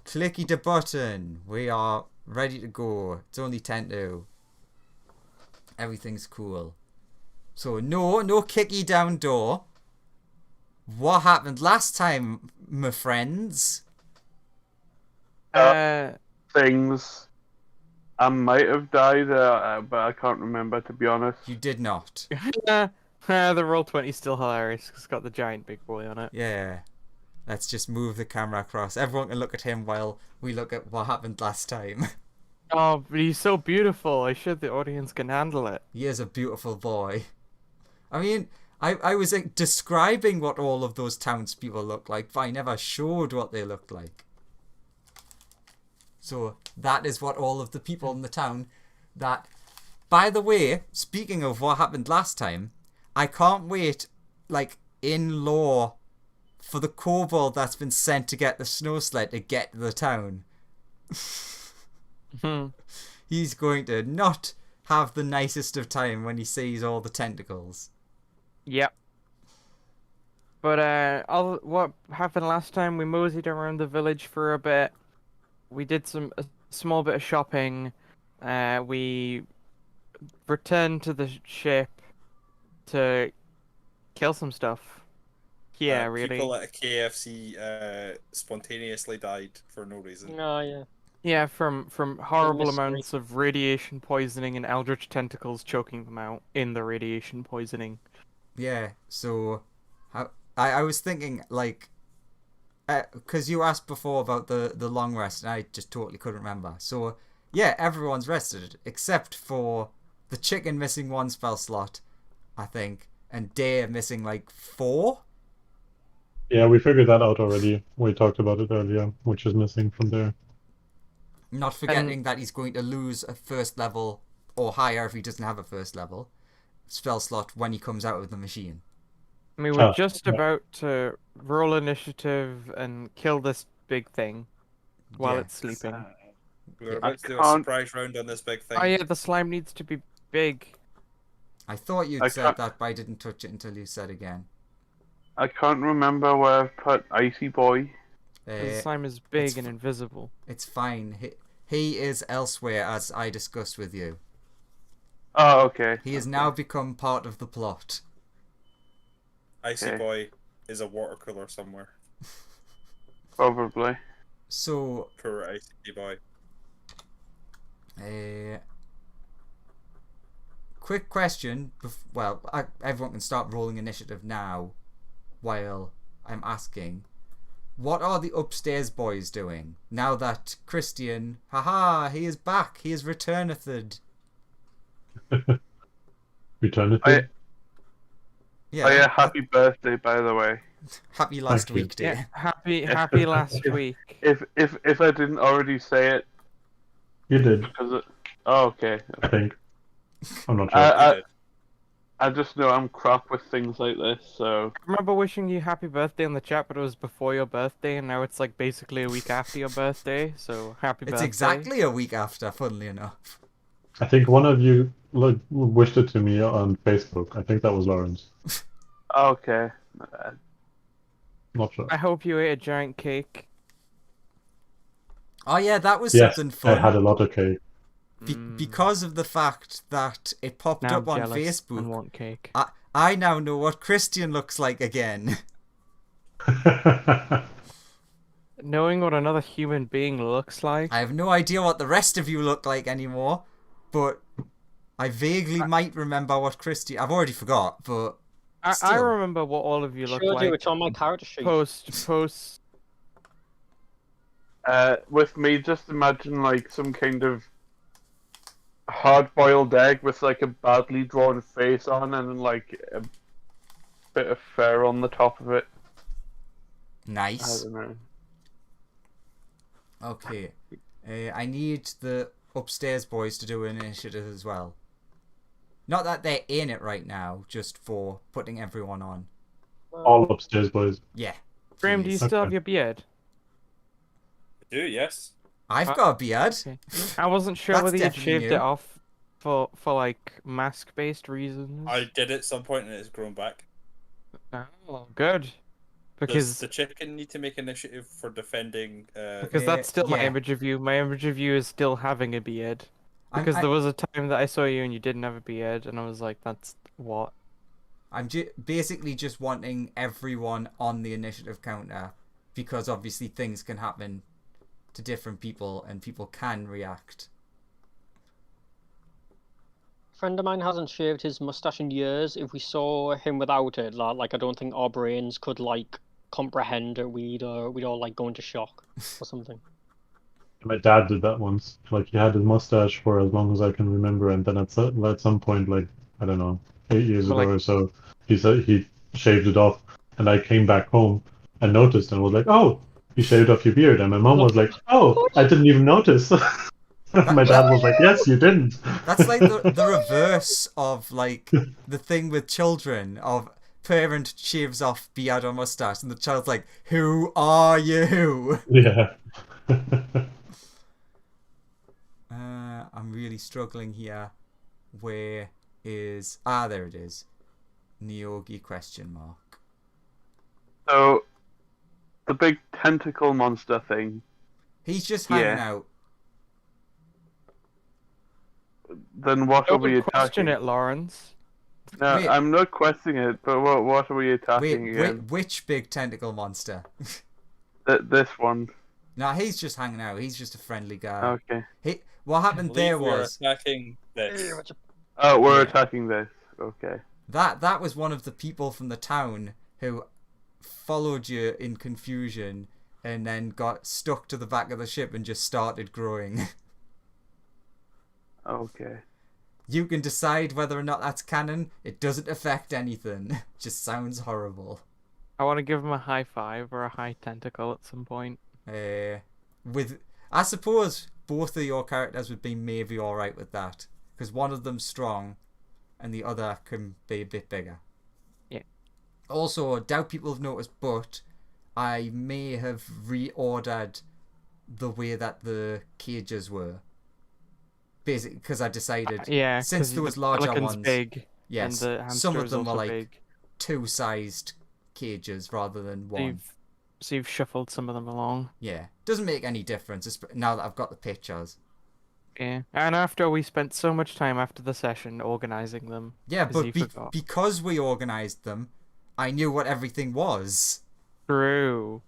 Clicky the button. We are ready to go. It's only 10 to. Everything's cool. So no kicky down door. What happened last time, my friends? Things. I might have died, but I can't remember, to be honest. You did not. The Roll20's still hilarious because it's got the giant big boy on it. Yeah. Let's just move the camera across. Everyone can look at him while we look at what happened last time. Oh, but he's so beautiful. I'm sure the audience can handle it. He is a beautiful boy. I mean, I was describing what all of those townspeople look like, but I never showed what they looked like. So that is what all of the people in the town that... By the way, speaking of what happened last time, I can't wait, like, in lore, for the kobold that's been sent to get the snow sled to get to the town. He's going to not have the nicest of time when he sees all the tentacles. Yep. But what happened last time? We moseyed around the village for a bit. We did a small bit of shopping. We returned to the ship to kill some stuff. Yeah, really. People at a KFC spontaneously died for no reason. Oh, yeah. Yeah, from horrible mystery. amounts of radiation poisoning and eldritch tentacles choking them out in the radiation poisoning. Yeah, so I was thinking, like, because you asked before about the long rest, and I just totally couldn't remember. So, yeah, everyone's rested, except for the chicken missing 1 spell slot, I think, and Dare missing, like, 4? Yeah, we figured that out already. We talked about it earlier, which is missing from there. Not forgetting that he's going to lose a first level, or higher if he doesn't have a first level, spell slot when he comes out of the machine. I mean, we're just about to roll initiative and kill this big thing while it's sleeping. We're about to do a surprise round on this big thing. Oh yeah, the slime needs to be big. I thought you'd said that, but I didn't touch it until you said again. I can't remember where I've put Icy Boy. The slime is big and invisible. It's fine. He is elsewhere, as I discussed with you. Oh, okay. He has now become part of the plot. Icy Boy is a water cooler somewhere. Probably. So... Poor Icy Boy. Quick question. Well, everyone can start rolling initiative now while I'm asking. What are the upstairs boys doing now that Christian, haha, he is back, he is returneth. Returneth? Yeah. Oh yeah, happy birthday, by the way. Happy last week, dear. Yeah, happy last week. If I didn't already say it. You did. Oh, okay. I think. I'm not sure. I just know I'm crap with things like this, so... I remember wishing you happy birthday in the chat, but it was before your birthday, and now it's like basically a week after your birthday, so happy birthday. It's exactly a week after, funnily enough. I think one of you wished it to me on Facebook. I think that was Lawrence. Okay. Not sure. I hope you ate a giant cake. Oh yeah, that was something fun. I had a lot of cake. Because of the fact that it popped now up on I'm Facebook, and want cake. I now know what Christian looks like again. Knowing what another human being looks like. I have no idea what the rest of you look like anymore, but I vaguely might remember what Christian... I've already forgot, but I remember what all of you look like. It's on my character sheet. Post. With me, just imagine like some kind of hard-boiled egg with like a badly drawn face on and like a bit of fur on the top of it. Nice. I don't know. Okay. I need the upstairs boys to do an initiative as well. Not that they're in it right now, just for putting everyone on. All upstairs boys. Yeah. Graham, do you still have your beard? I do, yes. I've got a beard. Okay. I wasn't sure That's whether you'd definitely shaved new. it off for like mask-based reasons. I did at some point and it's grown back. Oh, good. because Does the chicken need to make initiative for defending? because that's still my yeah. image of you. My image of you is still having a beard. I'm, Because I, there was a time that I saw you and you didn't have a beard, and I was like, "That's what." I'm basically just wanting everyone on the initiative counter, because obviously things can happen to different people and people can react. Friend of mine hasn't shaved his mustache in years. If we saw him without it, like I don't think our brains could like comprehend it. We'd all like go into shock or something. My dad did that once. Like he had his mustache for as long as I can remember, and then at some point, like I don't know, 8 years But, ago like- or so, he said he shaved it off, and I came back home and noticed and was like, "Oh, you shaved off your beard," and my mom was like, "Oh, I didn't even notice." My dad was like, "Yes, you didn't." That's like the reverse of like the thing with children of parent shaves off beard or mustache and the child's like, "Who are you?" Yeah. I'm really struggling here. Where is there it is. Neogi question mark. So, the big tentacle monster thing. He's just hanging Yeah. out. Then what are we Don't question attacking? it, Lawrence. No, Wait. I'm not questioning it. But what are we attacking Wait, again? which big tentacle monster? This one. Nah, he's just hanging out. He's just a friendly guy. Okay. What I happened there believe we're was attacking this. Oh, we're Yeah. attacking this. Okay. that was one of the people from the town who followed you in confusion and then got stuck to the back of the ship and just started growing. Okay. You can decide whether or not that's canon. It doesn't affect anything. Just sounds horrible. I want to give him a high five or a high tentacle at some point. I suppose both of your characters would be maybe alright with that, because one of them's strong and the other can be a bit bigger. Yeah. Also, I doubt people have noticed, but I may have reordered the way that the cages were. Basically, because I decided Yeah, since 'cause there was the larger pelican's ones, big, yes, and the hamster some of is them were also like big. 2-sized cages rather than So one. you've shuffled some of them along. Yeah, doesn't make any difference now that I've got the pictures. Yeah, and after we spent so much time after the session organizing them. Yeah, 'cause but you forgot. because we organized them, I knew what everything was. True.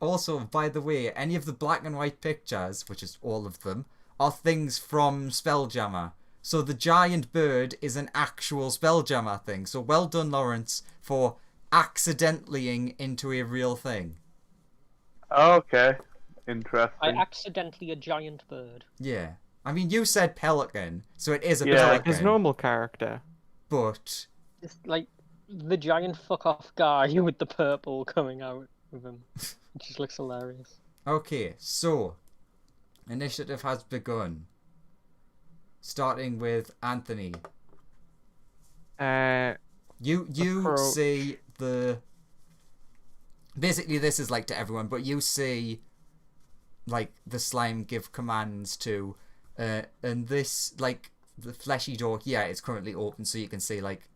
Also, by the way, any of the black and white pictures, which is all of them, are things from Spelljammer. So the giant bird is an actual Spelljammer thing. So well done, Lawrence, for accidentally-ing into a real thing. Okay. Interesting. I accidentally a giant bird. Yeah. I mean, you said pelican, so it is a Yeah. Like his pelican. normal character. But It's like the giant fuck off guy with the purple coming out of him. It just looks hilarious. okay, so initiative has begun. Starting with Anthony. You Approach. see the. Basically, this is like to everyone, but you see, like, the slime give commands to, and this, like, the fleshy door here is currently open, so you can see, like,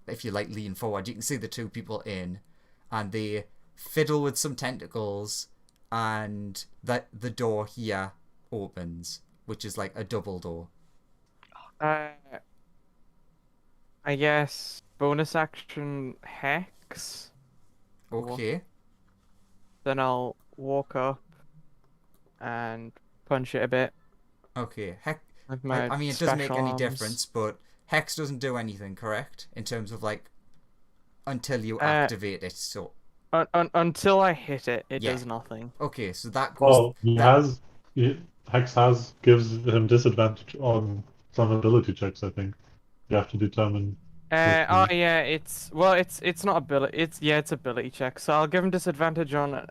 if you like lean forward, you can see the two people in, and they fiddle with some tentacles, and the door here opens, which is like a double door. I guess bonus action hex. Okay. Then I'll walk up and punch it a bit Okay. Heck, with my I mean, it doesn't make special any arms. difference, but Hex doesn't do anything, correct? In terms of, like, until you activate it, so... Until I hit it, it Yeah. does nothing. Okay, so that goes... Well, Hex gives him disadvantage on some ability checks, I think. You have to determine. Oh yeah, it's not ability. It's ability check. So I'll give him disadvantage on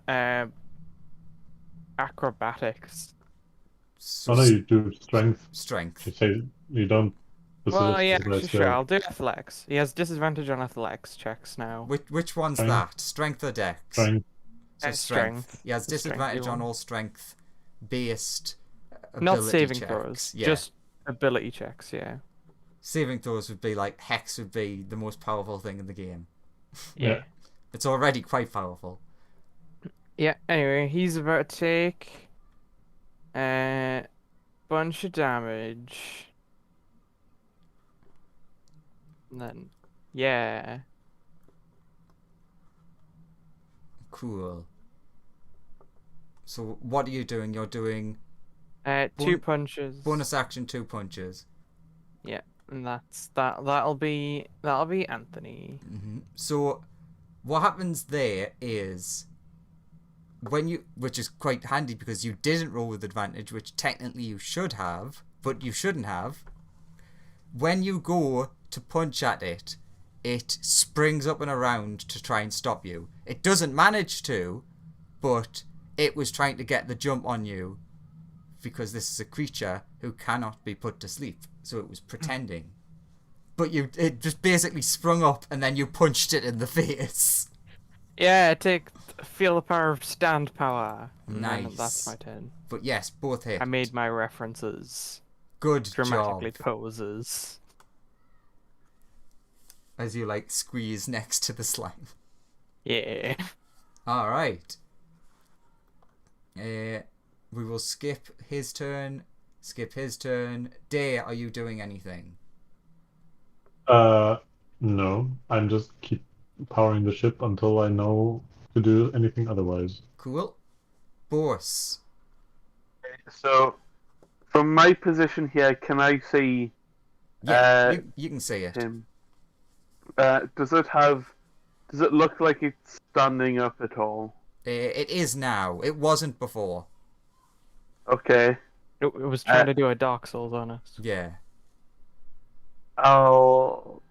acrobatics. So Oh no, you do strength. Strength. You say you don't. Well, yeah, specify actually, skill. sure. I'll do athletics. He has disadvantage on athletics checks now. Which one's Strength. that? Strength or Dex? Strength. So Strength. He has The strengthy disadvantage on one. all strength-based ability Not saving checks. throws, Yeah. just ability checks. Yeah. Saving throws would be like... Hex would be the most powerful thing in the game. Yeah. It's already quite powerful. Yeah, anyway, he's about to take a bunch of damage. And then, yeah. Cool. So what are you doing? You're doing 2 punches. bonus action 2 punches. Yeah, and that'll be Anthony. So what happens there is which is quite handy because you didn't roll with advantage, which technically you should have, but you shouldn't have. When you go to punch at it, it springs up and around to try and stop you. It doesn't manage to, but it was trying to get the jump on you because this is a creature who cannot be put to sleep. So it was pretending. But it just basically sprung up and then you punched it in the face. Yeah, feel the power of stand power. And then Nice. that's my turn. But yes, both hit. I made my references. Good Dramatically job. poses. As you squeeze next to the slime. Yeah. Alright. We will skip his turn. Day, are you doing anything? No. I'm just keep powering the ship until I know to do anything otherwise. Cool. Boss. So, from my position here, can I see Yeah, you can say it. him? Does it look like it's standing up at all? It is now. It wasn't before. Okay. It was trying to do a Dark Souls on us. Yeah. I'll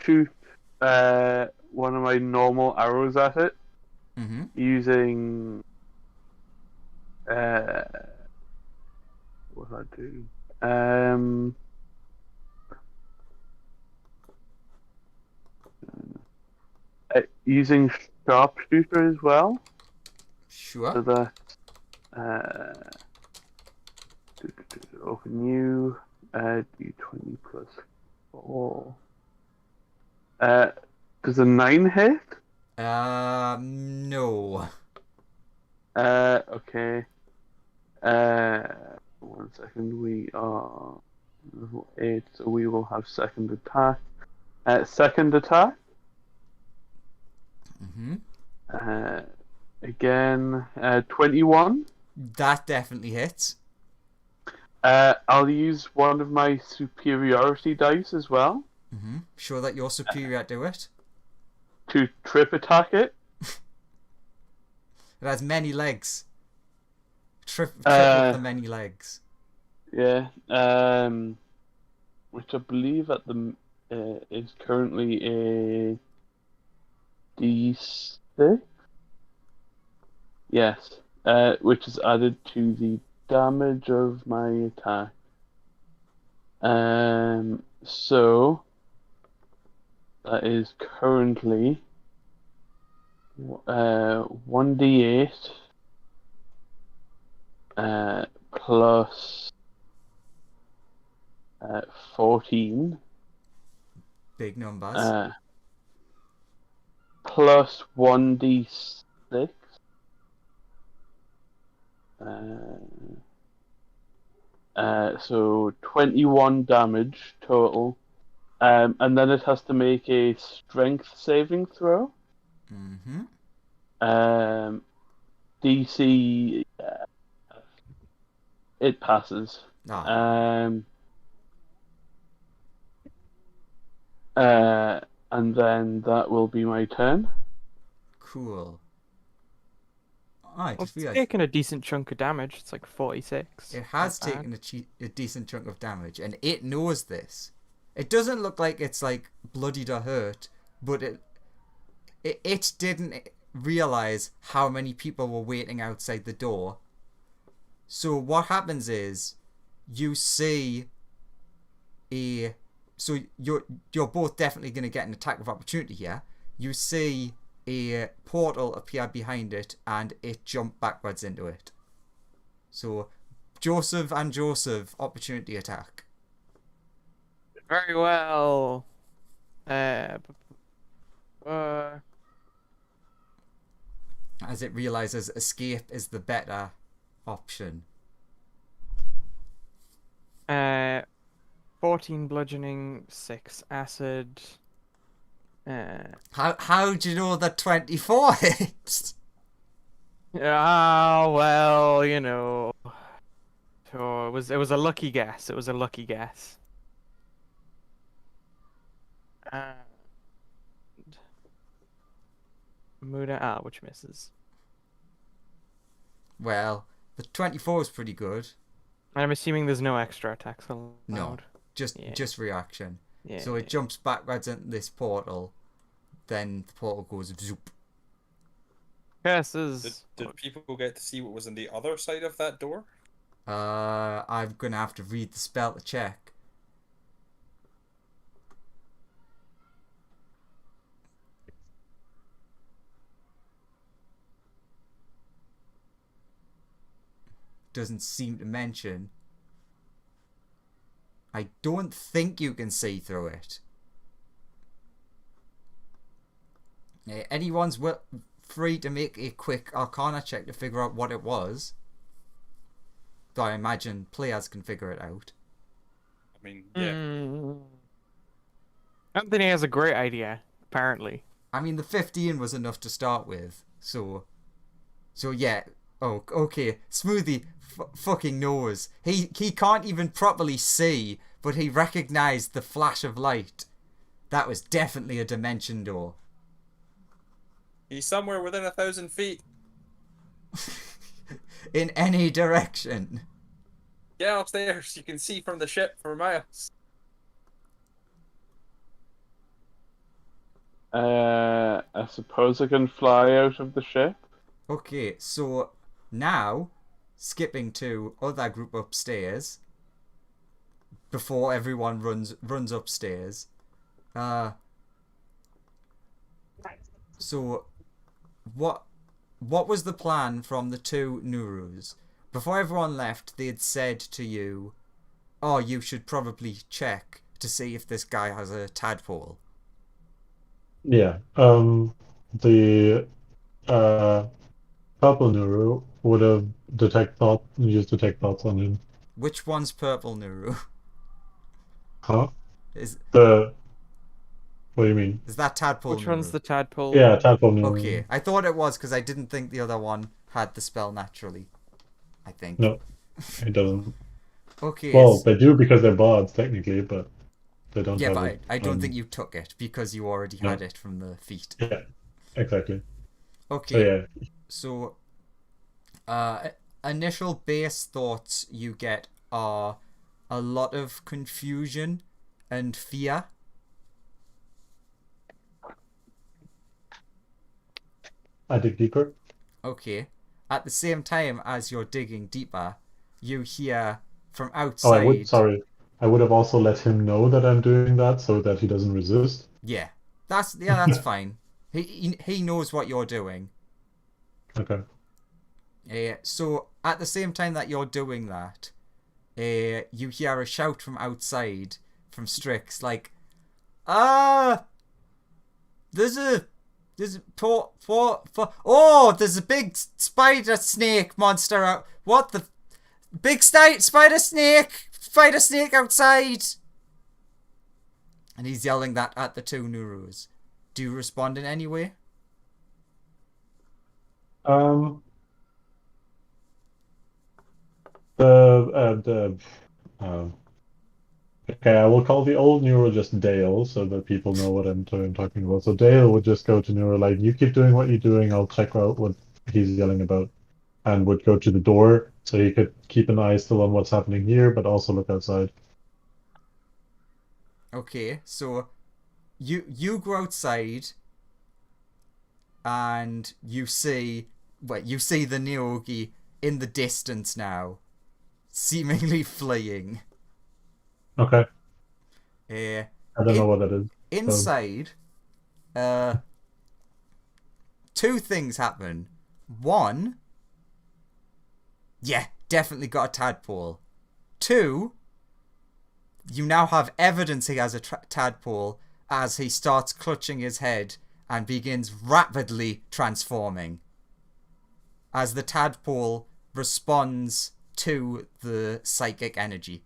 shoot one of my normal arrows at it using what do I do? Using sharpshooter as well. Sure. So that open new d20 plus 4. Does a 9 hit? No. Okay. 1 second. We are level 8, so we will have second attack. Second attack. Again, 21. That definitely hits. I'll use one of my superiority dice as well Sure that you're superior to it. to trip attack it. It has many legs. Trip with the many legs. Yeah. Which I believe at the is currently a D6. Yes. Which is added to the damage of my attack. So that is currently 1d8 plus 14 Big numbers. plus 1d6 so 21 damage total, and then it has to make a strength saving throw. DC it passes. And then that will be my turn. Cool. I Well, just it's realized taken a decent chunk of damage. It's like 46. it has Not bad. taken a decent chunk of damage, and it knows this. It doesn't look like it's bloodied or hurt, but it didn't realize how many people were waiting outside the door. So what happens is you see so you're both definitely going to get an attack of opportunity here. You see a portal appear behind it and it jumped backwards into it. So Joseph, opportunity attack. Very well. As it realizes escape is the better option. 14 bludgeoning, 6 acid. How do you know that 24 hits? Ah, well, you know. Oh, it was a lucky guess. It was a lucky guess. And Muda, which misses. Well, the 24 is pretty good. I'm assuming there's no extra attacks allowed. No, just reaction. Yeah. So it jumps backwards into this portal. Then the portal goes zoop. Curses. Did people get to see what was on the other side of that door? I'm gonna have to read the spell to check. Doesn't seem to mention. I don't think you can see through it. Anyone's free to make a quick Arcana check to figure out what it was. Though I imagine players can figure it out. I mean, yeah. Anthony has a great idea, apparently. I mean, the 15 was enough to start with, so yeah. Oh, okay. Smoothie fucking knows. He can't even properly see, but he recognized the flash of light. That was definitely a dimension door. He's somewhere within 1,000 feet. In any direction. Get upstairs. You can see from the ship for miles. I suppose I can fly out of the ship. Okay, so now skipping to other group upstairs before everyone runs upstairs. So what was the plan from the two Nurus? Before everyone left, they had said to you, "Oh, you should probably check to see if this guy has a tadpole." Yeah. The purple Nuru would have used detect thoughts on him. Which one's purple Nuru? Huh? Is What do you mean? that tadpole? Which one's Nuru? the tadpole? Yeah, tadpole Nuru. Okay, I thought it was because I didn't think the other one had the spell naturally. I think. No, it doesn't. Okay. Well, they do because they're bards technically, but they don't Yeah, have but it. I don't think you took it because you already No. had it from the feet. Yeah, exactly. Okay. So So, initial base thoughts you get are a lot of confusion and fear. I dig deeper. Okay. At the same time as you're digging deeper, you hear from Oh, outside. I would have also let him know that I'm doing that so that he doesn't resist. Yeah, that's fine. He knows what you're doing. Okay. So at the same time that you're doing that, you hear a shout from outside from Strix, like, there's a there's a big spider snake monster out. What the big spider snake outside. And he's yelling that at the two Nurus. Do you respond in any way? Okay, I will call the old Neuro just Dale so that people know what I'm talking about. So Dale would just go to Neuro like, you keep doing what you're doing, I'll check out what he's yelling about. And would go to the door so he could keep an eye still on what's happening here, but also look outside. Okay, so you go outside and you see the Neogi in the distance now, seemingly fleeing. Okay. I don't know what that is. Inside, two things happen. One, yeah, definitely got a tadpole. Two, you now have evidence he has a tadpole as he starts clutching his head and begins rapidly transforming as the tadpole responds to the psychic energy.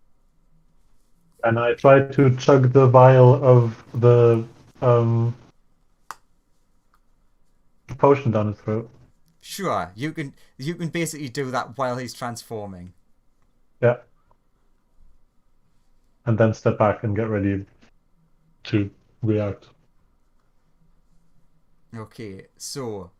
And I try to chug the vial of the potion down his throat. Sure, you can basically do that while he's transforming. Yeah. And then step back and get ready to react. Okay, so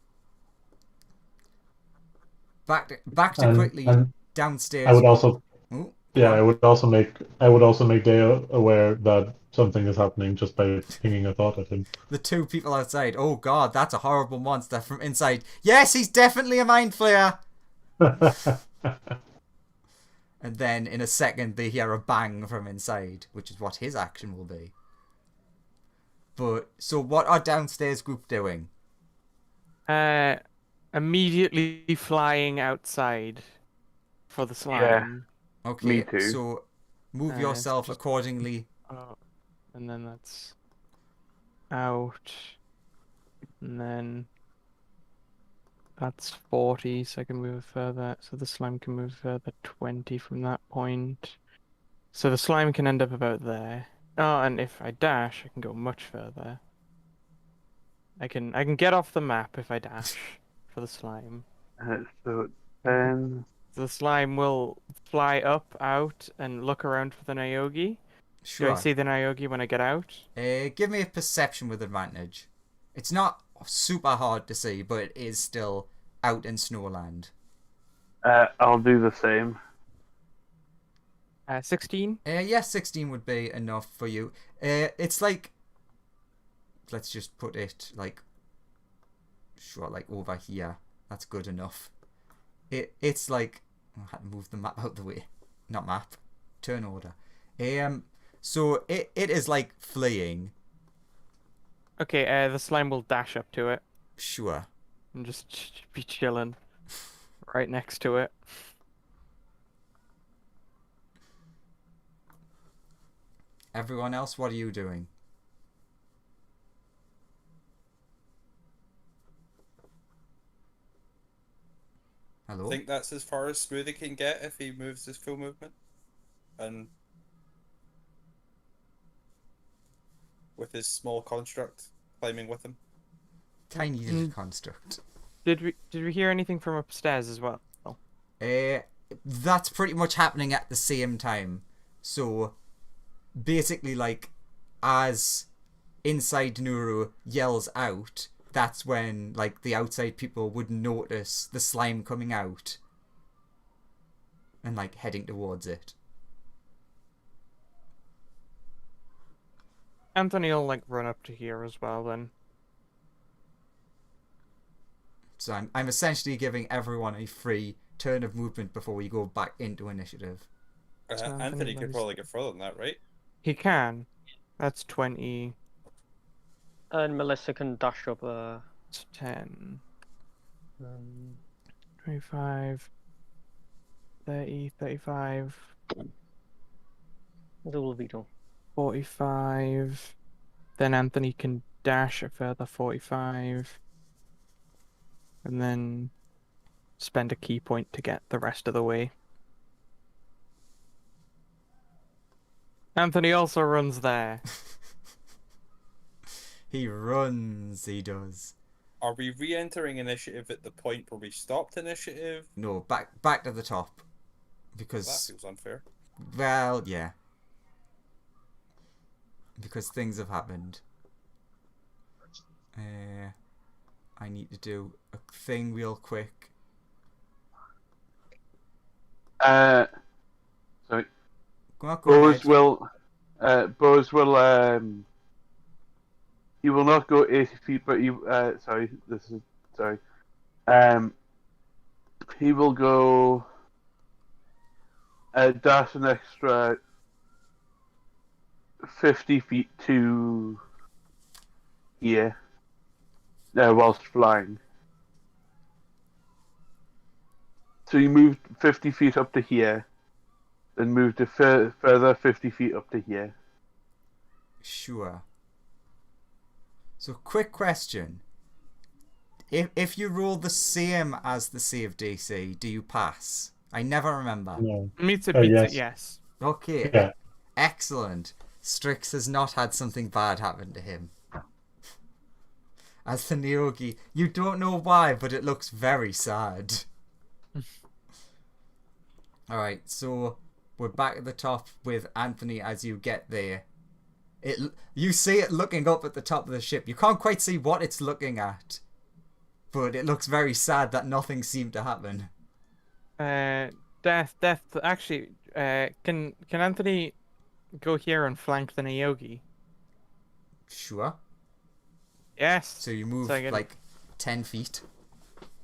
back to quickly And downstairs. I would also Oh, Yeah, on. I would also make Dale aware that something is happening just by pinging a thought at him. The two people outside. Oh god, that's a horrible monster from inside. Yes, he's definitely a mind flayer. And then in a second they hear a bang from inside, which is what his action will be. But so what are downstairs group doing? Immediately flying outside for the slime. Okay, Me too. so move It's yourself just- accordingly. Oh, and then that's out. And then that's 40, so I can move further. So the slime can move further 20 from that point. So the slime can end up about there. Oh, and if I dash, I can go much further. I can get off the map if I dash for the slime. So 10. So the slime will fly up, out, and look around for the Nyogi. Do Sure. I see the Nyogi when I get out? Give me a perception with advantage. It's not super hard to see, but it is still out in Snowland. I'll do the same. 16? Yes, 16 would be enough for you. It's like, let's just put it like, sure, like over here. That's good enough. It's like, I had to move the map out the way. Not map, turn order. So it is like fleeing. Okay, the slime will dash up to it Sure. and just be chilling right next to it. Everyone else, what are you doing? Hello? I think that's as far as Smoothie can get if he moves his full movement. And with his small construct climbing with him. Tiny little construct. Did we hear anything from upstairs as well? That's pretty much happening at the same time. So basically, like, as inside Nuru yells out, that's when like the outside people would notice the slime coming out and like heading towards it. Anthony will like run up to here as well then. So I'm essentially giving everyone a free turn of movement before we go back into initiative. Anthony could probably get further than that, right? He can. That's 20. And Melissa can dash up 10. 25. 30, 35. double veto. 45. Then Anthony can dash a further 45. And then spend a key point to get the rest of the way. Anthony also runs there. He runs, he does. Are we re-entering initiative at the point where we stopped initiative? No, back to the top. That Because, feels unfair. well, yeah. Because things have happened. I need to do a thing real quick. Sorry. Go ahead. Bose will. He will not go 80 feet, but he. Sorry, this is sorry. He will go. Dash an extra 50 feet to here. Whilst flying. So you moved 50 feet up to here, then moved a further 50 feet up to here. Sure. So, quick question. If you roll the same as the save DC, do you pass? I never remember. No. Meets it, Oh, beats yes. it, yes. Okay, Yeah. excellent. Strix has not had something bad happen to him. As the Neogi, you don't know why, but it looks very sad. Alright, so we're back at the top with Anthony as you get there. You see it looking up at the top of the ship. You can't quite see what it's looking at, but it looks very sad that nothing seemed to happen. Death. Actually, can Anthony go here and flank the Neogi? Sure. Yes. So you move Second. like 10 feet.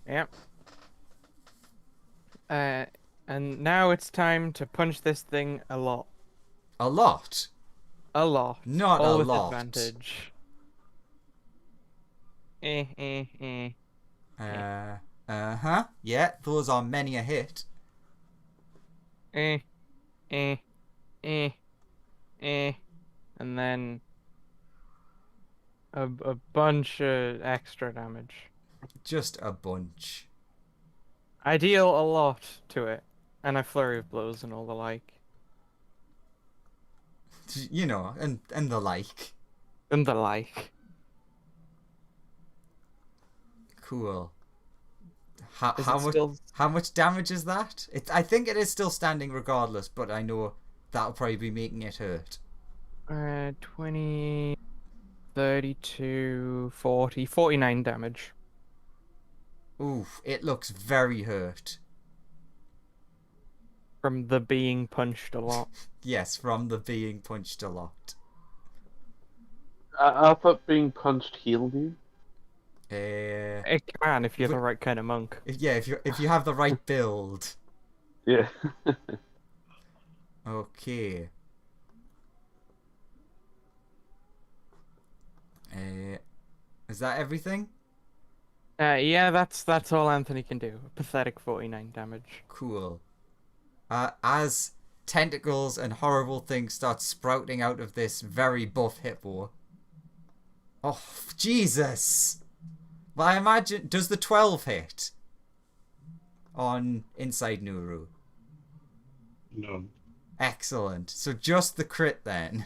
Yep. And now it's time to punch this thing a lot. A lot. A lot. Not All a with lot. advantage. Uh-huh. Yeah, those are many a hit. And then a bunch of extra damage. Just a bunch. I deal a lot to it, and a flurry of blows and all the like. You know, and the like. And the like. Cool. Is it still... How much damage is that? I think it is still standing regardless, but I know that'll probably be making it hurt. 20, 32, 40, 49 damage. Oof, it looks very hurt. From the being punched a lot. Yes, from the being punched a lot. I thought being punched healed you. It can if you're the right kind of monk. If you have the right build. Yeah. Okay. Is that everything? Yeah, that's all Anthony can do. Pathetic 49 damage. Cool. As tentacles and horrible things start sprouting out of this very buff hippo. Oh, Jesus! But I imagine... Does the 12 hit? On Inside Nuru? No. Excellent. So just the crit then.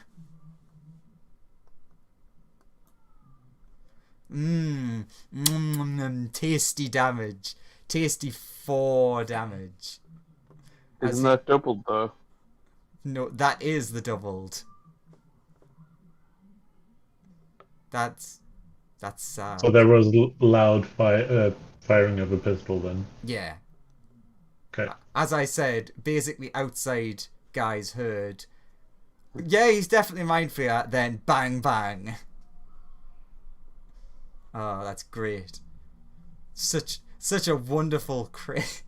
Tasty damage. Tasty 4 damage. Isn't that doubled though? No, that is the doubled. That's sad. So there was loud firing of a pistol then. Yeah. Okay. As I said, basically outside guys heard, yeah, he's definitely Mind Flayer, then bang bang. Oh, that's great. Such a wonderful crit.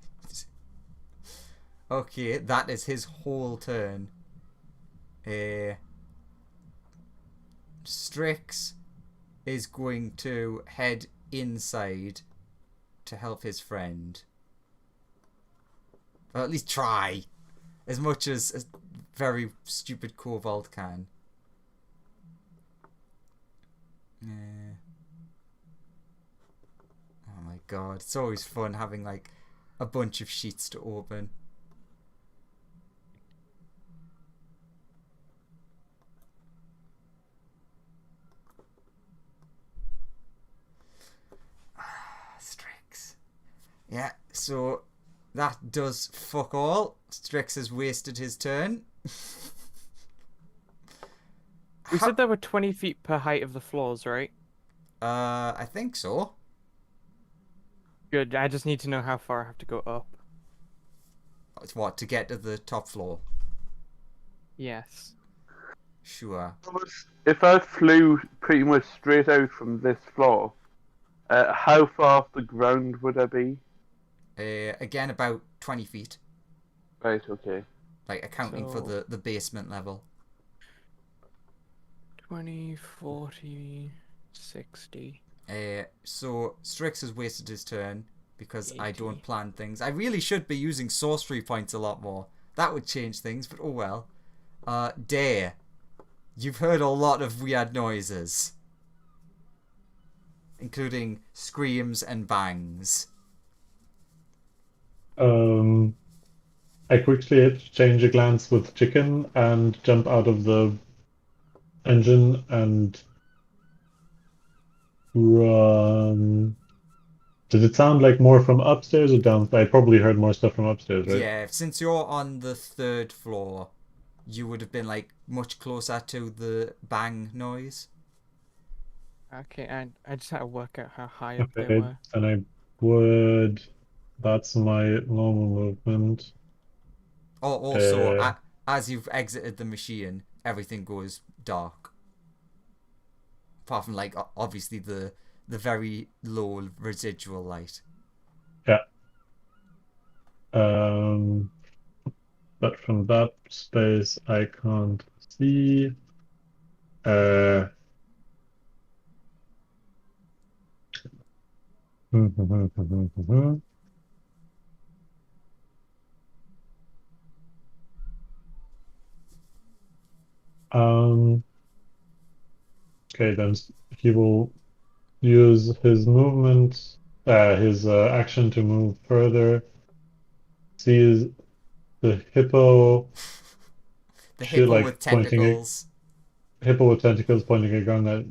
Okay, that is his whole turn. Strix is going to head inside to help his friend. Or at least try. As much as a very stupid Kobold can. Oh my god. It's always fun having like a bunch of sheets to open. Strix. Yeah, so that does fuck all. Strix has wasted his turn. We said there were 20 feet per height of the floors, right? I think so. Good, I just need to know how far I have to go up. It's what, to get to the top floor? Yes. Sure. If I flew pretty much straight out from this floor, how far off the ground would I be? Again, about 20 feet. Right, okay. Like, accounting for the basement level. 20, 40, 60. So, Strix has wasted his turn because I 80. don't plan things. I really should be using sorcery points a lot more. That would change things, but oh well. Dare. You've heard a lot of weird noises. including screams and bangs. I quickly exchange a glance with Chicken and jump out of the engine and run. Did it sound like more from upstairs or down? I probably heard more stuff from upstairs, right? Yeah, since you're on the 3rd floor, you would have been like much closer to the bang noise. Okay, I just had to work out how high up they Okay, were. and I would. That's my normal movement. Oh, also, Uh, as you've exited the machine, everything goes dark. Apart from, like, obviously the very low residual light. Yeah. But from that space, I can't see. Um, okay, then he will use his movement, his action to move further. Sees the hippo, The she hippo like with pointing tentacles. hippo with tentacles pointing a gun at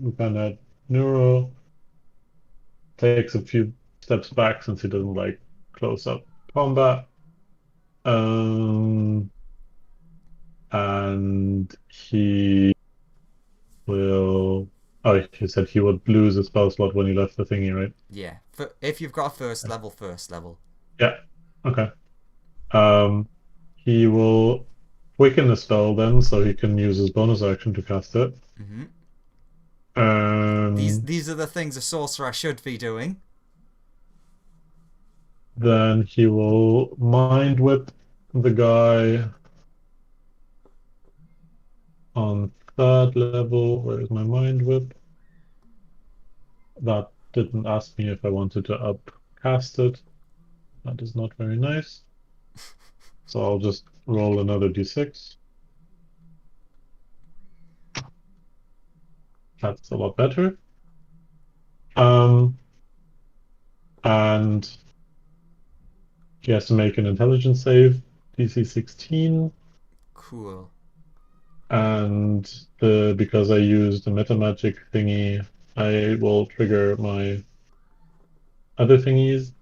Neuro. Takes a few steps back since he doesn't like close up combat. And he will. Oh, he said he would lose a spell slot when he left the thingy, right? Yeah. If you've got a first level. Yeah. Okay. He will quicken the spell then, so he can use his bonus action to cast it. Mm-hmm. Um, These are the things a sorcerer should be doing. Then he will mind whip the guy on 3rd level. Where is my mind whip? That didn't ask me if I wanted to upcast it. That is not very nice. So I'll just roll another d6. That's a lot better. And he has to make an intelligence save, DC 16. Cool. And because I used the meta magic thingy, I will trigger my other thingies.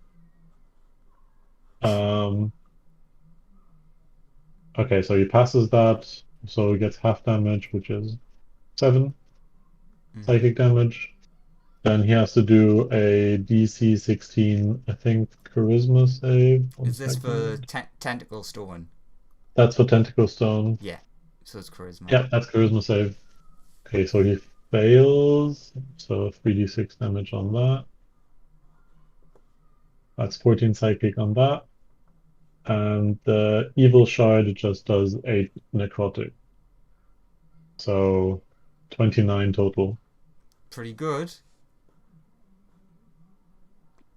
Okay, so he passes that, so he gets half damage, which is 7 psychic damage. Then he has to do a DC 16, I think, charisma save. Is this for tentacle stone? That's for Tentacle Stone. Yeah. So it's charisma. Yeah, that's charisma save. Okay, so he fails, so 3d6 damage on that. That's 14 psychic on that. And the evil shard just does 8 necrotic. So 29 total. Pretty good.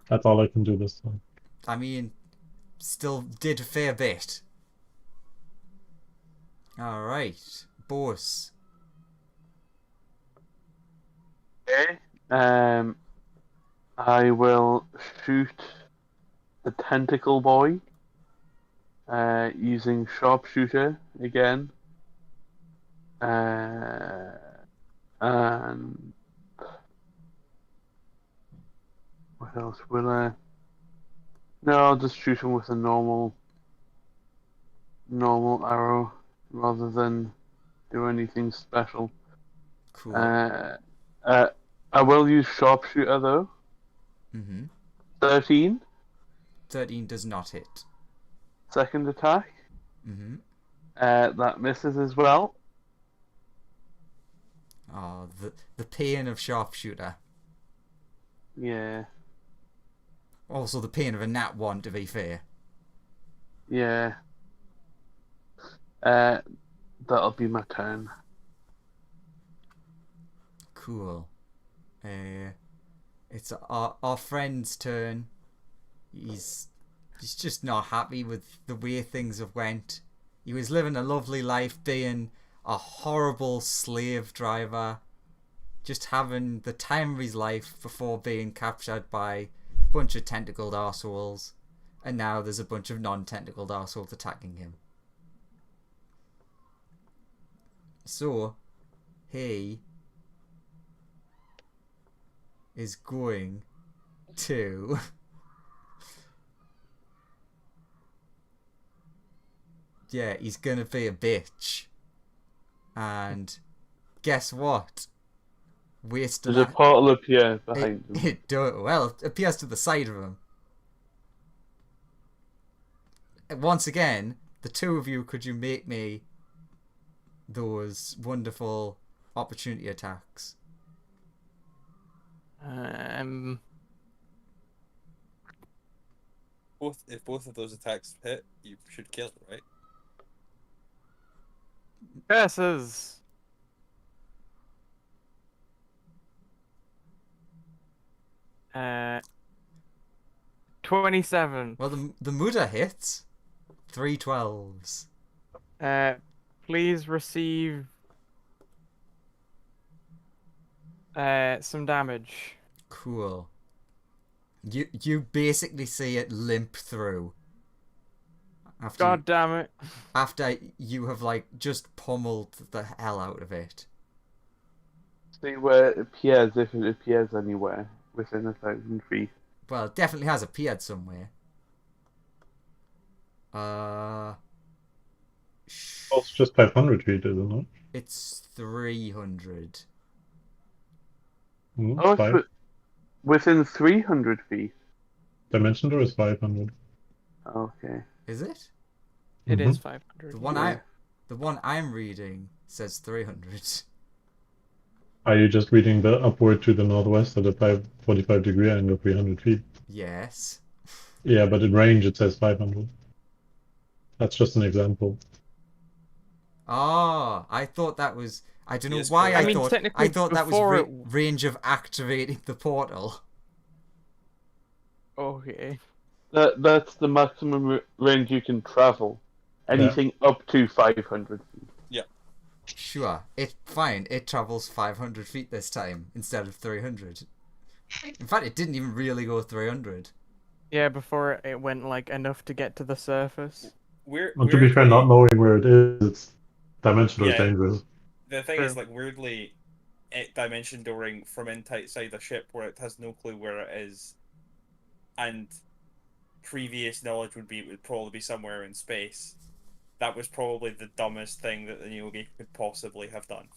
That's all I can do this time. I mean, still did a fair bit. Alright. Boss. Okay. I will shoot the tentacle boy. Using sharpshooter again. And what else will I? No, I'll just shoot him with a normal arrow rather than do anything special. Cool. I will use sharpshooter though. 13. 13 does not hit. Second attack. That misses as well. Oh, the pain of sharpshooter. Yeah. Also the pain of a nat 1, to be fair. Yeah. That'll be my turn. Cool. It's our friend's turn. He's just not happy with the way things have went. He was living a lovely life being a horrible slave driver. just having the time of his life before being captured by a bunch of tentacled arseholes, and now there's a bunch of non-tentacled arseholes attacking him. So, he is going to yeah, he's gonna be a bitch. And guess what? Wasting There's a portal up here behind him. Well, it appears to the side of him. Once again, the two of you, could you make me those wonderful opportunity attacks? If both of those attacks hit, you should kill it, right? Curses. 27. Well, the Muda hits. 3 12s. Please receive some damage. Cool. You basically see it limp through. God damn it. After you have like just pummeled the hell out of it. See where it appears, if it appears anywhere within 1,000 feet. Well, it definitely has appeared somewhere. It's just 500 feet, isn't it? It's 300. Oh, Five. it's within 300 feet. Dimension door is 500. Okay. Is it? It Mhm. is 500. The one I'm reading says 300. Are you just reading the upward to the northwest at a 45 degree angle, 300 feet? Yes. Yeah, but in range it says 500. That's just an example. Oh, I thought that was. I don't know Yes, why correct. I thought. technically I thought that was before range of activating the portal. Okay. That's the maximum range you can travel. Anything up to 500 feet. Sure, fine. It travels 500 feet this time instead of 300. In fact, it didn't even really go 300. Yeah, before it went like enough to get to the surface. Well, to be fair, not knowing where it is, it's dimension door is Yeah. dangerous. The thing True. is, like, weirdly, dimension dooring from inside a ship where it has no clue where it is, and previous knowledge would probably be somewhere in space. That was probably the dumbest thing that the Neogi could possibly have done.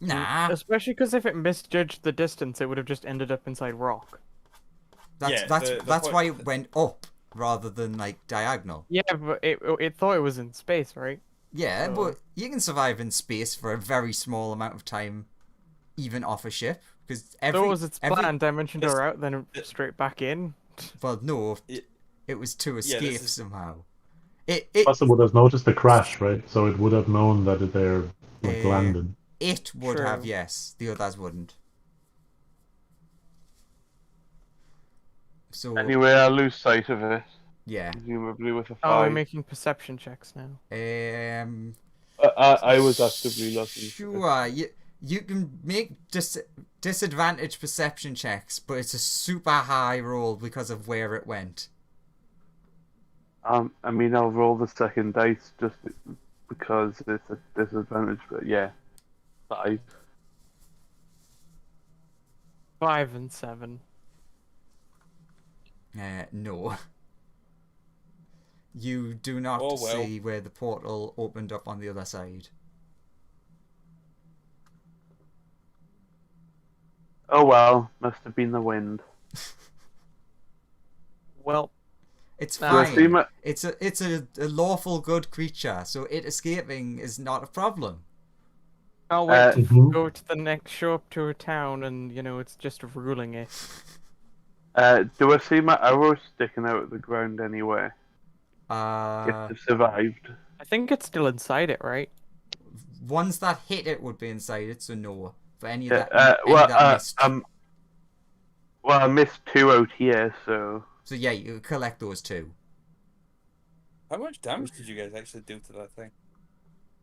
Nah, Especially because if it misjudged the distance, it would have just ended up inside rock. that's Yeah, the that's point- why it went up rather than like diagonal. Yeah, but it thought it was in space, right? Yeah, So- but you can survive in space for a very small amount of time, even off a ship, because So what was its plan? Dimension door out, then straight back in? Well, no, It- it was to this escape is- somehow. It Plus, it would have noticed the crash, right? So it would have known that they're like Uh, landed. It would have, True. yes. The others wouldn't. So, Anyway, I lose sight of it, yeah. presumably with a 5. Oh, we're making perception checks now. I was actively looking. Sure, you can make disadvantage perception checks, but it's a super high roll because of where it went. I mean, I'll roll the second dice just because it's a disadvantage, but yeah. 5. 5 and 7. No. You do not Oh, well. see where the portal opened up on the other side. Oh well, must have been the wind. Well, It's Do I fine. see my- It's a lawful good creature, so it escaping is not a problem. I'll wait to Mhm. go to the next show up to a town and, it's just ruling it. Do I see my arrow sticking out of the ground anywhere? If it survived. I think it's still inside it, right? Ones that hit it would be inside it, so no. For any of Yeah, that, any that missed. Well, I missed 2 out here, so So yeah, you collect those two. How much damage did you guys actually do to that thing?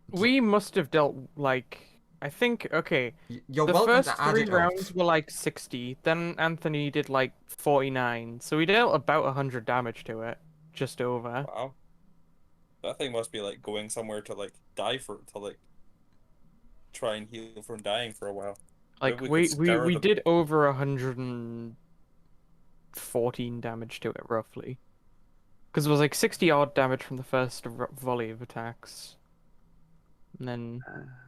We must have dealt, like, I think, okay, You're the welcome first to add 3 it up. rounds were like 60, then Anthony did like 49, so we dealt about 100 damage to it, just over. Wow. That thing must be like going somewhere to like die to like try and heal from dying for a while. Like, Maybe we could scour we them. did over 114 damage to it, roughly. Because it was like 60 odd damage from the first volley of attacks. And then,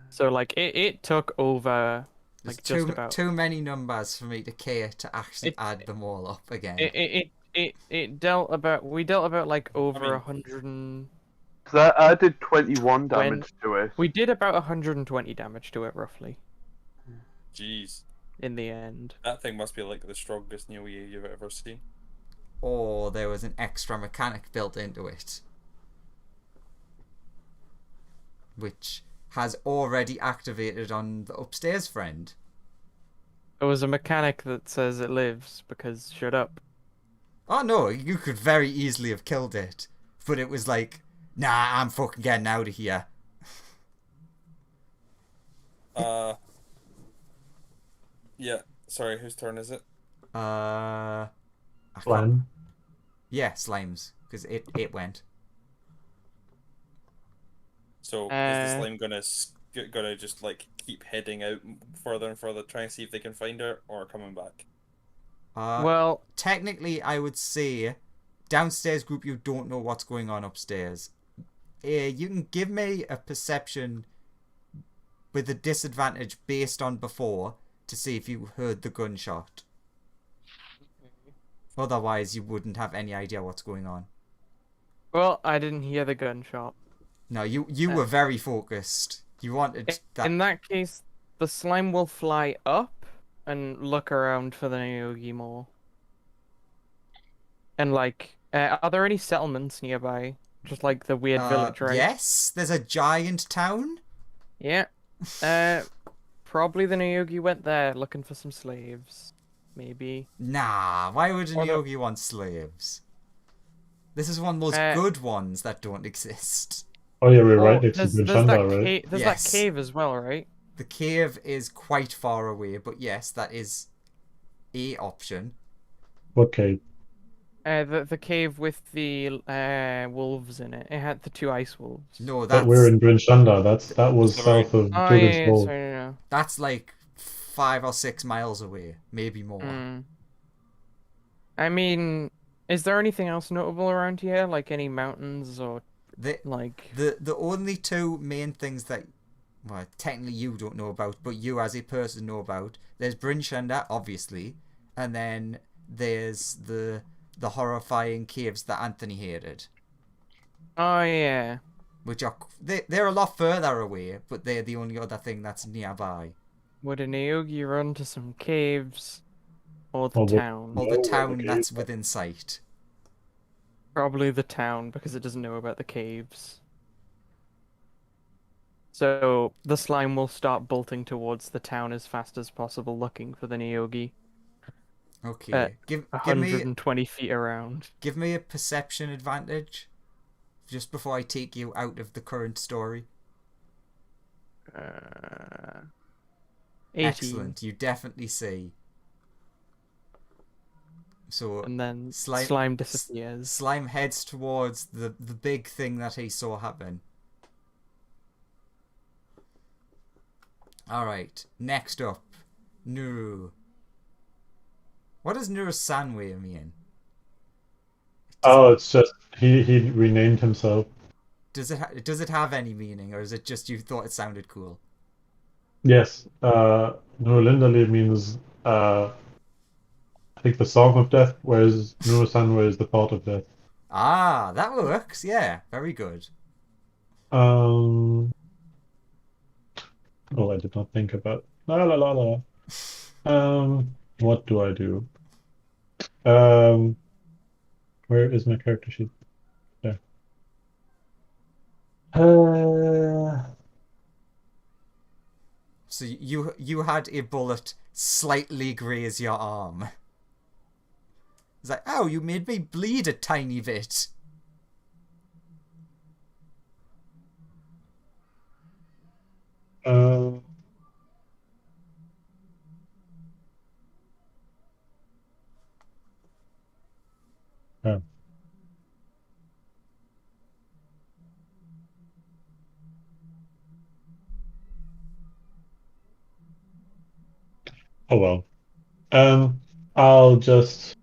so like, it took over, There's like, just about. too many numbers for me to care to actually It- add them all up again. It dealt about, we dealt about like over mean- 100 and. So I did 21 damage to it. We did about 120 damage to it, roughly, Jeez. in the end. That thing must be like the strongest Neo you've ever seen. Or there was an extra mechanic built into it, which has already activated on the upstairs friend. There was a mechanic that says it lives, because shut up. Oh no, you could very easily have killed it, but it was like, nah, I'm fucking getting out of here. Yeah. Sorry, whose turn is it? I can't- Slime. Yeah, slimes, because it went. So is the slime gonna just like keep heading out further and further, trying to see if they can find her, or coming back? Well, Technically, I would say downstairs group, you don't know what's going on upstairs. You can give me a perception with a disadvantage based on before to see if you heard the gunshot. Otherwise, you wouldn't have any idea what's going on. well, I didn't hear the gunshot. No, you were very focused. You wanted that. In that case, the slime will fly up and look around for the Naogi more. And like, are there any settlements nearby? Just like the weird village, right? Yes, there's a giant town. Yeah. Probably the Naogi went there looking for some slaves. Maybe. Nah, why would a Or the- Yogi want slaves? This is one of those good ones that don't exist. Oh yeah, we're Oh, right next to there's Brinchanda, that right? there's Yes. that cave as well, right? The cave is quite far away, but yes, that is a option. Okay. The cave with the wolves in it. It had the 2 ice wolves. No, But we're that's in Brinchanda. That was That's right. south of Oh Dugan's yeah, Hole. sorry, no. that's like 5 or 6 miles away, maybe more. Mm. I mean, is there anything else notable around here? Like any mountains or The like? the only 2 main things that, well, technically you don't know about, but you as a person know about. There's Brinchanda, obviously, and then there's the horrifying caves that Anthony hated, Oh yeah. which are they're a lot further away, but they're the only other thing that's nearby. Would a Naogi run to some caves or the Oh, well- town? Or No, the where the town caves that's are. within sight. Probably the town because it doesn't know about the caves. So the slime will start bolting towards the town as fast as possible, looking for the Naogi. Okay, give me 120 feet around. give me a perception advantage, just before I take you out of the current story. 18. Excellent, you definitely see. So And then Slime- slime disappears. Slime heads towards the big thing that he saw happen. Alright, next up, Nuru. What does Nuru Sanway mean? Oh, it's just he renamed himself. Does it have any meaning, or is it just you thought it sounded cool? Yes. Nurlindali means I think the Song of Death, whereas Nurusanwe is the Thought of Death. Ah, that works. Yeah, very good. Oh, I did not think about. La la la la. What do I do? Where is my character sheet? There. So you had a bullet slightly graze your arm. It's like, oh, you made me bleed a tiny bit. Yeah. Oh well. I'll just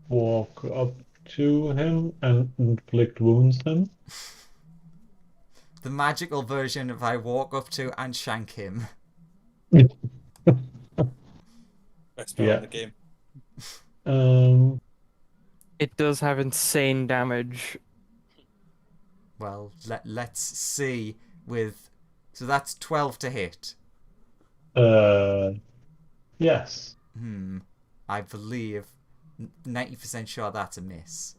walk up to him and inflict wounds him. The magical version of I walk up to and shank him. Best spell Yeah. in the game. It does have insane damage. Well, let's see with... So that's 12 to hit. Yes. I believe 90% sure that's a miss.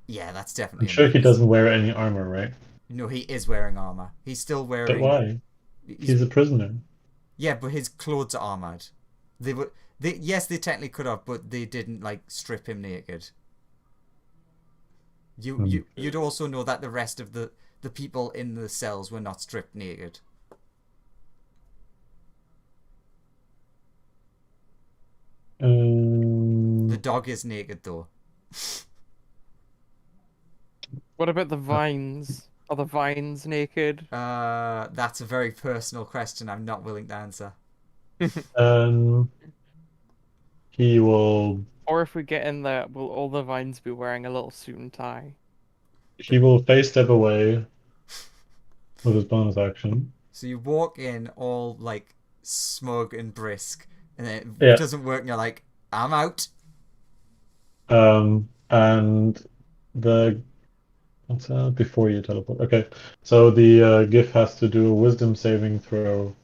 Yeah, that's I'm definitely a sure miss. he doesn't wear any armor, right? No, he is wearing armor. He's still wearing... But why? He's a prisoner. Yeah, but his clothes are armored. Yes, they technically could have, but they didn't like strip him naked. You'd also know that the rest of the people in the cells were not stripped naked. The dog is naked though. What about the vines? Are the vines naked? That's a very personal question I'm not willing to answer. He will Or if we get in there, will all the vines be wearing a little suit and tie? face step away with his bonus action. So you walk in all like smug and brisk, and then Yeah. it doesn't work, and you're like, I'm out. And the before you teleport. Okay, so the GIF has to do a Wisdom saving throw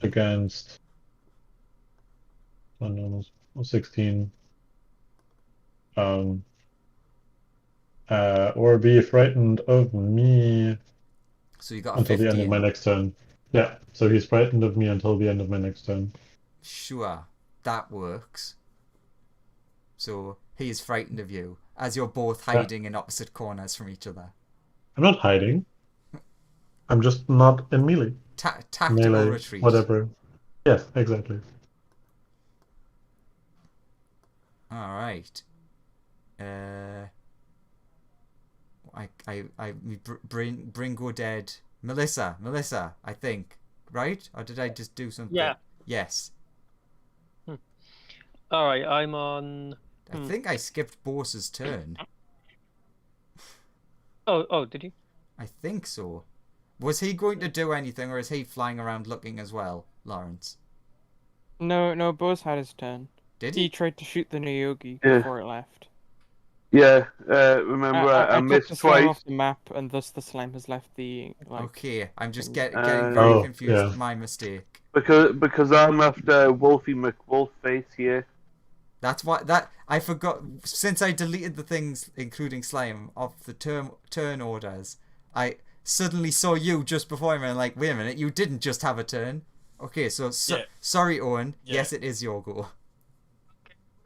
against 16. Or be frightened of me So you got a until 15. the end of my next turn. Yeah, so he's frightened of me until the end of my next turn. Sure, that works. So he is frightened of you, as you're both hiding in opposite corners from each other. I'm not hiding. I'm just not in melee. Tactical Melee, retreat. whatever. Yes, exactly. All right. Bring go dead. Melissa, I think, right? Or did I just do something? Yeah. Yes. All right, I'm on. I think I skipped Boss's turn. Oh, did you? I think so. Was he going to do anything, or is he flying around looking as well, Lawrence? No, Bose had his turn. Did He he? tried to shoot the Niyogi Yeah. before it left. Yeah, remember I took missed the slime twice. off the map, and thus the slime has left the Okay, I'm just thing. getting very Oh, confused. yeah. My mistake. Because I'm after Wolfie McWolfface here. That's why I forgot. Since I deleted the things, including slime, off the turn orders, I suddenly saw you just before him, and I'm like, wait a minute, you didn't just have a turn. Okay, so Yeah. sorry, Owen. Yeah. Yes, it is your go. How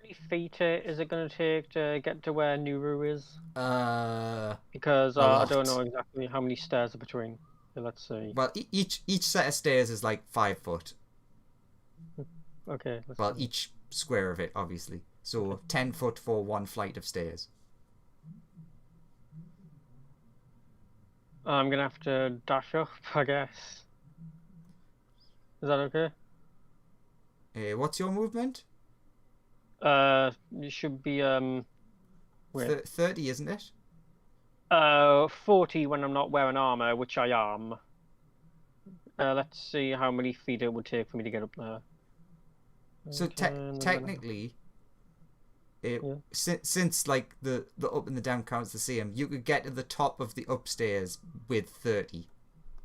many feet is it going to take to get to where Nuru is? Because A I don't lot. know exactly how many stairs are between. So let's see. Well, each set of stairs is like 5 foot. Okay. Let's Well, see. each square of it, obviously. So 10 foot for one flight of stairs. I'm gonna have to dash up, I guess. Is that okay? What's your movement? It should be wait. 30, isn't it? 40 when I'm not wearing armor, which I am. Let's see how many feet it would take for me to get up there. So technically, since like the up and the down counts the same, you could get to the top of the upstairs with 30.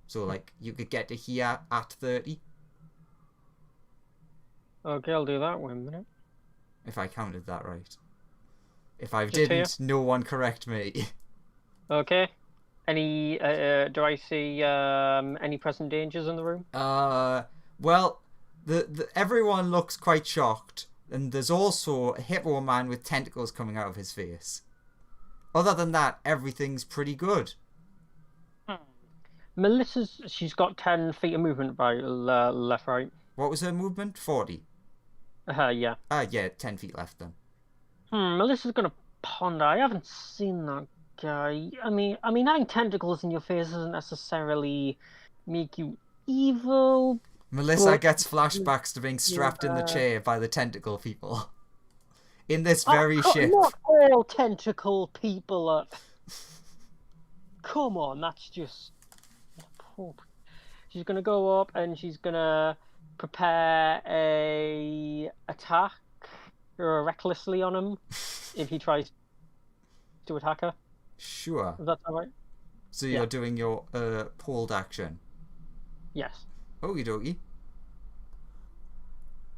So like you could get to here at 30. Okay, I'll do that. Wait a minute. If I counted that right. If I Just didn't, here? no one correct me. Okay. Any? Do I see any present dangers in the room? Well, the everyone looks quite shocked, and there's also a hippo man with tentacles coming out of his face. Other than that, everything's pretty good. She's got 10 feet of movement by left, right. What was her movement? 40. Yeah. Yeah, 10 feet left then. Melissa's gonna ponder. I haven't seen that guy. I mean, having tentacles in your face doesn't necessarily make you evil. Melissa But- gets flashbacks to being strapped in the Yeah. chair by the tentacle people. In this very ship. Not all tentacle people are. Come on, that's just. She's gonna go up and she's gonna prepare a attack recklessly on him if he tries to attack her. Sure. Is that all right? So you're doing your pulled action. Yes. Okie dokie.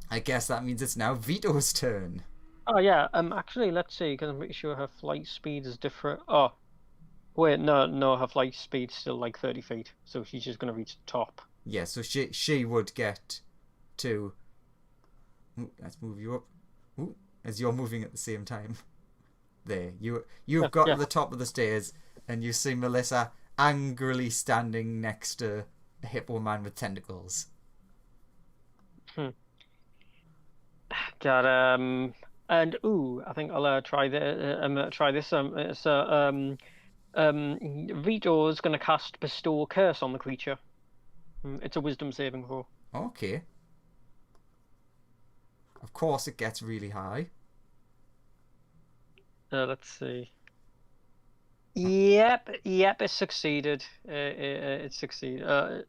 I guess that means it's now Vito's turn. Oh yeah. Actually, let's see. Because I'm pretty sure her flight speed is different. Oh, wait. No. Her flight speed's still like 30 feet, so she's just gonna reach the top. Yeah. So she would get to. Ooh, let's move you up. Ooh, as you're moving at the same time. There, you've got to the top of the stairs, and you see Melissa angrily standing next to a hippo man with tentacles. God. And I think I'll try this. Vito's gonna cast Bestow Curse on the creature. It's a Wisdom saving throw. Okay. Of course, it gets really high. Let's see. Yep, it succeeded. It succeeded.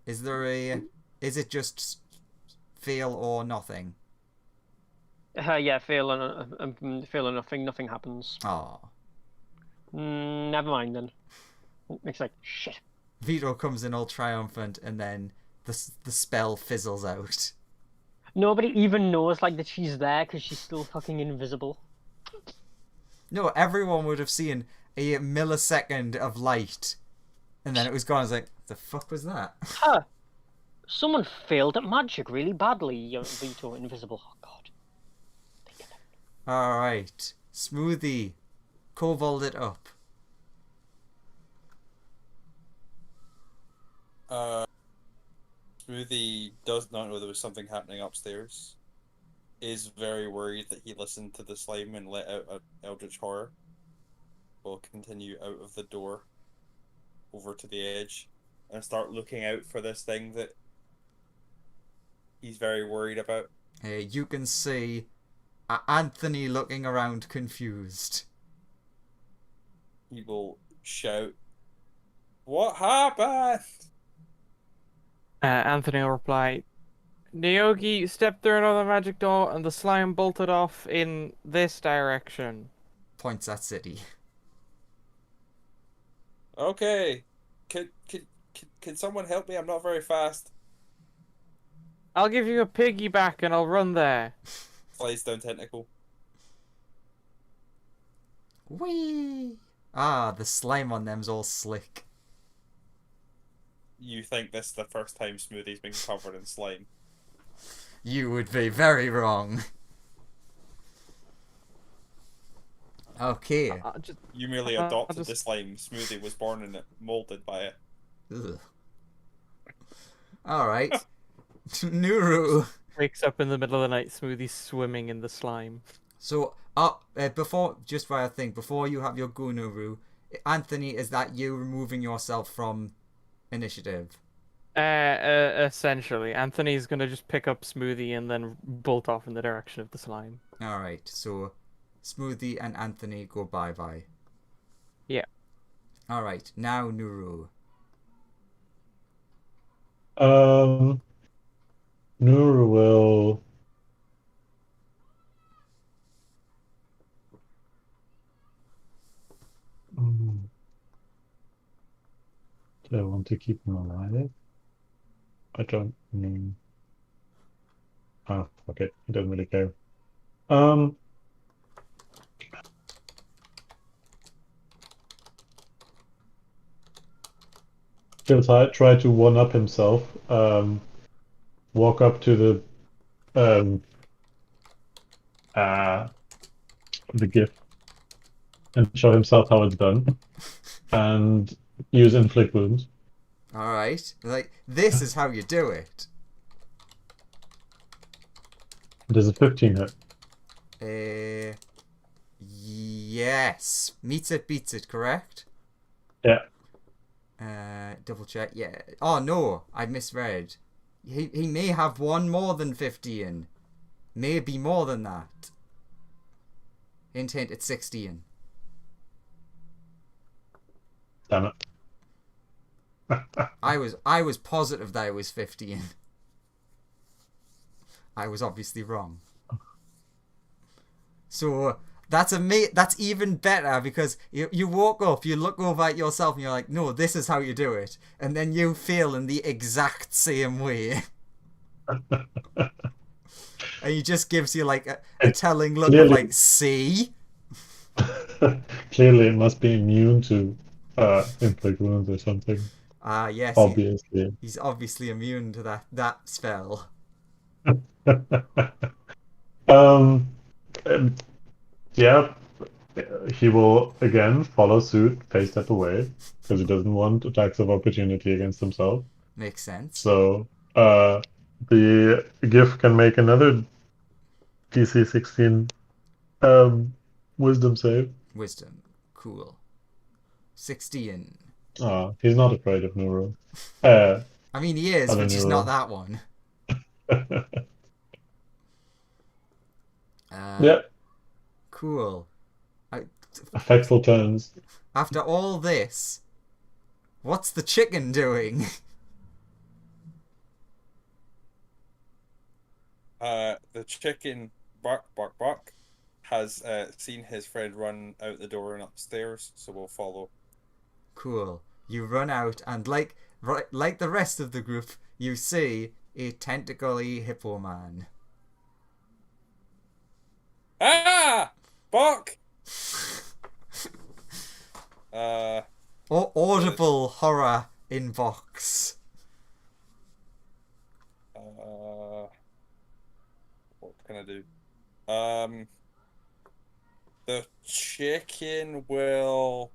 Is there a? Is it just fail or nothing? Yeah, fail or nothing. Nothing happens. Oh. Never mind then. It's like shit. Vito comes in all triumphant, and then the spell fizzles out. Nobody even knows like that she's there because she's still fucking invisible. No, everyone would have seen a millisecond of light, and then it was gone. I was like, the fuck was that? Huh. Someone failed at magic really badly, young Vito Invisible. Oh god. Alright. Smoothie. Kobold it up. Smoothie does not know there was something happening upstairs. Is very worried that he listened to the slime and let out an eldritch horror. Will continue out of the door over to the edge and start looking out for this thing that he's very worried about. You can see Anthony looking around confused. He will shout, "What happened?" Anthony will reply, Naogi stepped through another magic door and the slime bolted off in this direction. Points at City. Okay. Can someone help me? I'm not very fast. I'll give you a piggyback and I'll run there. Flies down tentacle. Whee! Ah, the slime on them's all slick. You think this is the first time Smoothie's been covered in slime? You would be very wrong. Okay. You merely adopted the slime. Smoothie was born in it, molded by it. Ugh. Alright. Nuru. Wakes up in the middle of the night, Smoothie swimming in the slime. So, before you have your go, Nuru, Anthony, is that you removing yourself from initiative? Essentially. Anthony's gonna just pick up Smoothie and then bolt off in the direction of the slime. Alright, so Smoothie and Anthony go bye-bye. Yeah. Alright, now Nuru. Nuru will. Do I want to keep him alive? I don't mean. Ah, fuck it. He doesn't really care. He'll try to one-up himself. Walk up to the gift and show himself how it's done, and use inflict wounds. Alright, like, this is how you do it. Does a 15 hit? Yes. Meets it, beats it, correct? Yeah. Double check. Yeah. Oh, no. I misread. He may have one more than 15. Maybe more than that. Hint, hint, it's 16. Damn it. I was positive that it was 15. I was obviously wrong. So that's even better because you walk up, you look over at yourself and you're like, no, this is how you do it. And then you fail in the exact same way. And he just gives you like a telling look of like, see? Clearly, it must be immune to inflict wounds or something. Yes. Obviously. He's obviously immune to that spell. And, yeah, he will again follow suit, face step away, because he doesn't want attacks of opportunity against himself. Makes sense. So, the GIF can make another DC 16 wisdom save. Wisdom. Cool. 16. He's not afraid of Nuro. I mean, he is, Other but he's Nuro. not that one. Yeah, Cool. effectful turns. After all this, what's the chicken doing? The chicken, bark, bark, bark, has seen his friend run out the door and upstairs, so we'll follow. Cool. You run out, and like the rest of the group, you see a tentacly hippo man. Ah! Bark! Audible horror inbox. What can I do? The chicken will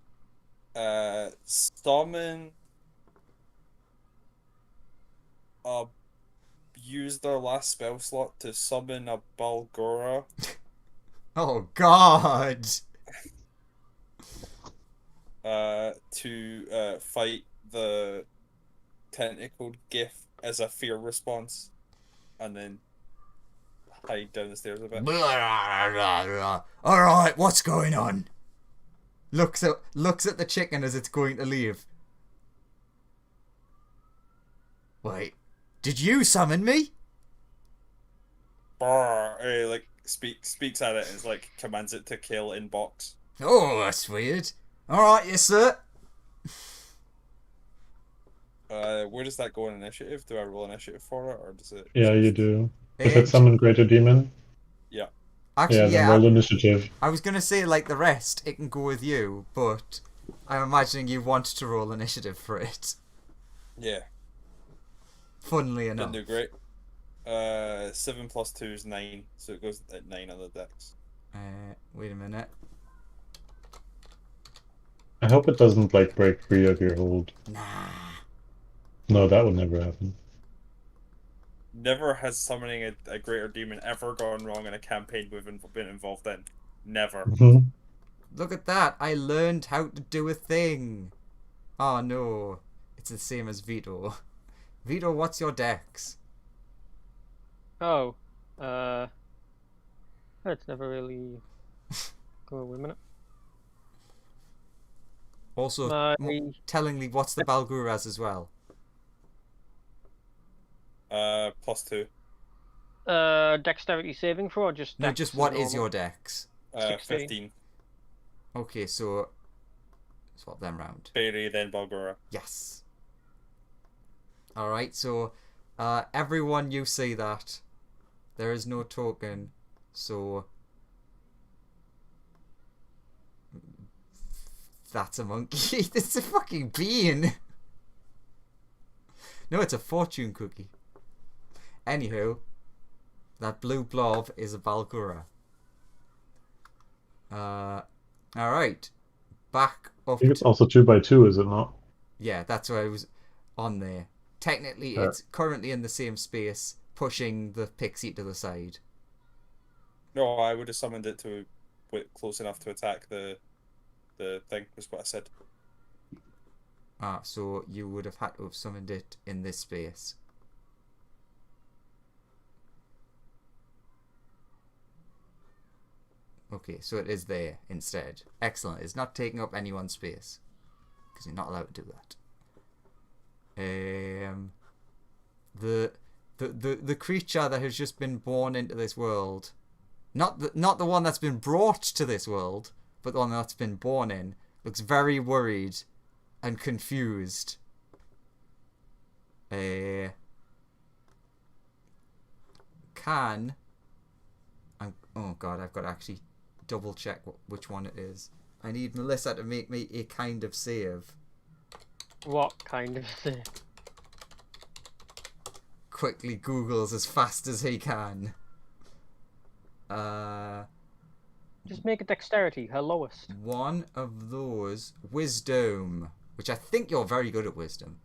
summon use their last spell slot to summon a Balgora. Oh God! To fight the tentacled GIF as a fear response, and then hide down the stairs a bit. All right, what's going on? Looks at the chicken as it's going to leave. Wait, did you summon me? Like speaks at it and like commands it to kill in box. Oh, that's weird. All right, yes, sir. Where does that go in initiative? Do I roll initiative for it, or does it? Yeah, you do. If It- it's summon greater demon, Yeah. Actually, then roll initiative. I was gonna say like the rest, it can go with you, but I'm imagining you want to roll initiative for it. Yeah. Funnily enough. Didn't do great. 7 + 2 is 9, so it goes at 9 on the dex. Wait a minute. I hope it doesn't like break free of your hold. Nah. No, that would never happen. Never has summoning a greater demon ever gone wrong in a campaign we've been involved in. Never. Look at that! I learned how to do a thing. Oh no, it's the same as Vito. Vito, what's your dex? Oh, it's never really. Go wait a minute. Also, tellingly, what's the Balguras as well? +2. Dexterity saving throw or just No, dex just what is normal? your dex? 16. 15. Okay, so swap them round. Fairy, then Balgora. Yes. Alright, so everyone you see that. There is no token, so that's a monkey. It's a fucking bean. No, it's a fortune cookie. Anywho, that blue blob is a Balgura. Alright. Back I up think it's to... also 2x2, is it not? Yeah, that's where I was on there. Technically, it's currently in the same space, pushing the pixie to the side. No, I would have summoned it to close enough to attack the thing. Was what I said. Ah, so you would have had to have summoned it in this space. Okay, so it is there instead. Excellent. It's not taking up anyone's space. Because you're not allowed to do that. The creature that has just been born into this world, not the one that's been brought to this world, but the one that's been born in, looks very worried and confused. Oh god, I've got to actually double check which one it is. I need Melissa to make me a kind of save. What kind of thing? Quickly Googles as fast as he can. Just make a dexterity, her lowest. One of those, wisdom, which I think you're very good at wisdom.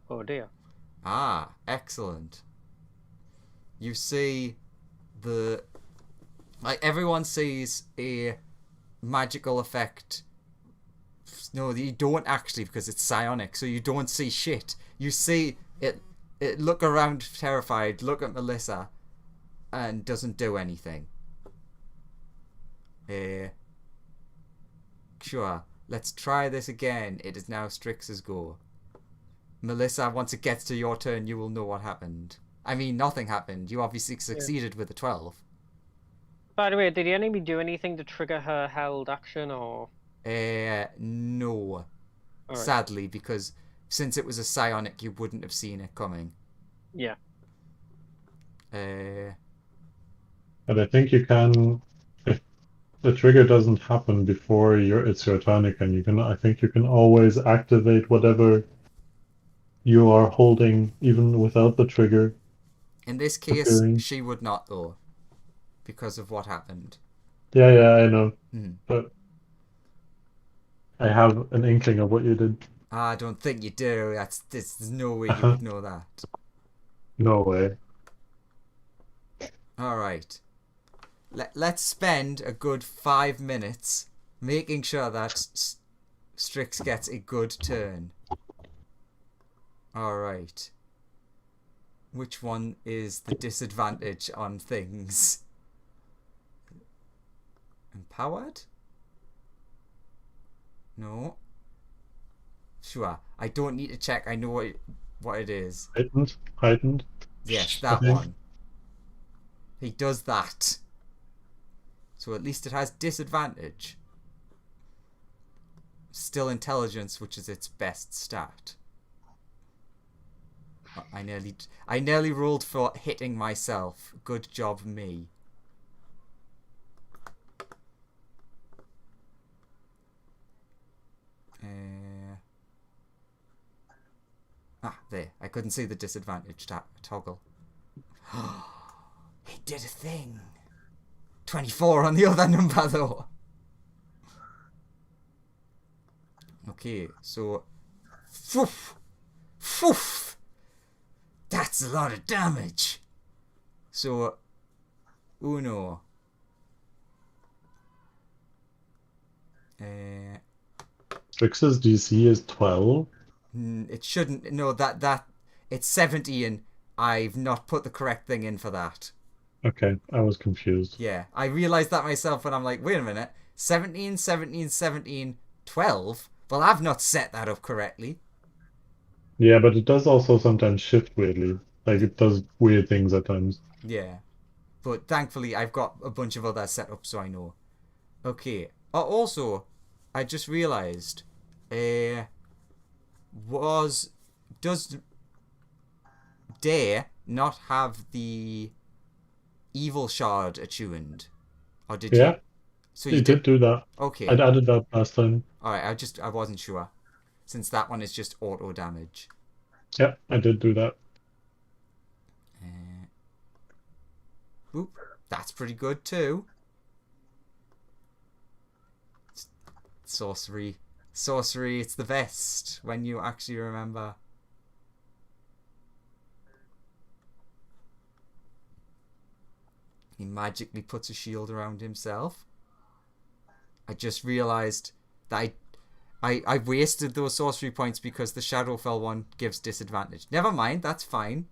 Oh dear. Ah, excellent. You see everyone sees a magical effect. No, you don't actually, because it's psionic, so you don't see shit. You see it look around terrified, look at Melissa, and doesn't do anything. Sure, let's try this again. It is now Strix's go. Melissa, once it gets to your turn, you will know what happened. I mean, nothing happened. You obviously succeeded with a 12. By the way, did the enemy do anything to trigger her held action, or...? No. Right. Sadly, because since it was a psionic, you wouldn't have seen it coming. Yeah. And I think you can, if the trigger doesn't happen before it's your turn again, I think you can always activate whatever you are holding, even without the trigger. In this case, appearing. She would not, though, because of what happened. Yeah, I know. Mm. But I have an inkling of what you did. I don't think you do. There's no way you would know that. No way. Alright. Let's spend a good 5 minutes making sure that Strix gets a good turn. Alright. Which one is the disadvantage on things? Empowered? No. Sure. I don't need to check. I know what it is. Heightened. Yes, that one. He does that. So at least it has disadvantage. Still intelligence, which is its best stat. I nearly rolled for hitting myself. Good job, me. There. I couldn't see the disadvantage toggle. It did a thing. 24 on the other number, though. Okay, so... Foof! Foof! That's a lot of damage. So... Uno. Strix's DC is 12. It shouldn't. No, that it's 17. I've not put the correct thing in for that. Okay, I was confused. Yeah, I realised that myself when I'm like, wait a minute. 17, 17, 17, 12? Well, I've not set that up correctly. Yeah, but it does also sometimes shift weirdly. Like, it does weird things at times. Yeah. But thankfully, I've got a bunch of others set up so I know. Okay. Also, I just realised... Does Dare not have the evil shard attuned? Or did you? So you did do that. Okay. I'd added that last time. Alright, I wasn't sure. Since that one is just auto damage. Yeah, I did do that. Oop, that's pretty good too. Sorcery. Sorcery, it's the best when you actually remember. He magically puts a shield around himself. I just realised that I wasted those sorcery points because the Shadowfell one gives disadvantage. Never mind, that's fine.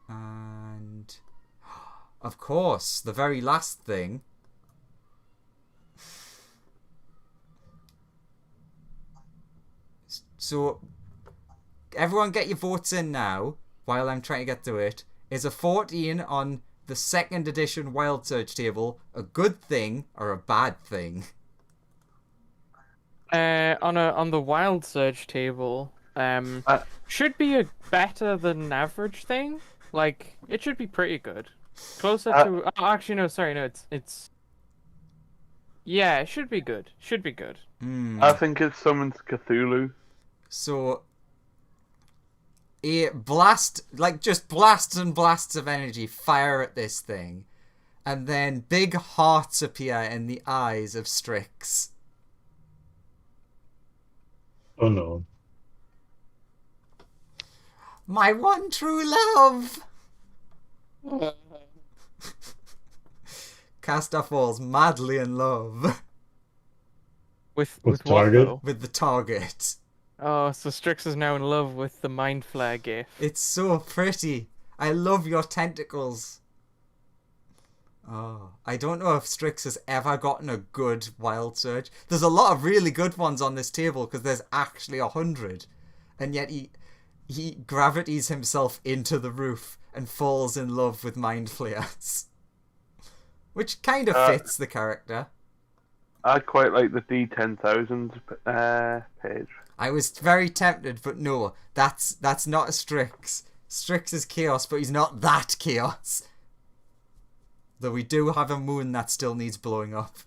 And of course, the very last thing. So everyone get your votes in now while I'm trying to get through it. Is a 14 on the 2nd edition Wild Surge table a good thing or a bad thing? On the Wild Surge table, should be a better than average thing. Like, it should be pretty good. Closer to... Oh, actually, no, sorry, no, it's... Yeah, it should be good. Should be good. I think it summons Cthulhu. So, a blast, like just blasts and blasts of energy fire at this thing, and then big hearts appear in the eyes of Strix. Oh no. My one true love! Caster falls madly in love With With what, target? though? with the target. Oh, so Strix is now in love with the Mind Flare gif. It's so pretty. I love your tentacles. Oh, I don't know if Strix has ever gotten a good Wild Surge. There's a lot of really good ones on this table because there's actually 100. And yet he gravities himself into the roof and falls in love with Mind Flayers. Which kind of fits the character. I quite like the D10,000 page. I was very tempted, but no, that's not a Strix. Strix is chaos, but he's not that chaos. Though we do have a moon that still needs blowing up.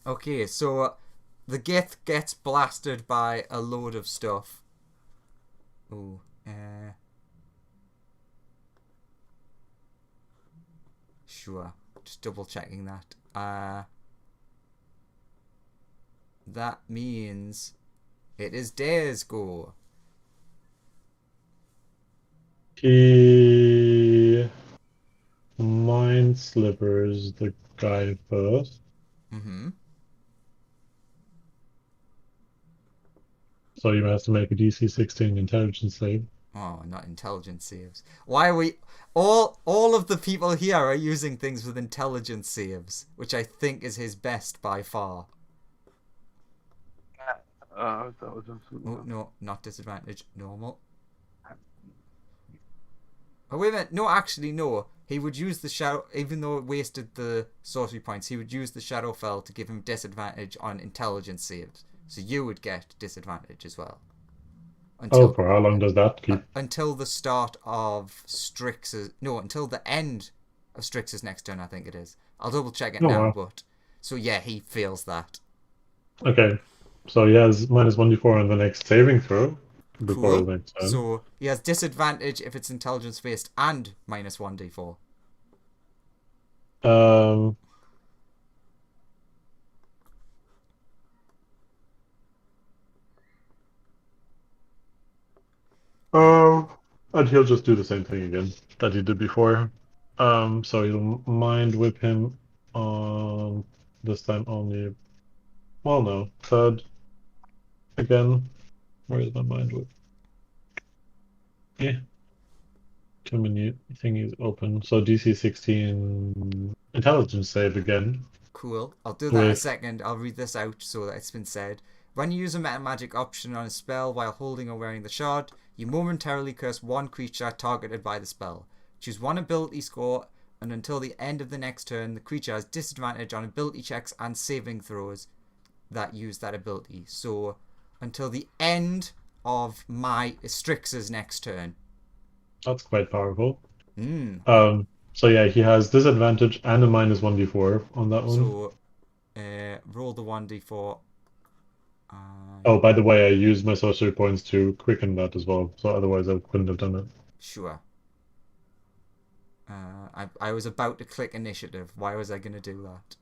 Okay, so the Gith gets blasted by a load of stuff. Ooh, sure, just double checking that. That means it is Dare's go. He mind slivers the guy first. Mm-hmm. So you have to make a DC 16 intelligence save. Oh, not intelligence saves. Why are we... All of the people here are using things with intelligence saves, which I think is his best by far. Oh, that was Oh, no, not disadvantage. Normal. Oh, wait a minute. No, actually, no. He would use the shadow... Even though it wasted the sorcery points, he would use the Shadowfell to give him disadvantage on intelligence saves. So you would get disadvantage as well. Oh, for how long does that keep? Until the start of Strix's... No, until the end of Strix's next turn, I think it is. I'll double check it now, wow. but... So yeah, he fails that. Okay. So he has minus 1d4 on the next saving throw. Before Cool. the next turn. So he has disadvantage if it's intelligence based and minus 1d4. And he'll just do the same thing again that he did before. So he'll mind whip him on this time only. Well, no, third again. Where is my mind whip? Yeah. Too many thingies open. So DC 16 intelligence save again. Cool. I'll do that in a second. I'll read this out so that it's been said. When you use a meta magic option on a spell while holding or wearing the shard, you momentarily curse one creature targeted by the spell. Choose one ability score, and until the end of the next turn, the creature has disadvantage on ability checks and saving throws that use that ability. So, until the end of my Strix's next turn. That's quite powerful. Mm. So yeah, he has disadvantage and a minus 1d4 on that one. So, roll the 1d4. Oh, by the way, I used my sorcery points to quicken that as well, so otherwise I couldn't have done it. Sure. I was about to click initiative. Why was I going to do that?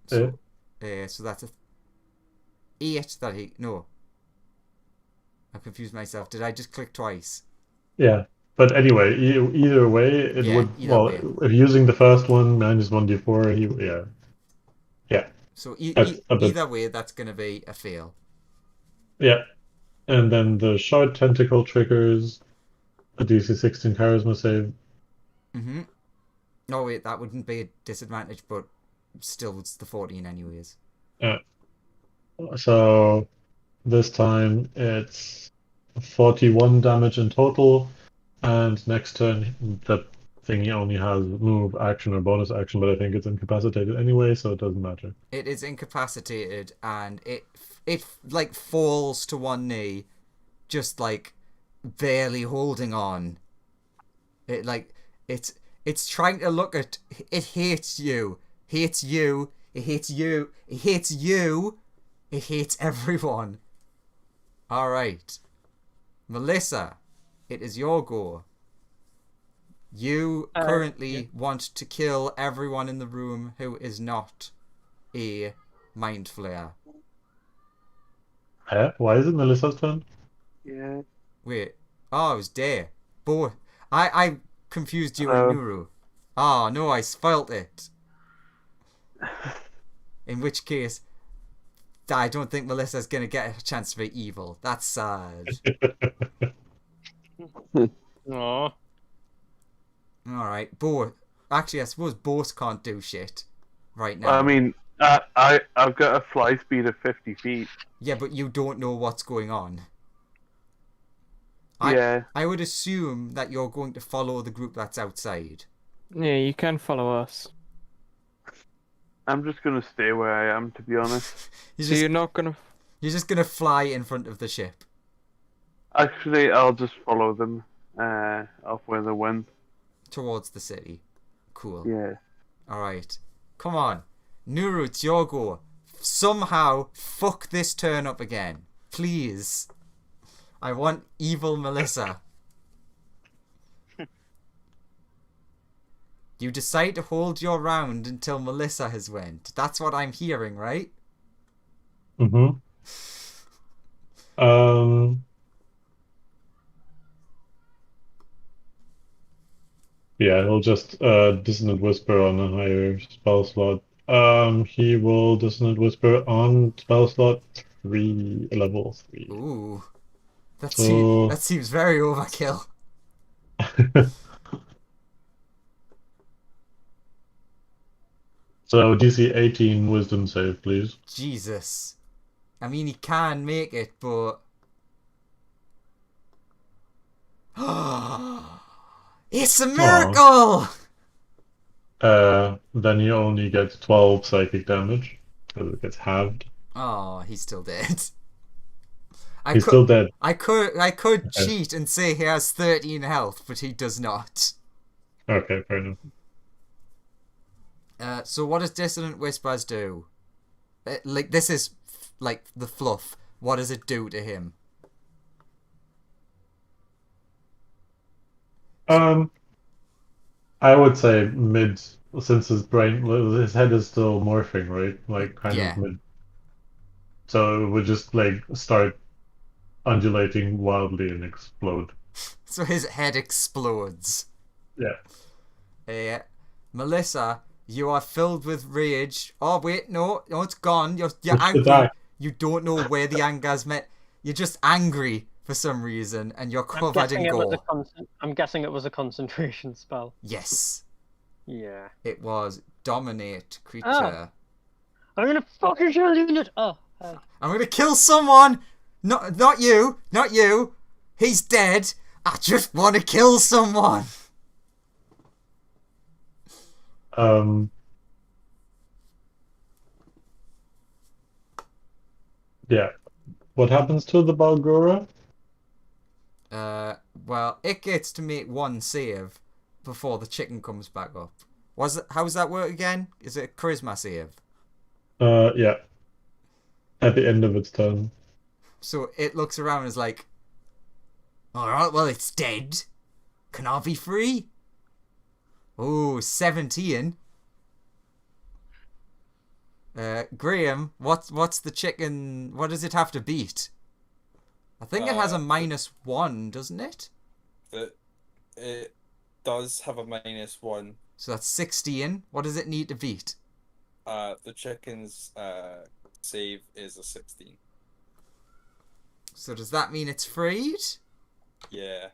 So, so that's a... 8 that he... No. I confused myself. Did I just click twice? Yeah. But anyway, either way, it Yeah, would... either Well, way. if using the first one, minus 1d4, yeah. Yeah. So That's a bit... either way, that's going to be a fail. Yeah. And then the short tentacle triggers a DC 16 charisma save. Mm-hmm. Oh, wait, that wouldn't be a disadvantage, but still it's the 14 anyways. Yeah. So this time it's 41 damage in total, and next turn that thingy only has move, action, or bonus action, but I think it's incapacitated anyway, so it doesn't matter. It is incapacitated, and it like falls to one knee, just like barely holding on. It like it's trying to look at... It hates you. Hates you. It hates you. It hates you. It hates everyone. Alright. Melissa, it is your go. You currently want to kill everyone in the room who is not a mind flayer. Why is it Melissa's turn? Yeah. Wait. Oh, it was Day. I confused you and Nuru. Oh, no, I spoilt it. In which case, I don't think Melissa's going to get a chance to be evil. That's sad. Aw. Alright, Bo. Actually, I suppose both can't do shit right now. I mean, I've got a fly speed of 50 feet. Yeah, but you don't know what's going on. Yeah. I would assume that you're going to follow the group that's outside. Yeah, you can follow us. I'm just gonna stay where I am, to be honest. You're not gonna... You're just gonna fly in front of the ship. Actually, I'll just follow them off where they went. Towards the city. Cool. Yeah. Alright. Come on. Nuru, it's your go. Somehow fuck this turn up again. Please. I want evil Melissa. You decide to hold your round until Melissa has went. That's what I'm hearing, right? Mm-hmm. Yeah, he'll just Dissonant Whisper on a higher spell slot. He will Dissonant Whisper on spell slot 3, level 3. Ooh. That So- seems very overkill. So DC 18 Wisdom save, please. Jesus. I mean, he can make it, but... It's a miracle! Then he only gets 12 psychic damage, because it gets halved. Oh, he's still dead. He's still dead. I could cheat and say he has 13 health, but he does not. Okay, fair enough. So what does Dissonant Whispers do? Like, this is like the fluff. What does it do to him? I would say mid, since his head is still morphing, right? Like, kind Yeah. of mid. So it would just, like, start undulating wildly and explode. So his head explodes. Yeah. Melissa, you are filled with rage. Oh wait, no, it's gone. You're Push the angry. die. You don't know where the anger's met. You're just angry for some reason, and you're covered in gore. I'm guessing it was a concentration spell. Yes, Yeah. it was dominate creature. Ah. I'm gonna fucking kill you. Oh. I'm gonna kill someone. Not you. Not you. He's dead. I just want to kill someone. Yeah. What happens to the Balgora? Well, it gets to make one save before the chicken comes back up. How does that work again? Is it a charisma save? Yeah. At the end of its turn. So it looks around and is like, alright, well, it's dead. Can I be free? Oh, 17. Graham, what's the chicken? What does it have to beat? I think it has a -1, doesn't it? It does have a -1. So that's 16. What does it need to beat? The chicken's save is a 16. So does that mean it's freed? Yeah.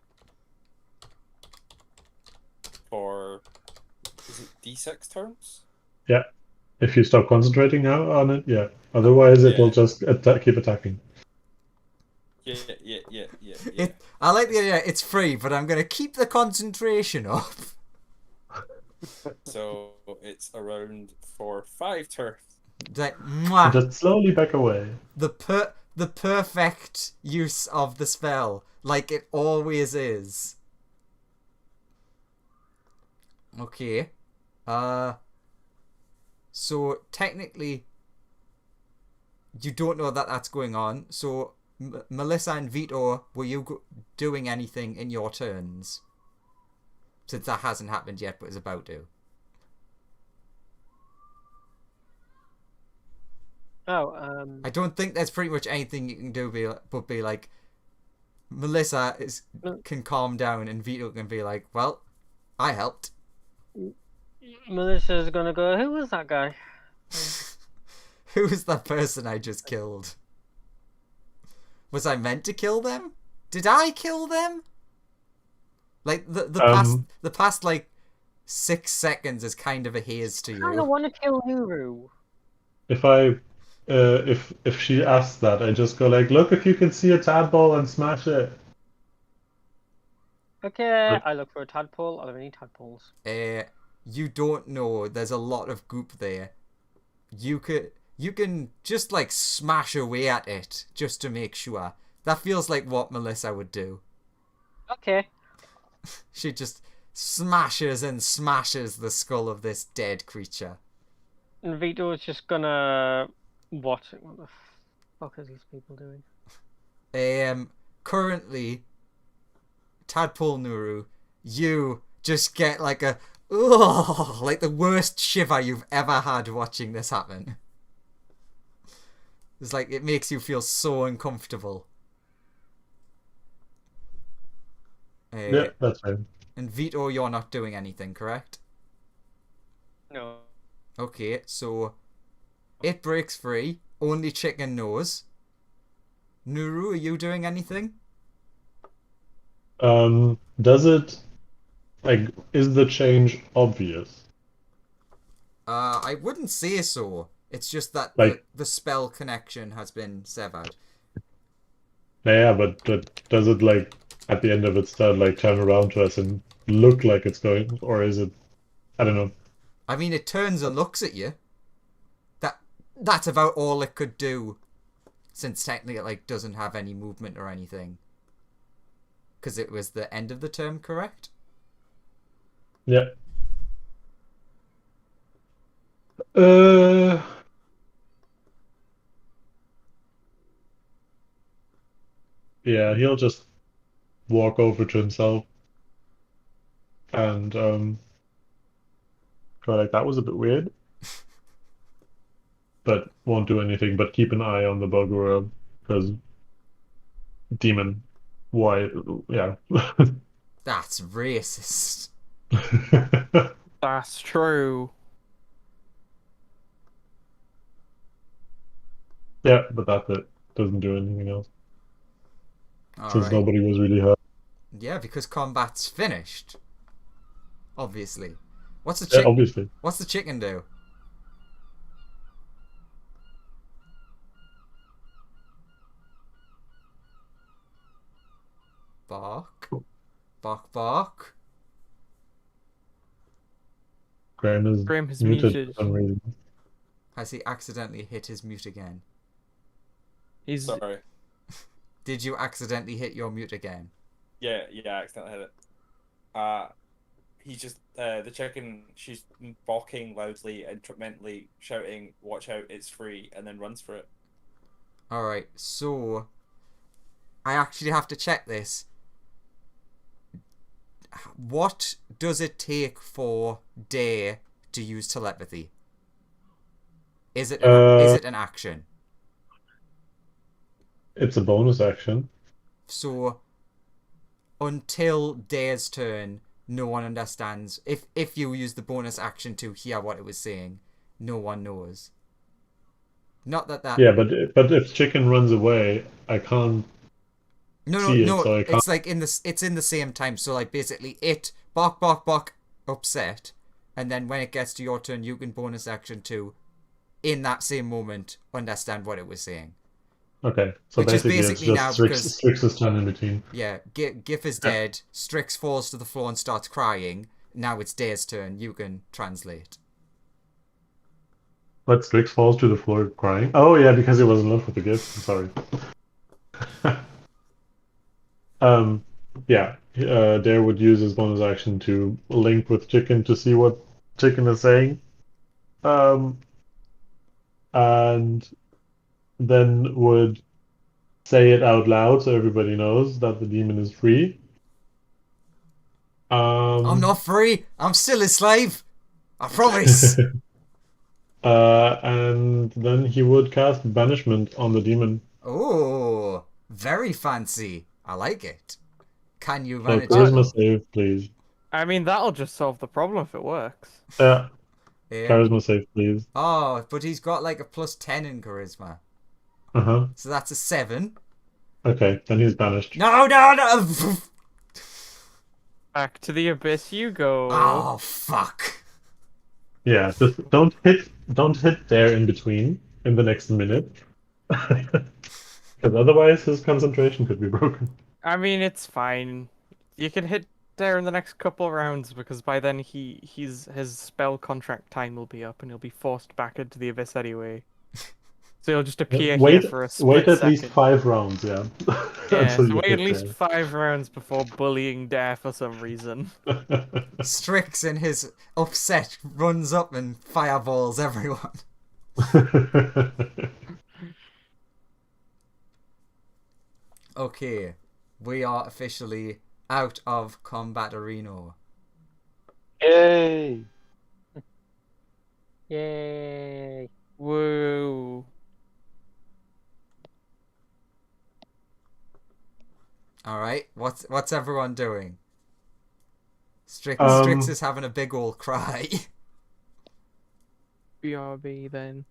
For is it D6 turns? Yeah. If you stop concentrating now on it, yeah. Otherwise, it will just keep attacking. Yeah. I like the idea. It's free, but I'm gonna keep the concentration up. So it's around for 5 turns. Like, mwah, Just slowly back away. the perfect use of the spell, like it always is. Okay. So technically, you don't know that that's going on. So Melissa and Vito, were you doing anything in your turns? Since that hasn't happened yet, but is about to. I don't think there's pretty much anything you can do but be like, Melissa can calm down and Vito can be like, well, I helped. Melissa's gonna go, who was that guy? Who was that person I just killed? Was I meant to kill them? Did I kill them? Like the past like 6 seconds is kind of a haze to I don't you. want to kill Nuru. If she asks that, I just go like, look if you can see a tadpole and smash it. Okay, I look for a tadpole. Are there any tadpoles? You don't know. There's a lot of goop there. You can just like smash away at it just to make sure. That feels like what Melissa would do. Okay. She just smashes and smashes the skull of this dead creature. And Vito's just gonna watch it. What the fuck are these people doing? Currently, Tadpole Nuru, you just get like a like the worst shiver you've ever had watching this happen. It's like it makes you feel so uncomfortable. Yeah, that's fine. And Vito, you're not doing anything, correct? No. Okay, so it breaks free. Only chicken knows. Nuru, are you doing anything? Does it like is the change obvious? I wouldn't say so. It's just that Like- the spell connection has been severed. Yeah, but does it like at the end of it start like turn around to us and look like it's going, or is it? I don't know. I mean, it turns and looks at you. That's about all it could do, since technically it like doesn't have any movement or anything. Because it was the end of the term, correct? Yeah. Yeah, he'll just walk over to himself and go like, that was a bit weird. But won't do anything but keep an eye on the Bogura because demon. Why? Yeah. That's racist. That's true. Yeah, but that's it. Doesn't do anything else. Since Alright. nobody was really hurt. Yeah, because combat's finished. Obviously. What's the Yeah, chicken? obviously. What's the chicken do? Bark. Bark, bark. Graham is Graham has muted muted. for some reason. Has he accidentally hit his mute again? He's Sorry. Did you accidentally hit your mute again? Yeah, I accidentally hit it. He's just the chicken. She's barking loudly and mentally shouting, "Watch out! It's free!" and then runs for it. Alright, so I actually have to check this. What does it take for Day to use telepathy? Is it an action? It's a bonus action. So until Dare's turn, no one understands. If you use the bonus action to hear what it was saying, no one knows. Not that. Yeah, but if chicken runs away, I can't see it, so I can't. It's like it's in the same time. So like basically, it bark bark bark upset, and then when it gets to your turn, you can bonus action to, in that same moment, understand what it was saying. Okay, so Which is basically basically it's now just because Strix's turn in between. yeah, Gif is dead. Strix falls to the floor and starts crying. Now it's Dare's turn. You can translate. But Strix falls to the floor crying. Oh yeah, because he was in love with the gift. I'm sorry. Yeah. Dare would use his bonus action to link with Chicken to see what Chicken is saying. And then would say it out loud so everybody knows that the demon is free. I'm not free. I'm still a slave. I promise. And then he would cast Banishment on the demon. Oh, very fancy. I like it. Can you So manage charisma it? save, please. I mean, that'll just solve the problem if it works. Yeah, Yeah. charisma save, please. Oh, but he's got like a +10 in charisma. Uh-huh. So that's a 7. Okay, then he's banished. No. Back to the abyss you go. Oh, fuck. Yeah, just don't hit there in between in the next minute. Because otherwise his concentration could be broken. I mean, it's fine. You can hit there in the next couple of rounds because by then his spell contract time will be up and he'll be forced back into the abyss anyway. So he'll just appear here for a split Wait at second. least 5 rounds, yeah. Yeah, Until so you wait hit at least there. 5 rounds before bullying Dare for some reason. Strix in his upset runs up and fireballs everyone. Okay, we are officially out of Combat Arena. Yay! Yay! Woo. Alright, what's everyone doing? Strix is having a big ol' cry. BRB then.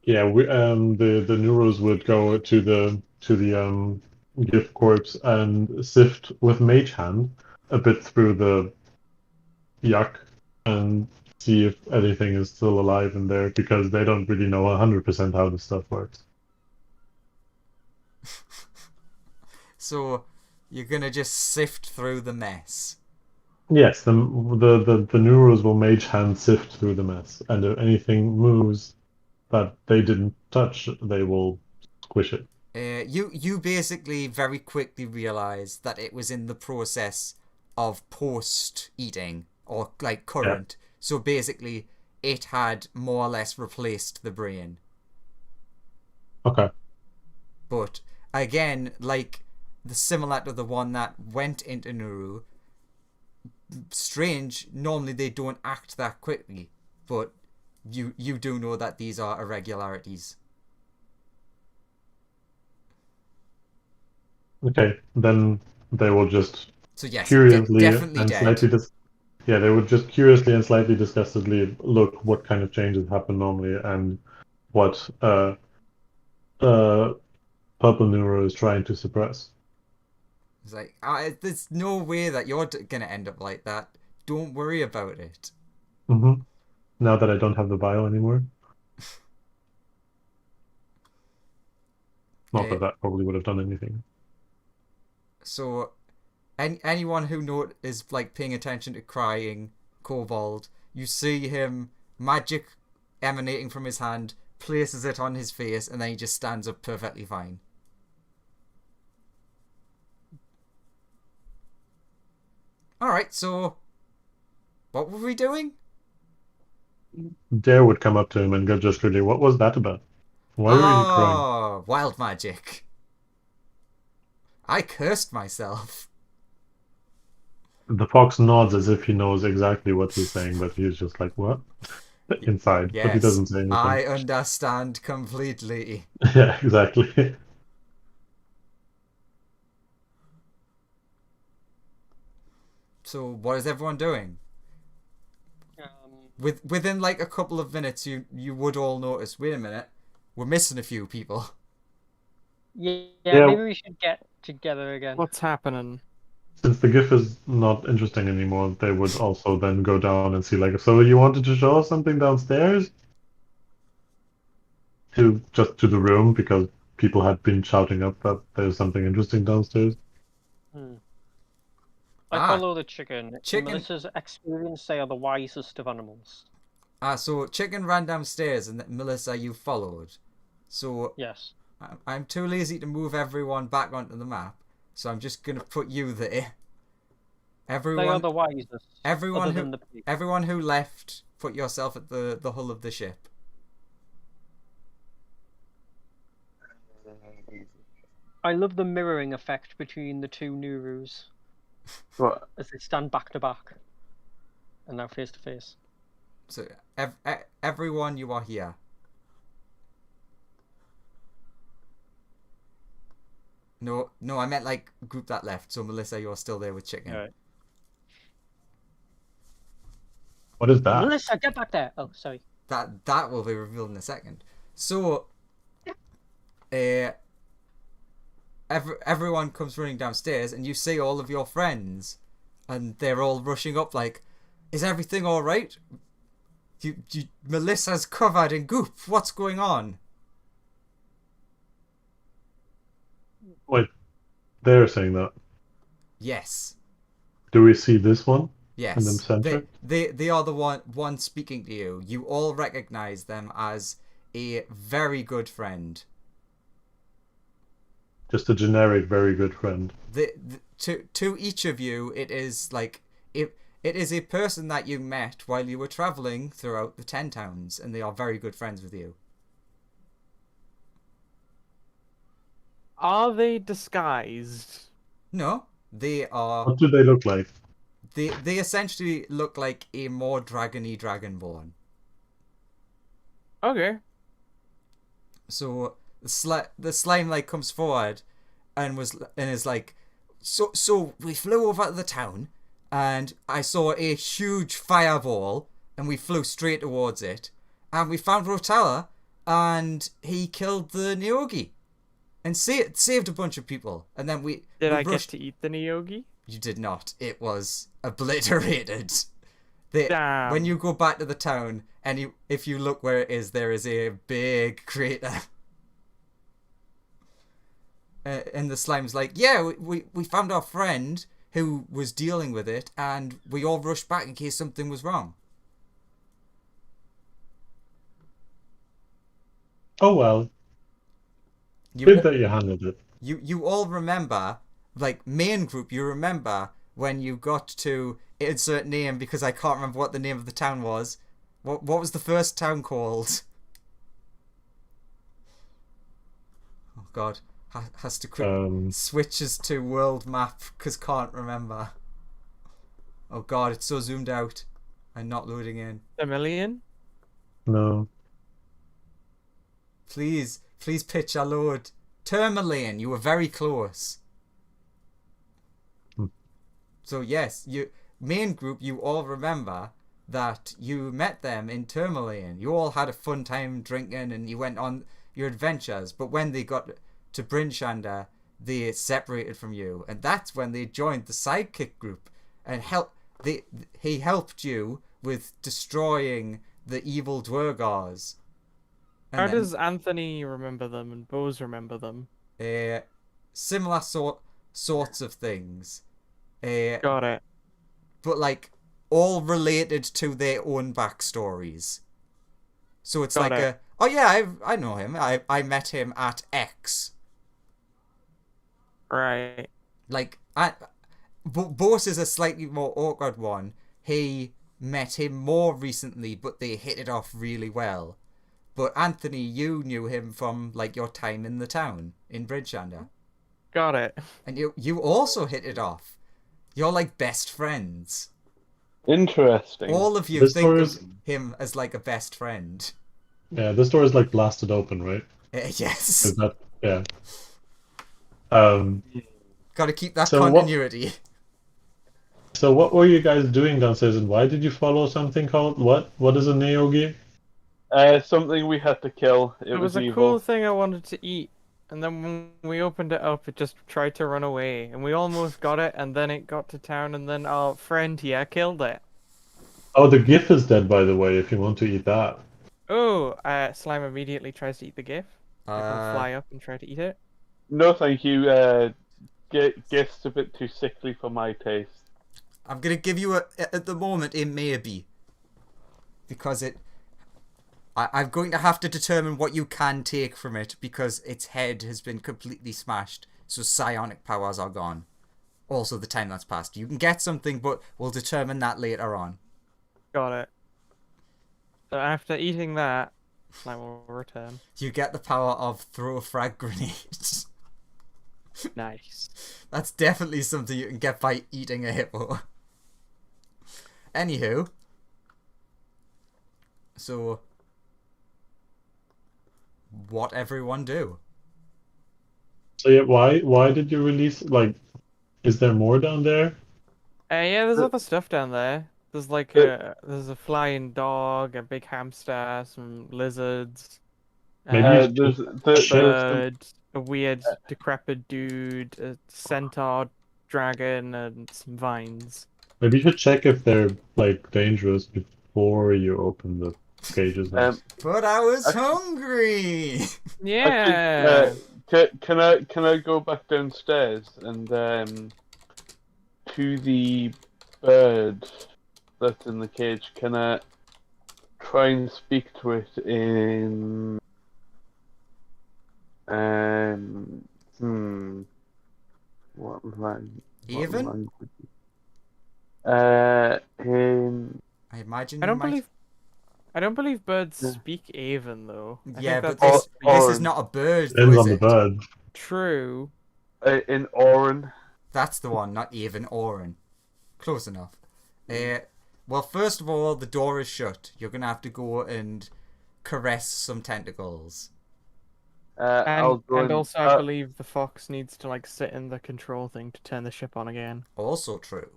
Yeah, the Neuros would go to the gift corpse and sift with Mage Hand a bit through the yuck and see if anything is still alive in there because they don't really know 100% how this stuff works. So you're gonna just sift through the mess. Yes, the Neuros will Mage Hand sift through the mess, and if anything moves that they didn't touch, they will squish it. You basically very quickly realize that it was in the process of post-eating, or like current. Yeah. So basically, it had more or less replaced the brain. Okay. But again, like similar to the one that went into Nuru, strange, normally they don't act that quickly, but you do know that these are irregularities. Okay, then they will just so yes, curiously definitely and dead. slightly they would just curiously and slightly disgustedly look what kind of changes happen normally and what Purple Neuro is trying to suppress. It's like, there's no way that you're gonna end up like that. Don't worry about it. Mm-hmm. Now that I don't have the bio anymore. Not that probably would have done anything. So, anyone who is like paying attention to crying Kobold, you see him, magic emanating from his hand, places it on his face, and then he just stands up perfectly fine. Alright, so what were we doing? Dare would come up to him and go just really, what was that about? Why were you crying? Oh, wild magic. I cursed myself. The fox nods as if he knows exactly what he's saying, but he's just like, what? Inside, but he Yes, doesn't say anything. I understand completely. Yeah, exactly. So what is everyone doing? Within like a couple of minutes, you would all notice. Wait a minute, we're missing a few people. Yeah, Yeah. maybe we should get together again. What's happening? Since the GIF is not interesting anymore, they would also then go down and see, like, so you wanted to show us something downstairs? Just to the room, because people had been shouting up that there's something interesting downstairs. I follow the chicken. Chicken- In Melissa's experience, they are the wisest of animals. So Chicken ran downstairs, and Melissa, you followed. So Yes. I'm too lazy to move everyone back onto the map, so I'm just gonna put you there. They are Everyone, the wisest. everyone other who, than the pig. everyone who left, put yourself at the hull of the ship. I love the mirroring effect between the two Nurus What? as they stand back to back and now face to face. So everyone, you are here. No, I meant like group that left. So Melissa, you're still there with Chicken. Alright. What is that? Melissa, get back there! Oh, sorry. That will be revealed in a second. So, everyone comes running downstairs, and you see all of your friends, and they're all rushing up like, "Is everything all right? Melissa's covered in goop. What's going on?" Wait, they're saying that. Yes. Do we see this one? Yes. In the center? They are the one speaking to you. You all recognize them as a very good friend. Just a generic, very good friend. To each of you, it is like it is a person that you met while you were traveling throughout the 10 towns, and they are very good friends with you. Are they disguised? No, they are. What do they look like? They essentially look like a more dragony dragonborn. Okay. So the slime like comes forward and is like, so we flew over to the town, and I saw a huge fireball, and we flew straight towards it, and we found Rotella, and he killed the Neogi, and saved a bunch of people, and then we Did I rushed... get to eat the Neogi? You did not. It was obliterated. Damn. When you go back to the town, and if you look where it is, there is a big crater. And the slime's like, yeah, we found our friend who was dealing with it, and we all rushed back in case something was wrong. Oh well. You Good that you handled it. you all remember, like, main group, you remember when you got to insert name, because I can't remember what the name of the town was. What was the first town called? Oh god. Has to quick switches to world map because can't remember. Oh god, it's so zoomed out and not loading in. A million? No. Please pitch a load. Tourmaline, you were very close. So yes, main group, you all remember that you met them in Tourmaline. You all had a fun time drinking and you went on your adventures, but when they got to Bryn Shander, they separated from you, and that's when they joined the sidekick group and he helped you with destroying the evil Dwergars. How does Anthony remember them and Bose remember them? Similar sorts of things. Got it. But like all related to their own backstories. So it's Got like it. oh yeah, I know him. I met him at X. Right. Like, Bose is a slightly more awkward one. He met him more recently, but they hit it off really well. But Anthony, you knew him from like your time in the town in Bridgeshander, Got it. and you also hit it off. You're like best friends. Interesting. All of you This think door of is him as like a best friend. yeah. This door is like blasted open, right? Yes. Is that yeah? Um. Got to keep that So what? continuity. So what were you guys doing downstairs, and why did you follow something called what? What is a Neogi? Something we had to kill. It It was a evil. cool thing I wanted to eat, and then when we opened it up, it just tried to run away, and we almost got it, and then it got to town, and then our friend here killed it. Oh, the GIF is dead, by the way. If you want to eat that. Oh, Slime immediately tries to eat the GIF. Everyone fly up and try to eat it. No, thank you. Guess a bit too sickly for my taste. I'm gonna give you at the moment a maybe, because I'm going to have to determine what you can take from it because its head has been completely smashed, so psionic powers are gone. Also, the time that's passed. You can get something, but we'll determine that later on. Got it. So after eating that, Slime will return. You get the power of throw a frag grenade. Nice. That's definitely something you can get by eating a hippo. Anywho, so what everyone do? So yeah, why did you release like? Is there more down there? Yeah, there's other stuff down there. There's like there's a flying dog, a big hamster, some lizards, Maybe a you should There's check. bird, a weird decrepit dude, a centaur dragon, and some vines. Maybe you should check if they're like dangerous before you open the cages. But I was Actually- hungry. Yeah. Can I go back downstairs and to the bird that's in the cage? Can I try and speak to it in what Even? language? In I imagine I you don't might. I don't believe birds Yeah. speak Avon though. I Yeah, think but that's this is orange. not a bird, though, Depends is on the it? bird. true. in Oran. That's the one, not even Oren. Close enough. Well, first of all, the door is shut. You're gonna have to go and caress some tentacles. I'll And go and and also I believe the fox needs to like sit in the control thing to turn the ship on again. Also true.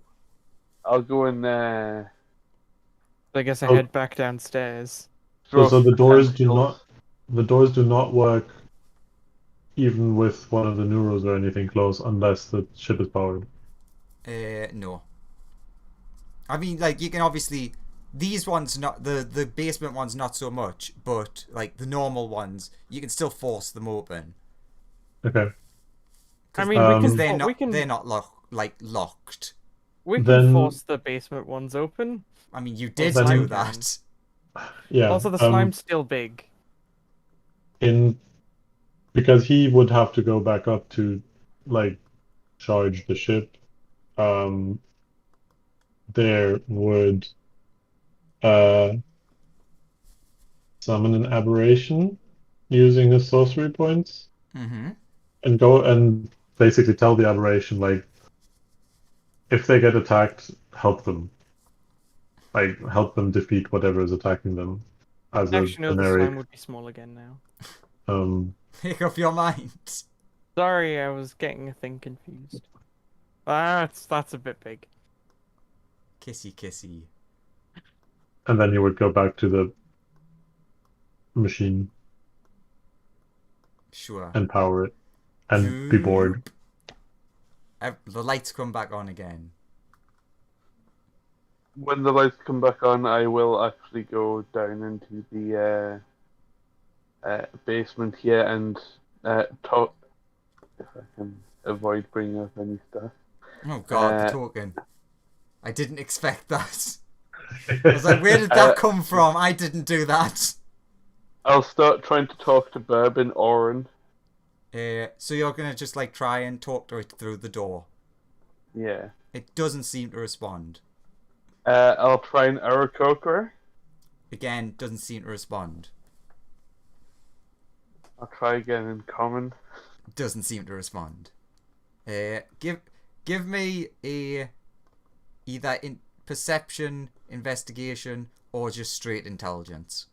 I'll go and So I guess I Oh. head back downstairs. So the doors do tentacles. not the doors do not work even with one of the neuros or anything close unless the ship is powered. No. I mean, like, you can obviously... These ones, not the basement ones, not so much, but, like, the normal ones, you can still force them open. Okay. I mean, we can They're not, we can they're not locked. we can Then- force the basement ones open. I mean, you did then- do that. Yeah. Also, the slime's still big. Because he would have to go back up to like charge the ship. There would summon an aberration using his sorcery points Mm-hmm. and go and basically tell the aberration like if they get attacked, help them. Like help them defeat whatever is attacking them as a Actually, no, the generic slime would be small again now. Make up your mind. Sorry, I was getting a thing confused. That's a bit big. Kissy kissy. and then he would go back to the machine Sure. and power it and be bored. The lights come back on again. When the lights come back on, I will actually go down into the basement here and talk. If I can avoid bringing up any stuff. Oh god, the token. I didn't expect that. I was like, where did that come from? I didn't do that. I'll start trying to talk to Bourbon Oren. So you're gonna just like try and talk to it through the door. Yeah. It doesn't seem to respond. I'll try and Aarakocra. Again, doesn't seem to respond. I'll try again in common. Doesn't seem to respond. Give me a either in perception, investigation, or just straight intelligence.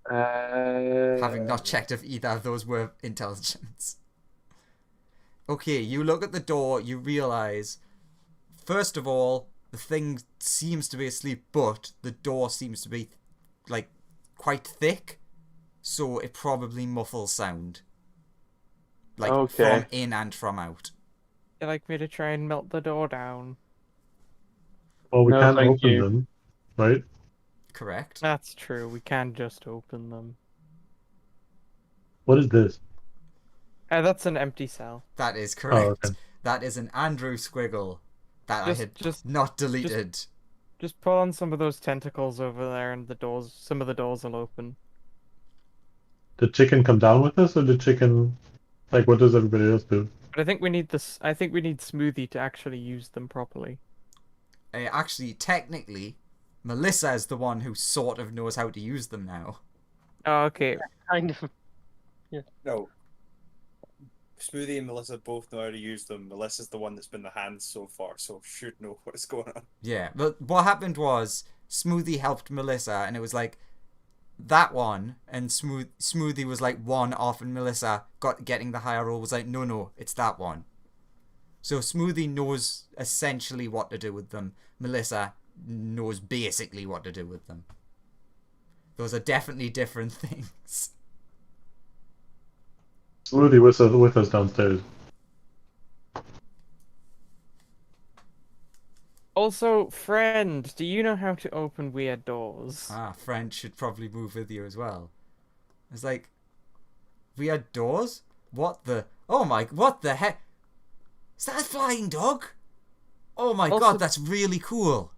Having not checked if either of those were intelligence. Okay, you look at the door, you realise, first of all, the thing seems to be asleep, but the door seems to be, like, quite thick, so it probably muffles sound. Like, Okay. from in and from out. You like me to try and melt the door down? Well, we No, can't thank open you. them, right? Correct? That's true. We can just open them. What is this? That's an empty cell. That is correct. okay. That is an Andrew squiggle that I had Just not deleted. Just pull on some of those tentacles over there, and some of the doors will open. Did chicken come down with us, or did chicken, like, what does everybody else do? But I think we need this. I think we need Smoothie to actually use them properly. Actually, technically, Melissa is the one who sort of knows how to use them now. Oh, okay. Kind of. No. Smoothie and Melissa both know how to use them. Melissa's the one that's been the hands so far, so should know what's going on. Yeah, but what happened was Smoothie helped Melissa, and it was like that one, and Smoothie was like one off, and Melissa getting the higher roll was like, no, it's that one. So Smoothie knows essentially what to do with them. Melissa knows basically what to do with them. Those are definitely different things. Smoothie with us downstairs. Also, friend, do you know how to open weird doors? Friend should probably move with you as well. It's like, weird doors? What the heck? Is that a flying dog? Oh my Also, god, that's really cool.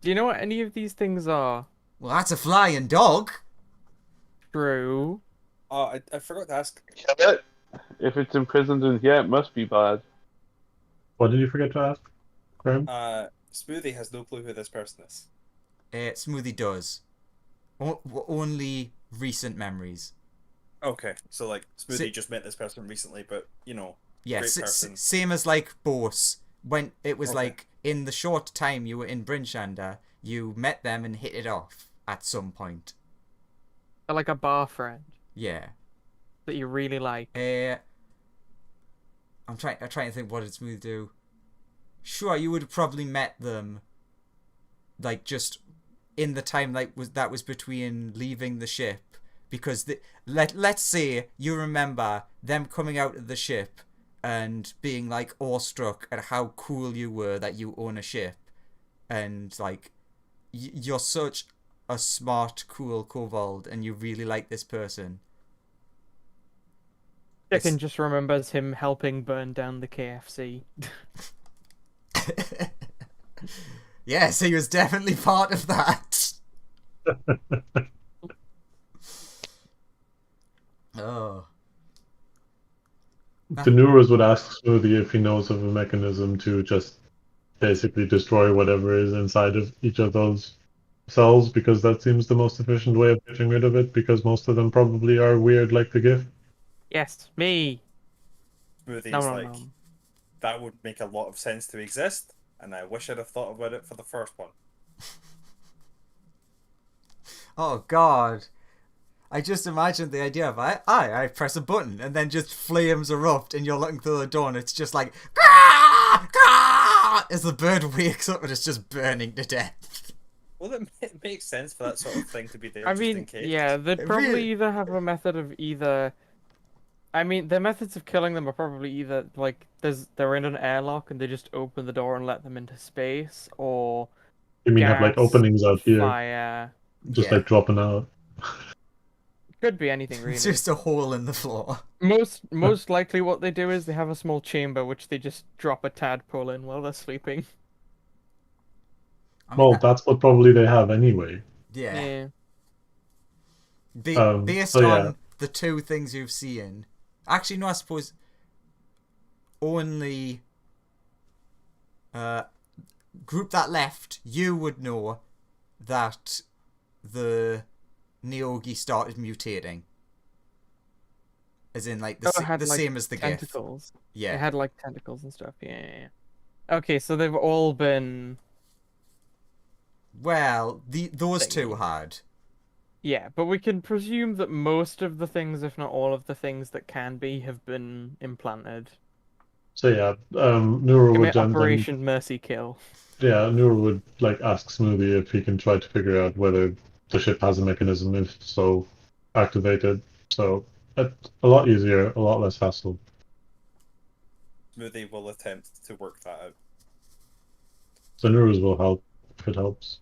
Do you know what any of these things are? Well, that's a flying dog. True. Oh, I forgot to ask. If it's imprisoned in here, it must be bad. What did you forget to ask, Graham? Smoothie has no clue who this person is. Smoothie does. Only recent memories. Okay, so like Smoothie just met this person recently, but you know, Yeah, great person. same as like Bose. When it was Okay. like in the short time you were in Brinshanda, you met them and hit it off at some point. They're like a bar friend Yeah. that you really like. I'm trying to think what did Smooth do. Sure, you would have probably met them, like just in the time that was between leaving the ship, because let's say you remember them coming out of the ship and being like awestruck at how cool you were that you own a ship, and like you're such a smart, cool kobold, and you really like this person. Chicken just remembers him helping burn down the KFC. Yes, he was definitely part of that. Oh. The Neuros would ask Smoothie if he knows of a mechanism to just basically destroy whatever is inside of each of those cells, because that seems the most efficient way of getting rid of it, because most of them probably are weird like the gift. Yes, me. Smoothie's No. like, that would make a lot of sense to exist, and I wish I'd have thought about it for the first one. Oh god. I just imagined the idea of I press a button and then just flames erupt and you're looking through the door and it's just like "Grah! Grah!" as the bird wakes up and it's just burning to death. Well, it makes sense for that sort of thing to be there I just in mean, case. yeah, they'd It probably really- either have a method of either. I mean, their methods of killing them are probably either like they're in an airlock and they just open the door and let them into space, or You mean have like gas, openings out here, fire. just Yeah. like dropping out? Could be anything really. It's just a hole in the floor. Most likely, what they do is they have a small chamber which they just drop a tadpole in while they're sleeping. I mean, Well, that's what probably they have anyway. yeah. Yeah. Based so yeah. on the two things you've seen. Actually, no, I suppose only group that left, you would know that the Neogi started mutating. As in, like, Oh, it had, the like, same as the gift. Tentacles. Yeah. It had like tentacles and stuff. Yeah. Okay, so they've all been. Well, those two Thingy. had. Yeah, but we can presume that most of the things, if not all of the things that can be, have been implanted. So yeah, Nura would Commit then Operation Mercy Kill. yeah, Nura would like ask Smoothie if he can try to figure out whether the ship has a mechanism, if so, activated. So it's a lot easier, a lot less hassle. Smoothie will attempt to work that out. So Nura's will help if it helps.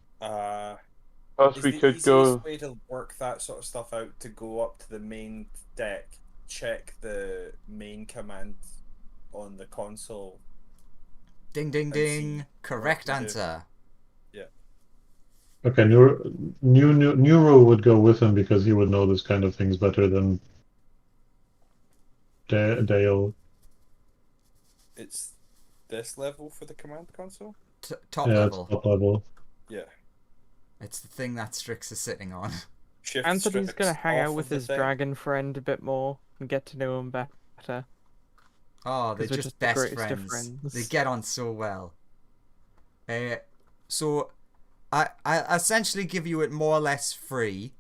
Plus, Is we the could easiest go. way to work that sort of stuff out to go up to the main deck, check the main command on the console. Ding, ding, And ding. see Correct what to do. answer. Okay, Nura would go with him because he would know this kind of things better than Dale. It's this level for the command console? Top Yeah, level. it's top level. Yeah. It's the thing that Strix is sitting on. Shift Anthony's gonna strips hang off out of with the his thing. dragon friend a bit more and get to know him better. Oh, they're 'Cause we're just just the best greatest of friends. friends. They get on so well. So I essentially give you it more or less free.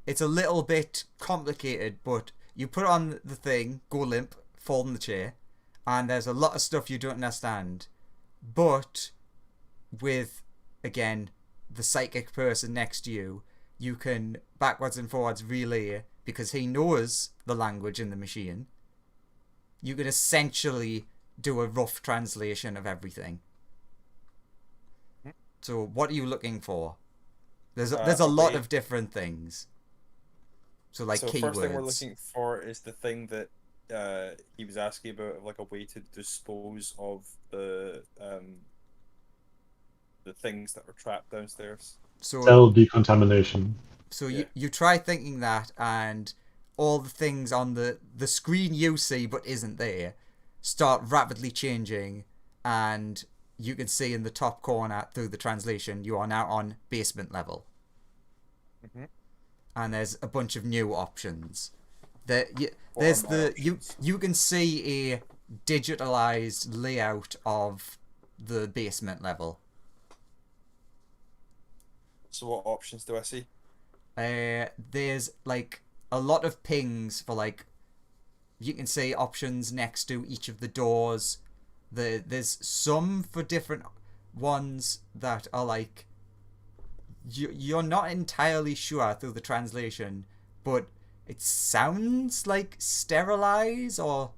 It's a little bit complicated, but you put on the thing, go limp, fall in the chair, and there's a lot of stuff you don't understand. But with, again, the psychic person next to you, you can backwards and forwards relay because he knows the language in the machine. You can essentially do a rough translation of everything. So what are you looking for? There's a lot of different things. So like So keywords. first thing we're looking for is the thing that he was asking about, like a way to dispose of the things that were trapped downstairs. So Cell decontamination. So Yeah. you try thinking that, and all the things on the screen you see but isn't there start rapidly changing, and you can see in the top corner through the translation you are now on basement level. And there's a bunch of new options. You can see a digitalized layout of the basement level. So what options do I see? There's like a lot of pings for like, you can see options next to each of the doors. There's some for different ones that are like, you're not entirely sure through the translation, but it sounds like sterilize or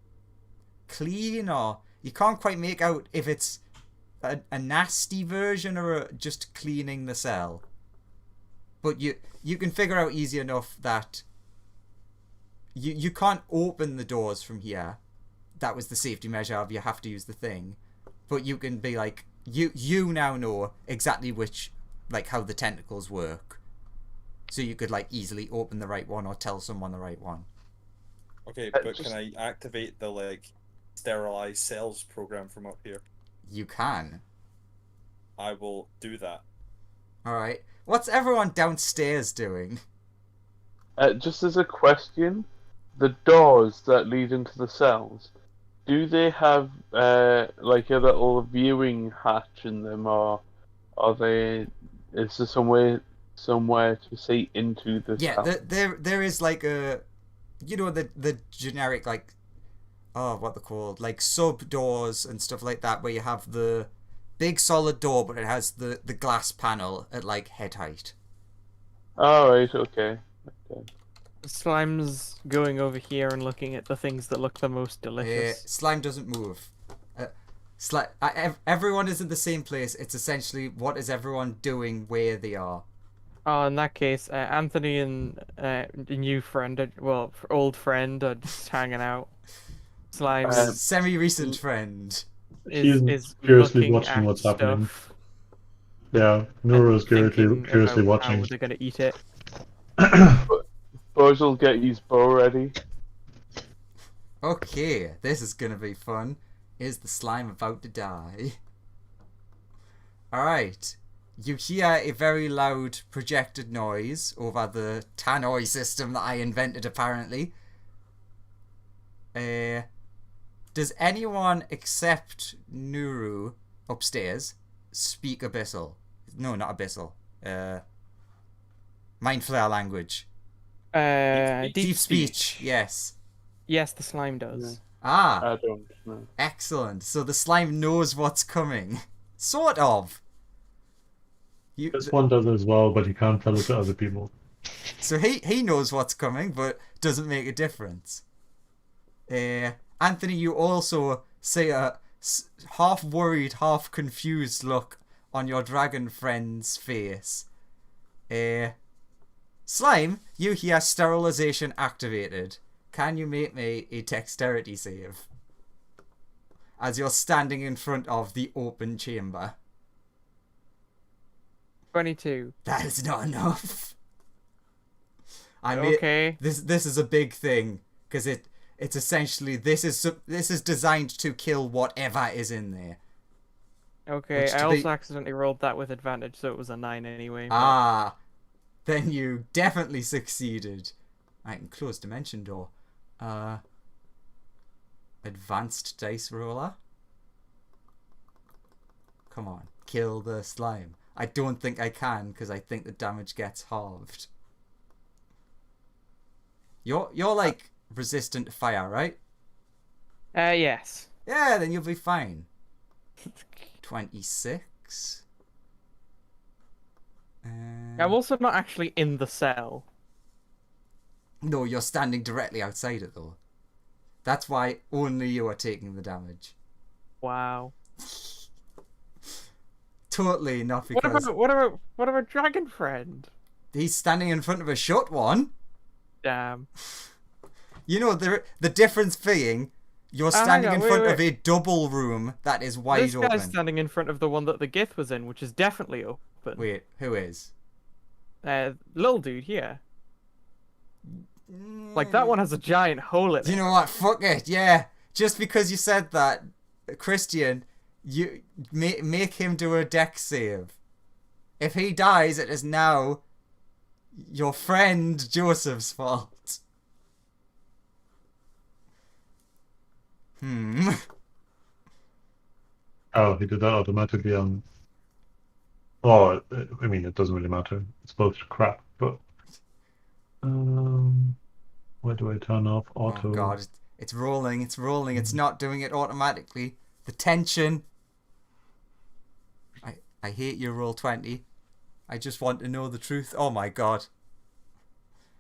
clean, or you can't quite make out if it's a nasty version or just cleaning the cell. But you can figure out easy enough that you can't open the doors from here. That was the safety measure of you have to use the thing. But you can be like, you now know exactly which, like, how the tentacles work. So you could like easily open the right one or tell someone the right one. Okay, but can I activate the like sterilize cells program from up here? You can. I will do that. Alright. What's everyone downstairs doing? Just as a question, the doors that lead into the cells, do they have like a little viewing hatch in them, or are they? Is there somewhere to see into the Yeah, cell? there is like a, you know, the generic like, oh, what they're called, like sub doors and stuff like that, where you have the big solid door, but it has the glass panel at like head height. All right, okay. Slime's going over here and looking at the things that look the most delicious. Slime doesn't move. Everyone is in the same place. It's essentially what is everyone doing where they are. Oh, in that case, Anthony and the new friend, old friend, are just hanging out. Slime Semi-recent friend. is curiously looking watching at what's stuff happening. Yeah, Nura's thinking curiously about watching. how they're gonna eat it. Buzz will get his bow ready. Okay, this is gonna be fun. Is the slime about to die? Alright. You hear a very loud projected noise over the tannoy system that I invented, apparently. Does anyone except Nuru upstairs speak Abyssal. No, not Abyssal. Mind Flayer language. Deep speech. Yes. Yes, the slime does. Ah, I don't know. excellent. So the slime knows what's coming. Sort of. This one does as well, but he can't tell it to other people. So he knows what's coming, but doesn't make a difference. Anthony, you also see a half worried, half confused look on your dragon friend's face. Slime, you hear sterilization activated. Can you make me a dexterity save? As you're standing in front of the open chamber. 22. That is not enough. Okay. This is a big thing because it's essentially this is designed to kill whatever is in there. Okay, Which I to also be- accidentally rolled that with advantage, so it was a 9 anyway. But... Ah, then you definitely succeeded. I can close dimension door. Advanced dice roller. Come on, kill the slime. I don't think I can because I think the damage gets halved. You're like resistant to fire, right? Yes. Yeah, then you'll be fine. 26. I'm also not actually in the cell. No, you're standing directly outside it though. That's why only you are taking the damage. Wow. Totally not because What about Dragon Friend? he's standing in front of a shut one. Damn. You know the difference being you're hang standing on, in wait, front wait. of a double room that is wide This open. guy's standing in front of the one that the Gith was in, which is definitely open. Wait, who is? Little dude here. Like, that one has a giant hole in it. You know what? Fuck it. Yeah. Just because you said that, Christian, you make him do a dex save. If he dies, it is now your friend Joseph's fault. Oh, he did that automatically on. Oh, I mean, it doesn't really matter. It's both crap, but. Where do I turn off auto? Oh god, it's rolling, it's not doing it automatically. The tension. I hate your roll 20. I just want to know the truth. Oh my god.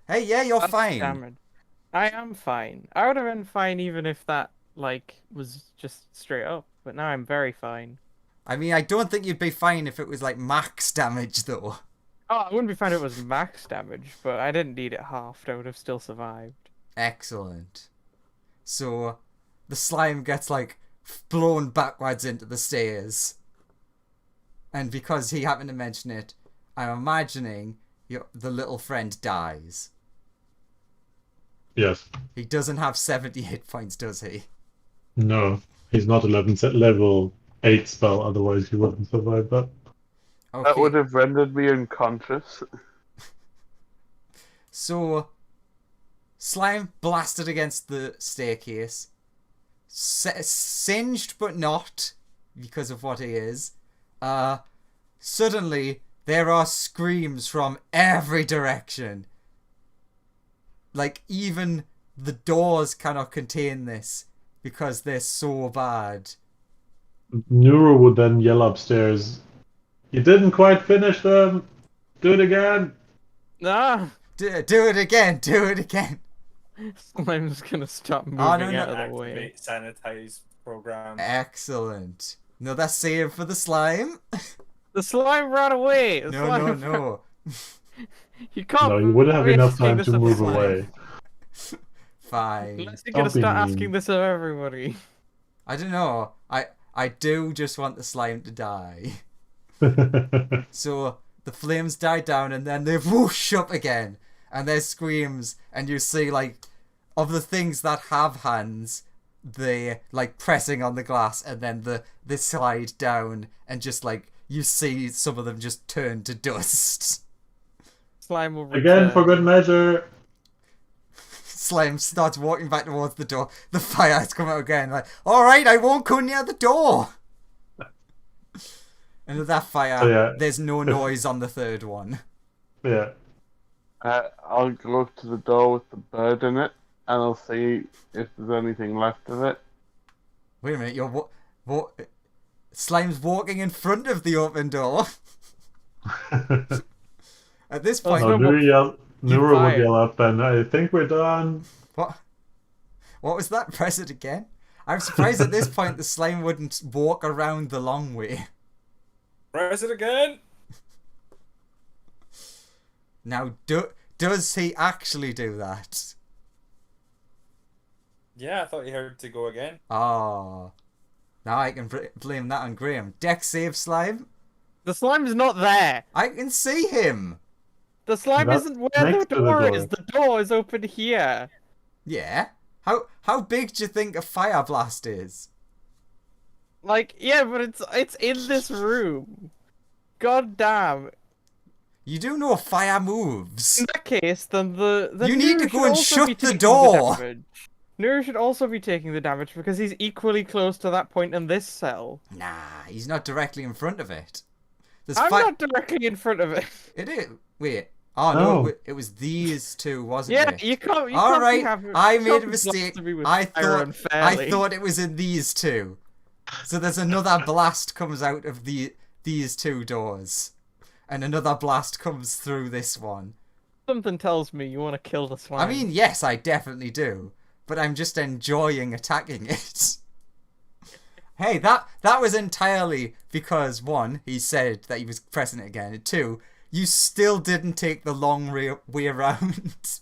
Hey, yeah, you're fine. Damage. I am fine. I would have been fine even if that, like, was just straight up. But now I'm very fine. I mean, I don't think you'd be fine if it was like max damage though. Oh, I wouldn't be fine if it was max damage, but I didn't need it halved. I would have still survived. Excellent. So, the slime gets like blown backwards into the stairs. And because he happened to mention it, I'm imagining the little friend dies. Yes. He doesn't have 70 hit points, does he? No, he's not 11 set level 8 spell, otherwise he wouldn't survive that. Okay. That would have rendered me unconscious. So, slime blasted against the staircase. Singed but not, because of what he is. Suddenly, there are screams from every direction. Like, even the doors cannot contain this, because they're so bad. Nuru would then yell upstairs, "You didn't quite finish them! Do it again!" Ah! Do it again, do it again. Slime's gonna stop moving no. out of the way. Activate sanitize program. Excellent. Another save for the slime. The slime ran away! The No. slime You can't. No, you wouldn't have we enough to take time this to up move slime. away. Fine. Unless you're gonna Don't be start mean. asking this of everybody. I don't know. I do just want the slime to die. So the flames die down and then they whoosh up again. And there's screams and you see like of the things that have hands, they like pressing on the glass and then they slide down and just like you see some of them just turn to dust. Slime will Again, return. for good measure. Slime starts walking back towards the door. The fire has come out again. Like, all right, I won't go near the door. Another fire. So, yeah. There's no noise on the third one. Yeah. I'll go up to the door with the bird in it, and I'll see if there's anything left of it. Wait a minute, you're Slime's walking in front of the open door. At this point, Oh, Nura would fired. yell up, and I think we're done. what was that? Press it again. I'm surprised at this point the slime wouldn't walk around the long way. Press it again. Now, does he actually do that? Yeah, I thought you heard to go again. Oh. Now I can blame that on Graham. Deck save slime? The slime's not there. I can see him. The slime That's isn't where the next to the door door. is. The door is open here. Yeah. How big do you think a fire blast is? Like, yeah, but it's in this room. God damn. You do know fire moves. In that case, then You need Nuru to go should and also shut be the taking door. damage. Nuru should also be taking the damage because he's equally close to that point in this cell. Nah, he's not directly in front of it. There's I'm not directly in front of it. It is. Wait. Oh no, it was these two, wasn't Yeah, it? you can't. All can't right, have, I made a can't mistake. blaspheme with I fire unfairly. thought it was in these two. So there's another blast comes out of these two doors, and another blast comes through this one. Something tells me you want to kill the slime. I mean, yes, I definitely do, but I'm just enjoying attacking it. Hey, that was entirely because one, he said that he was pressing it again, and two, you still didn't take the long way around.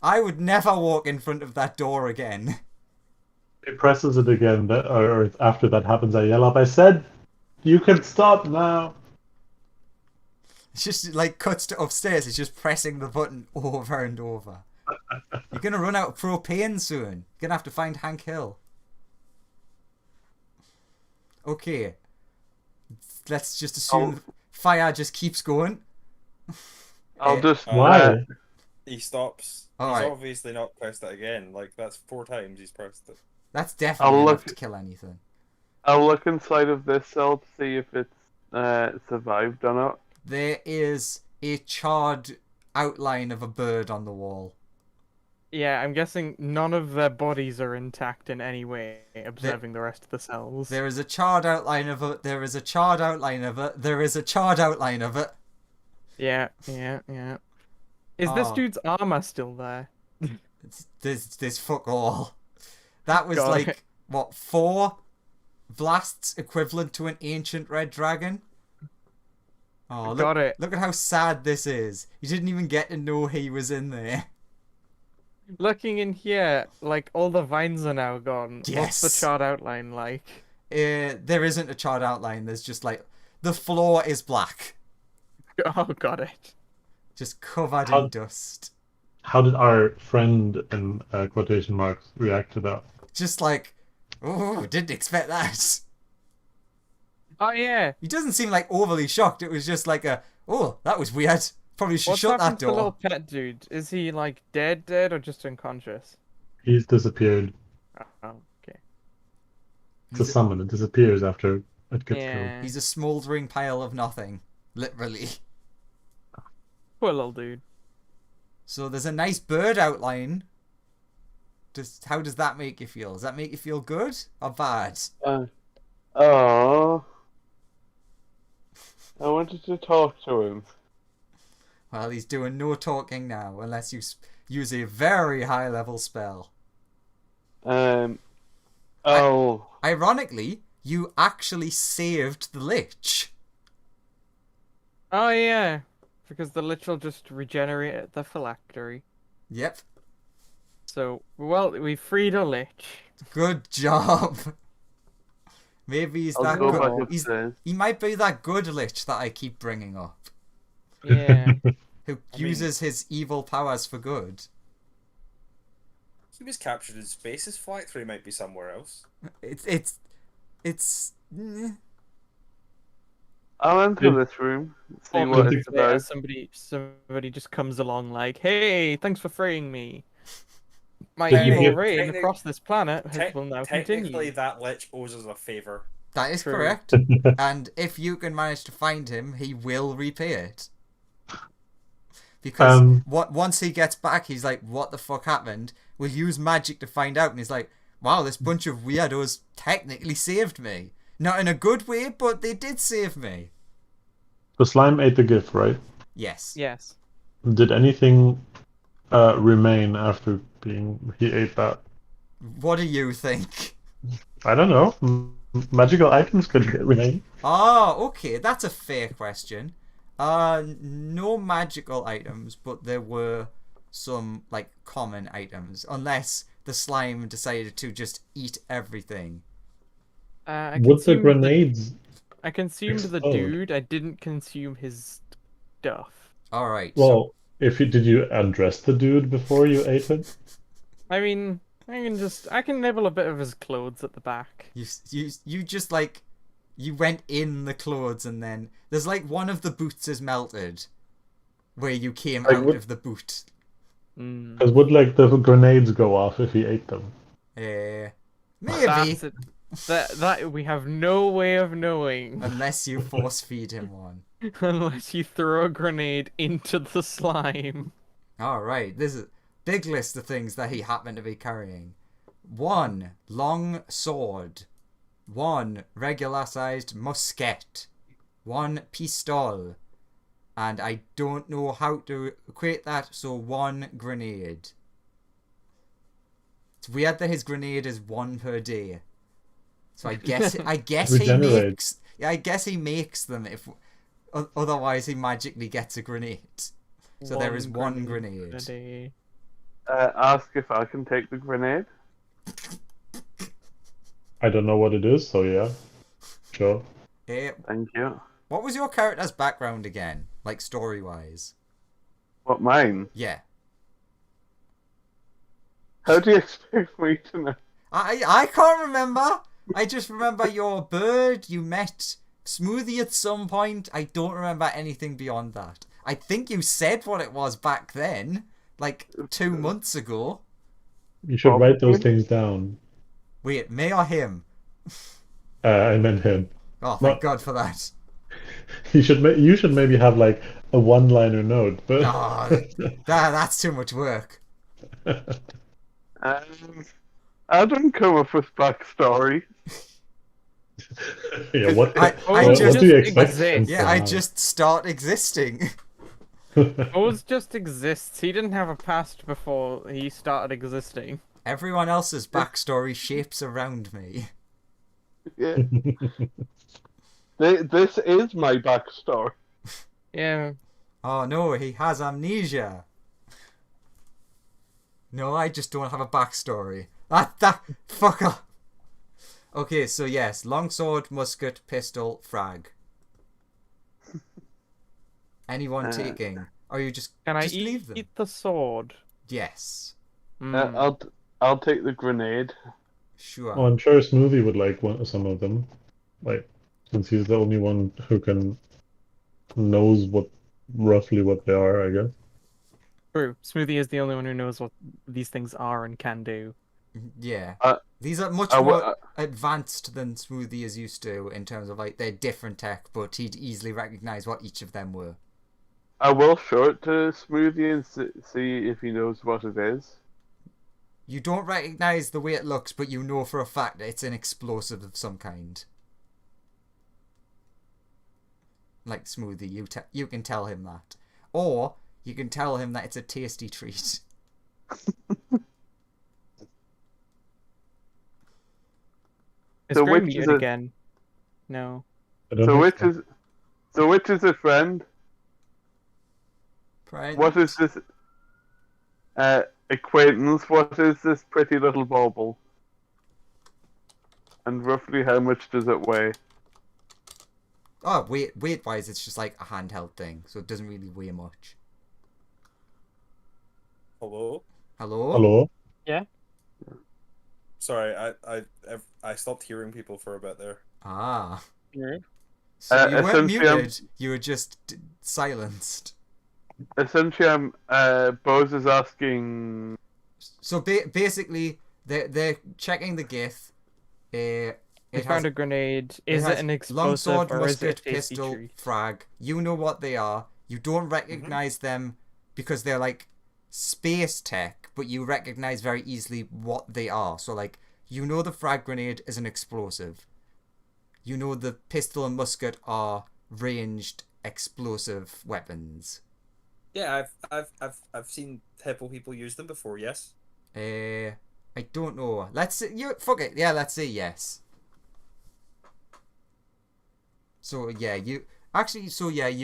I would never walk in front of that door again. He presses it again, or after that happens, I yell up, I said, you can stop now. It's just like cuts to upstairs. It's just pressing the button over and over. You're gonna run out of propane soon. You're gonna have to find Hank Hill. Okay. Let's just assume fire just keeps going. I'll just Why? He stops. All He's right. obviously not pressed it again. Like, that's 4 times he's pressed it. That's definitely I'll enough look- to kill anything. I'll look inside of this cell to see if it's survived or not. There is a charred outline of a bird on the wall. Yeah, I'm guessing none of their bodies are intact in any way, observing the rest of the cells. There is a charred outline of it. There is a charred outline of it. There is a charred outline of it. Yeah. Is this Oh. dude's armor still there? There's fuck all. That was Got like it. what, 4 blasts equivalent to an ancient red dragon. Oh, look, Got it. look at how sad this is. You didn't even get to know he was in there. Looking in here, like all the vines are now gone. Yes. What's the chart outline like? There isn't a charred outline. There's just like the floor is black, Oh, got it. just covered How- in dust. How did our friend, in quotation marks, react to that? Just like, oh, didn't expect that. Oh yeah. He doesn't seem like overly shocked. It was just like oh, that was weird. Probably should What's shut happened that to the little door. pet dude? Is he like dead, or just unconscious? He's disappeared. Oh, okay. It's a summon. It disappears after it gets Yeah. killed. He's a smouldering pile of nothing, literally. Poor little dude. So there's a nice bird outline. How does that make you feel? Does that make you feel good or bad? Oh, I wanted to talk to him. Well, he's doing no talking now, unless you use a very high level spell. Oh, Ironically, you actually saved the Lich. Oh yeah, because the lich will just regenerate at the phylactery. Yep. So, well, we freed a lich. Good job. Maybe he's I'll that go good. back He's, upstairs. he might be that good Lich that I keep bringing up, Yeah. who uses his evil powers for good. He was captured in space. His phylactery might be somewhere else. It's. I'll enter this room, see what it's Yeah, about. somebody just comes along like, "Hey, thanks for freeing me. My Did you evil give- reign Technic- across this planet will now Technically, continue." that lich owes us a favor. That is True. correct. And if you can manage to find him, he will repay it. Because once he gets back, he's like, what the fuck happened? We'll use magic to find out. And he's like, wow, this bunch of weirdos technically saved me. Not in a good way, but they did save me. The slime ate the gift, right? Yes. Yes. Did anything remain after he ate that? What do you think? I don't know. Magical items could remain. Oh, okay. That's a fair question. No magical items, but there were some, like, common items. Unless the slime decided to just eat everything. Would the grenades... I consumed the explode? dude. I didn't consume his stuff. Alright, Well, did you undress the dude before you ate him? I mean, I can nibble a bit of his clothes at the back. you just, like... You went in the clothes and then... There's, like, one of the boots is melted. Where you came out of the boot. Because would, like, the grenades go off if he ate them? Maybe. That's it. That we have no way of knowing. Unless you force feed him one. Unless you throw a grenade into the slime. Alright, this is a big list of things that he happened to be carrying. 1 long sword. 1 regular-sized musket. 1 pistol. And I don't know how to equate that, so 1 grenade. It's weird that his grenade is 1 per day. So I guess he makes them if otherwise he magically gets a grenade. So there is 1 grenade. Ask if I can take the grenade. I don't know what it is, so yeah. Sure. Thank you. What was your character's background again? Like, story-wise? What, mine? Yeah. How do you expect me to know? I can't remember. I just remember your bird. You met Smoothie at some point. I don't remember anything beyond that. I think you said what it was back then. Like, 2 months ago. You should write those things down. Wait, me or him? I meant him. Oh, thank God for that. You should maybe have like a one-liner note, but that's too much work. I don't come up with backstory. Yeah, what I do you expect? I just start existing. Oz just exists. He didn't have a past before he started existing. Everyone else's backstory shapes around me. Yeah. This is my backstory. Yeah. Oh no, he has amnesia. No, I just don't have a backstory. That fucker. Okay, so yes, longsword, musket, pistol, frag. Anyone taking? Or you just Can just I leave them? eat the sword? Yes. I'll take the grenade. Sure. Oh, I'm sure Smoothie would like some of them, like since he's the only one who knows roughly what they are, I guess. True. Smoothie is the only one who knows what these things are and can do. Yeah. These are much more advanced than Smoothie is used to in terms of like they're different tech, but he'd easily recognize what each of them were. I will show it to Smoothie and see if he knows what it is. You don't recognize the way it looks, but you know for a fact that it's an explosive of some kind. Like Smoothie, you can tell him that. Or you can tell him that it's a tasty treat. Is So Gray which is muted a- again? No. So which is a friend? Friend. What is this acquaintance? What is this pretty little bauble? And roughly how much does it weigh? Oh, weight-wise, it's just like a handheld thing, so it doesn't really weigh much. Hello? Hello? Hello? Yeah. Sorry, I stopped hearing people for a bit there. Ah. Yeah. So you weren't essentially, muted, you were just silenced. Essentially, Bose is asking. So basically, they're checking the gith. We It found has a grenade. Is it has an longsword, explosive or is it musket, a tasty pistol, treat? frag. You know what they are. You don't recognize them because they're like space tech, but you recognize very easily what they are. So like, you know the frag grenade is an explosive. You know the pistol and musket are ranged explosive weapons. Yeah, I've seen hippo people use them before. Yes. I don't know. Let's say you fuck it. Yeah, let's say yes. So yeah, you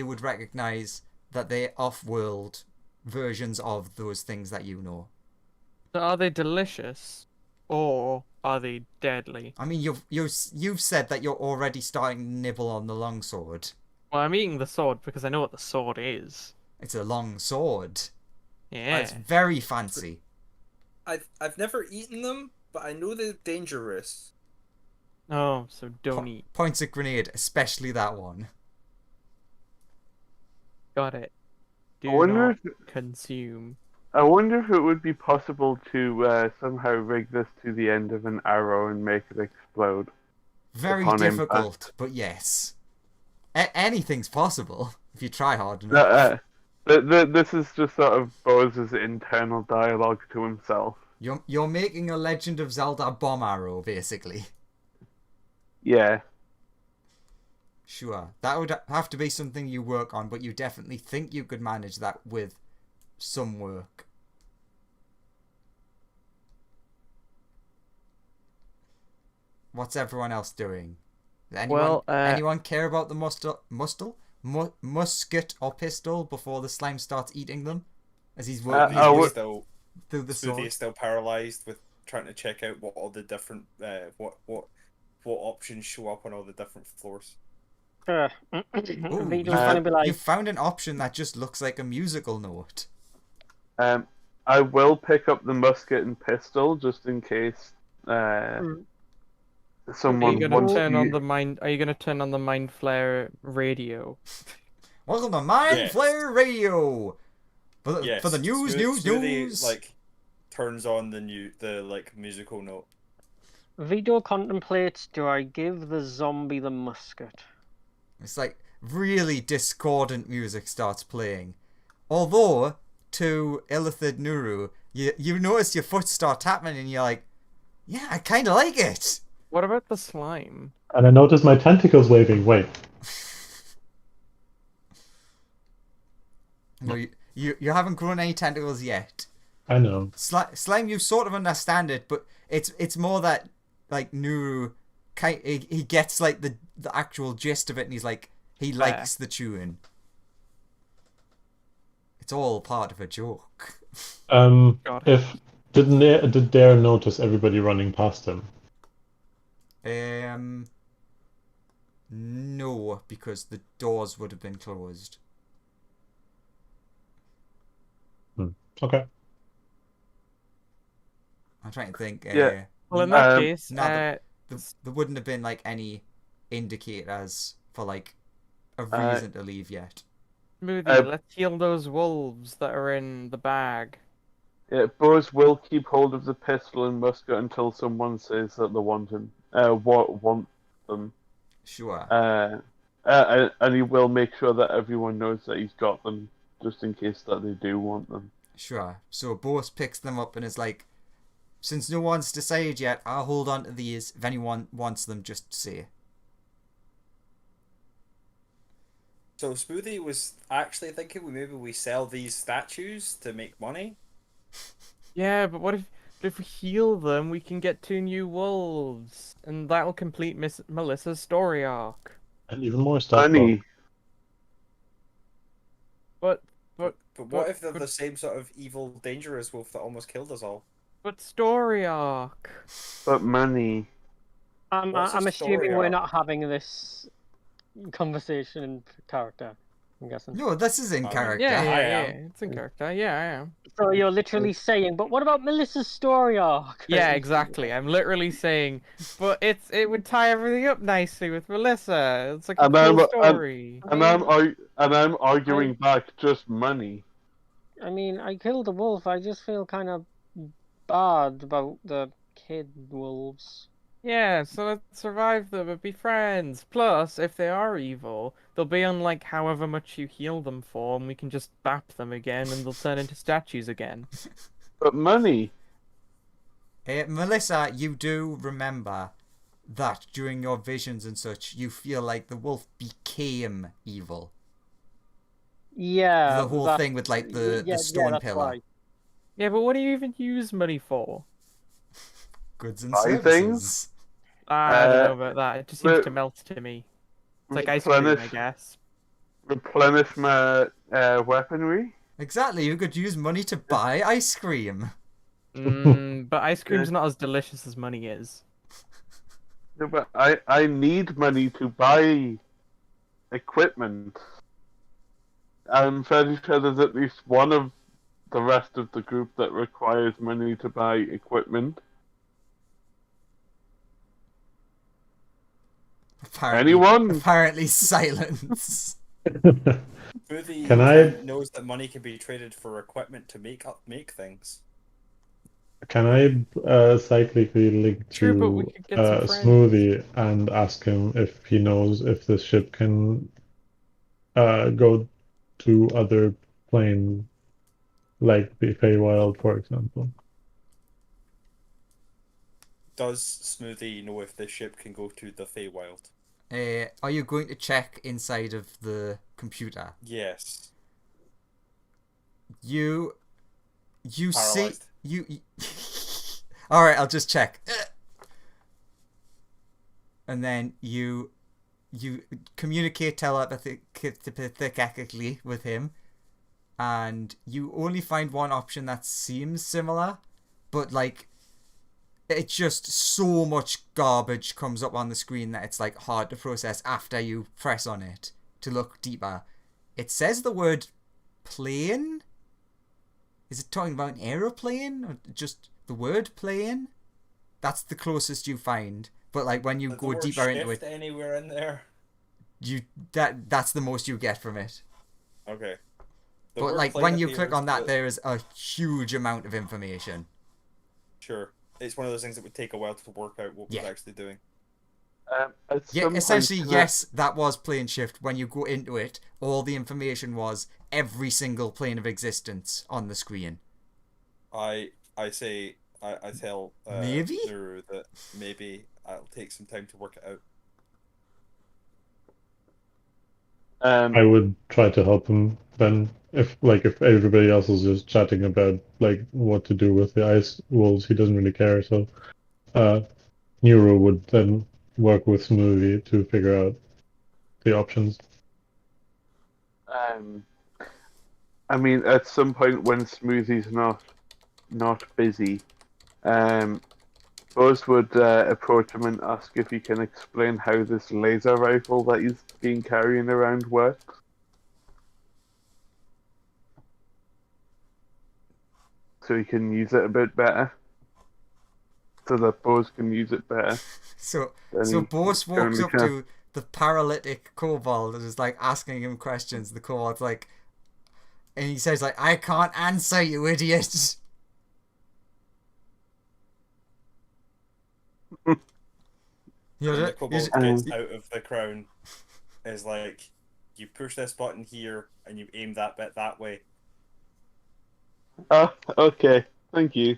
would recognize that they're off-world versions of those things that you know. So are they delicious or are they deadly? I mean, you've said that you're already starting to nibble on the longsword. Well, I'm eating the sword because I know what the sword is. It's a long sword. Yeah. It's very fancy. I've never eaten them, but I know they're dangerous. Oh, so don't eat. Points at grenade, especially that one. Got it. I Do wonder not if consume. I wonder if it would be possible to somehow rig this to the end of an arrow and make it explode. Very Upon difficult, impact. but yes. Anything's possible if you try hard No, enough. this is just sort of Bose's internal dialogue to himself. You're making a Legend of Zelda bomb arrow, basically. Yeah. Sure, that would have to be something you work on, but you definitely think you could manage that with some work. What's everyone else doing? Does anyone care about the musket or pistol before the slime starts eating them? As he's working his way through the Smoothie sword. is still paralyzed with trying to check out what all the different what options show up on all the different floors. Ooh, Vito's gonna be like, you found an option that just looks like a musical note. I will pick up the musket and pistol just in case someone Are you wants gonna turn to. on the mind? Are you gonna turn on the mind flare radio? Welcome to Mind Flare Radio. For the news, Smoothie, like turns on the like musical note. Vito contemplates, do I give the zombie the musket? It's like really discordant music starts playing. Although, to Illithid Nuru, you notice your foot start tapping and you're like, yeah, I kind of like it. What about the slime? And I noticed my tentacles waving. Wait. No, you haven't grown any tentacles yet. I know. Slime, you sort of understand it, but it's more that like Nuru, he gets like the actual gist of it, and he's like he likes the tune. It's all part of a joke. Did Dare notice everybody running past him? No, because the doors would have been closed. Okay. I'm trying to think. Yeah. Well, in that case, there wouldn't have been like any indicators for like a reason to leave yet. Smoothie, let's heal those wolves that are in the bag. Yeah, Bose will keep hold of the pistol and musket until someone says that they want him. Want them. Sure. And he will make sure that everyone knows that he's got them, just in case that they do want them. Sure. So Bose picks them up and is like, since no one's decided yet, I'll hold on to these. If anyone wants them, just say. So Smoothie was actually thinking maybe we sell these statues to make money. Yeah, but what if we heal them, we can get 2 new wolves, and that'll complete Melissa's story arc. And even more stuff. Funny. But what if they're the same sort of evil, dangerous wolf that almost killed us all? But story arc. But money. I'm What's a assuming story we're arc? not having this conversation in character. I'm guessing. No, this is in character. Yeah, I yeah, am. it's in character. Yeah, I am. So you're literally saying, but what about Melissa's story arc? Yeah, exactly. I'm literally saying, but it would tie everything up nicely with Melissa. It's like a cool story. And I'm arguing back just money. I mean, I killed a wolf. I just feel kind of bad about the kid wolves. Yeah, so let's survive them and be friends. Plus, if they are evil, they'll be on like however much you heal them for, and we can just bap them again, and they'll turn into statues again. But money. Melissa, you do remember that during your visions and such, you feel like the wolf became evil. Yeah, The whole that. thing with like the Yeah, stone that's pillar. right. Yeah, but what do you even use money for? Goods and Buy things. services. I don't know about that. It just seems to melt to me. It's like ice cream, I guess. Replenish my weaponry. Exactly, you could use money to buy ice cream. But ice cream's not as delicious as money is. No, but I need money to buy equipment. I'm fairly sure there's at least one of the rest of the group that requires money to buy equipment. Anyone? Apparently silence. Boothie Can I knows that money can be traded for equipment to make things. cyclically link True, but we to could get some friends. Smoothie and ask him if he knows if this ship can go to other planes, like the Feywild, for example? Does Smoothie know if this ship can go to the Feywild? Are you going to check inside of the computer? Yes. You see Paralyzed. you all right, I'll just check. And then you communicate telepathically with him, and you only find one option that seems similar, but like it's just so much garbage comes up on the screen that it's like hard to process after you press on it to look deeper. It says the word plane. Is it talking about an aeroplane or just the word plane? That's the closest you find. But like when you go deeper into it, anywhere in there? that's the most you get from it. Okay. But like when you click on that, there is a huge amount of information. Sure. It's one of those things that would take a while to work out what we're actually doing. Yeah, essentially, yes, that was plane shift. When you go into it, all the information was every single plane of existence on the screen. I tell Maybe? Zuru that maybe I'll take some time to work it out. I would try to help him then. If everybody else is just chatting about like what to do with the ice wolves, he doesn't really care. So, Neuro would then work with Smoothie to figure out the options. I mean, at some point when Smoothie's not busy, Buzz would approach him and ask if he can explain how this laser rifle that he's been carrying around works. So he can use it a bit better. So that Buzz can use it better. So Bose walks up to the paralytic kobold and is like asking him questions. The kobold's like, and he says like, "I can't answer, you idiot." The kobold gets out of the crown is like, you push this button here and you aim that bit that way. Oh, okay. Thank you.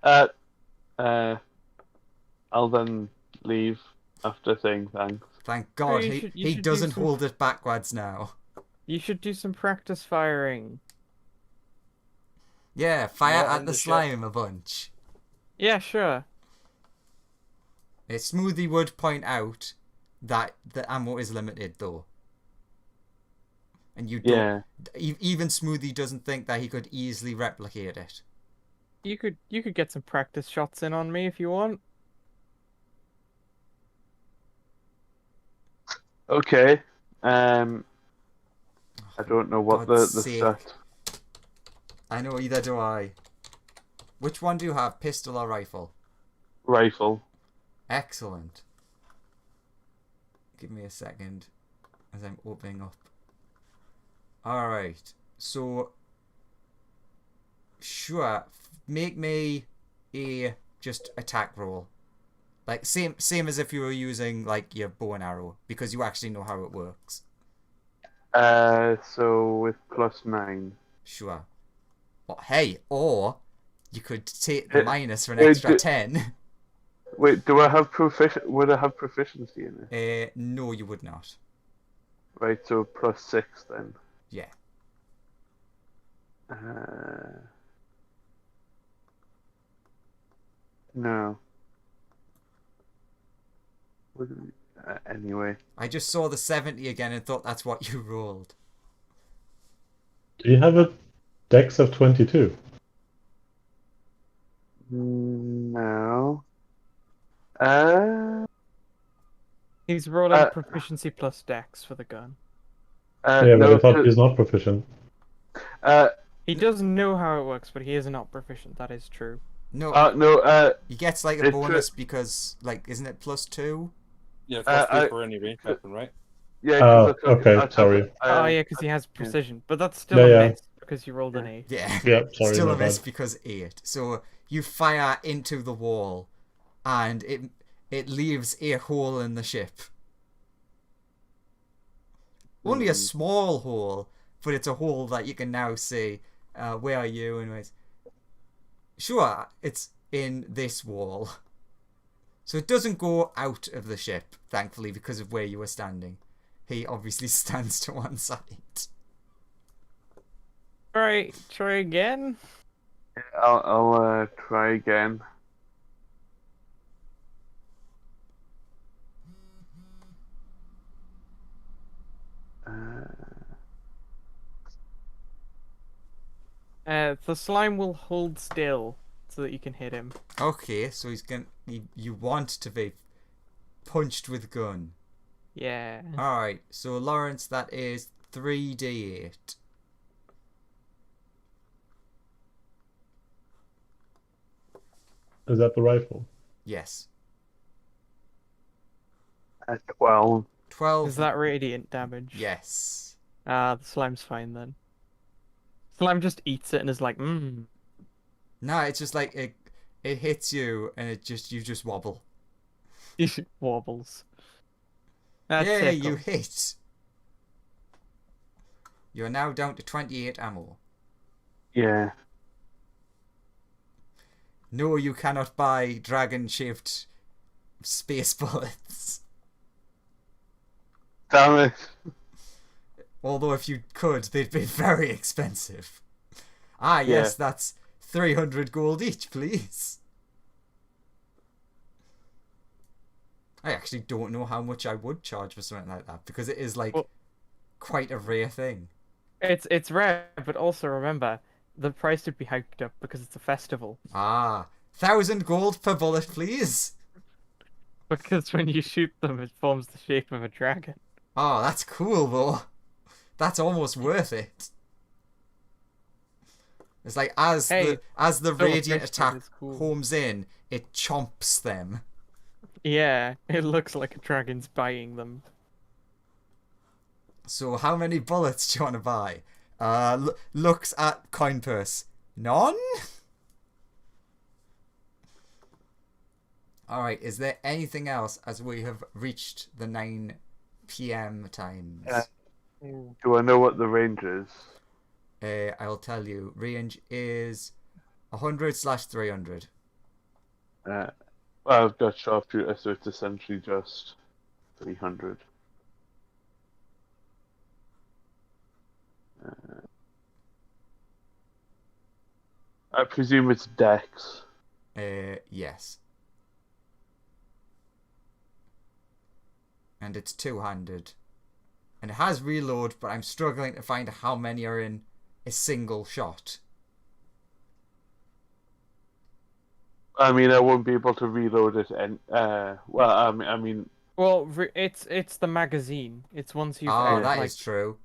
I'll then leave after saying thanks. Thank God, You he should doesn't hold it backwards now. You should do some practice firing. Yeah, fire Not at in the the slime a bunch. Yeah, sure. Smoothie would point out that the ammo is limited though. And you don't. Yeah. Even Smoothie doesn't think that he could easily replicate it. You could get some practice shots in on me if you want. Okay. I don't know what the sake. stat. I know, either do I. Which one do you have, pistol or rifle? Rifle. Excellent. Give me a second as I'm opening up. Alright, so sure, make me a just attack roll. Like same as if you were using like your bow and arrow, because you actually know how it works. So with +9. Sure. Or you could take the minus for an Wait, extra 10. Wait, do I have would I have proficiency in it? No, you would not. Right, so +6 then. Yeah. No. Anyway. I just saw the 70 again and thought that's what you rolled. Do you have a dex of 22? No. He's rolling proficiency plus dex for the gun. Yeah, no, but I thought he's not proficient. He does know how it works, but he is not proficient. That is true. No. He gets like a bonus because, like, isn't it +2? Yeah, +2 for any ranged weapon, right? Yeah. Okay, sorry. Oh yeah, because he has precision, but that's still Yeah, a yeah. miss because you rolled an 8. Yeah. Yeah, sorry, Still my a miss bad. because 8. So you fire into the wall, and it leaves a hole in the ship. Only a small hole, but it's a hole that you can now see. Where are you, anyways? Sure, it's in this wall. So it doesn't go out of the ship, thankfully, because of where you were standing. He obviously stands to one side. Alright, try again. I'll try again. The slime will hold still so that you can hit him. Okay, so he's going. You want to be punched with gun. Yeah. Alright, so Lawrence, that is 3d8. Is that the rifle? Yes. 12. 12. Is that radiant damage? Yes. The slime's fine then. Slime just eats it and is like, No, it's just like it hits you and you just wobble. It wobbles. That's Yeah, it. you hit. You're now down to 28 ammo. Yeah. No, you cannot buy dragon-shaped space bullets. Damn it. Although if you could, they'd be very expensive. Ah, yes, that's 300 gold each, please. I actually don't know how much I would charge for something like that, because it is like quite a rare thing. It's rare, but also remember, the price would be hiked up because it's a festival. Ah, 1,000 gold per bullet, please. Because when you shoot them, it forms the shape of a dragon. Oh, that's cool though. That's almost worth it. It's like as the radiant attack homes in, it chomps them. Yeah, it looks like a dragon's biting them. So how many bullets do you want to buy? Looks at coin purse. None? Alright, is there anything else as we have reached the 9 PM times? Do I know what the range is? I'll tell you. Range is 100/300. Well, I've got sharpshooter, so it's essentially just 300. I presume it's dex. Yes. And it's two-handed. And it has reload, but I'm struggling to find how many are in a single shot. I mean, I won't be able to reload it, and Well, it's the magazine. It's once you've that is true.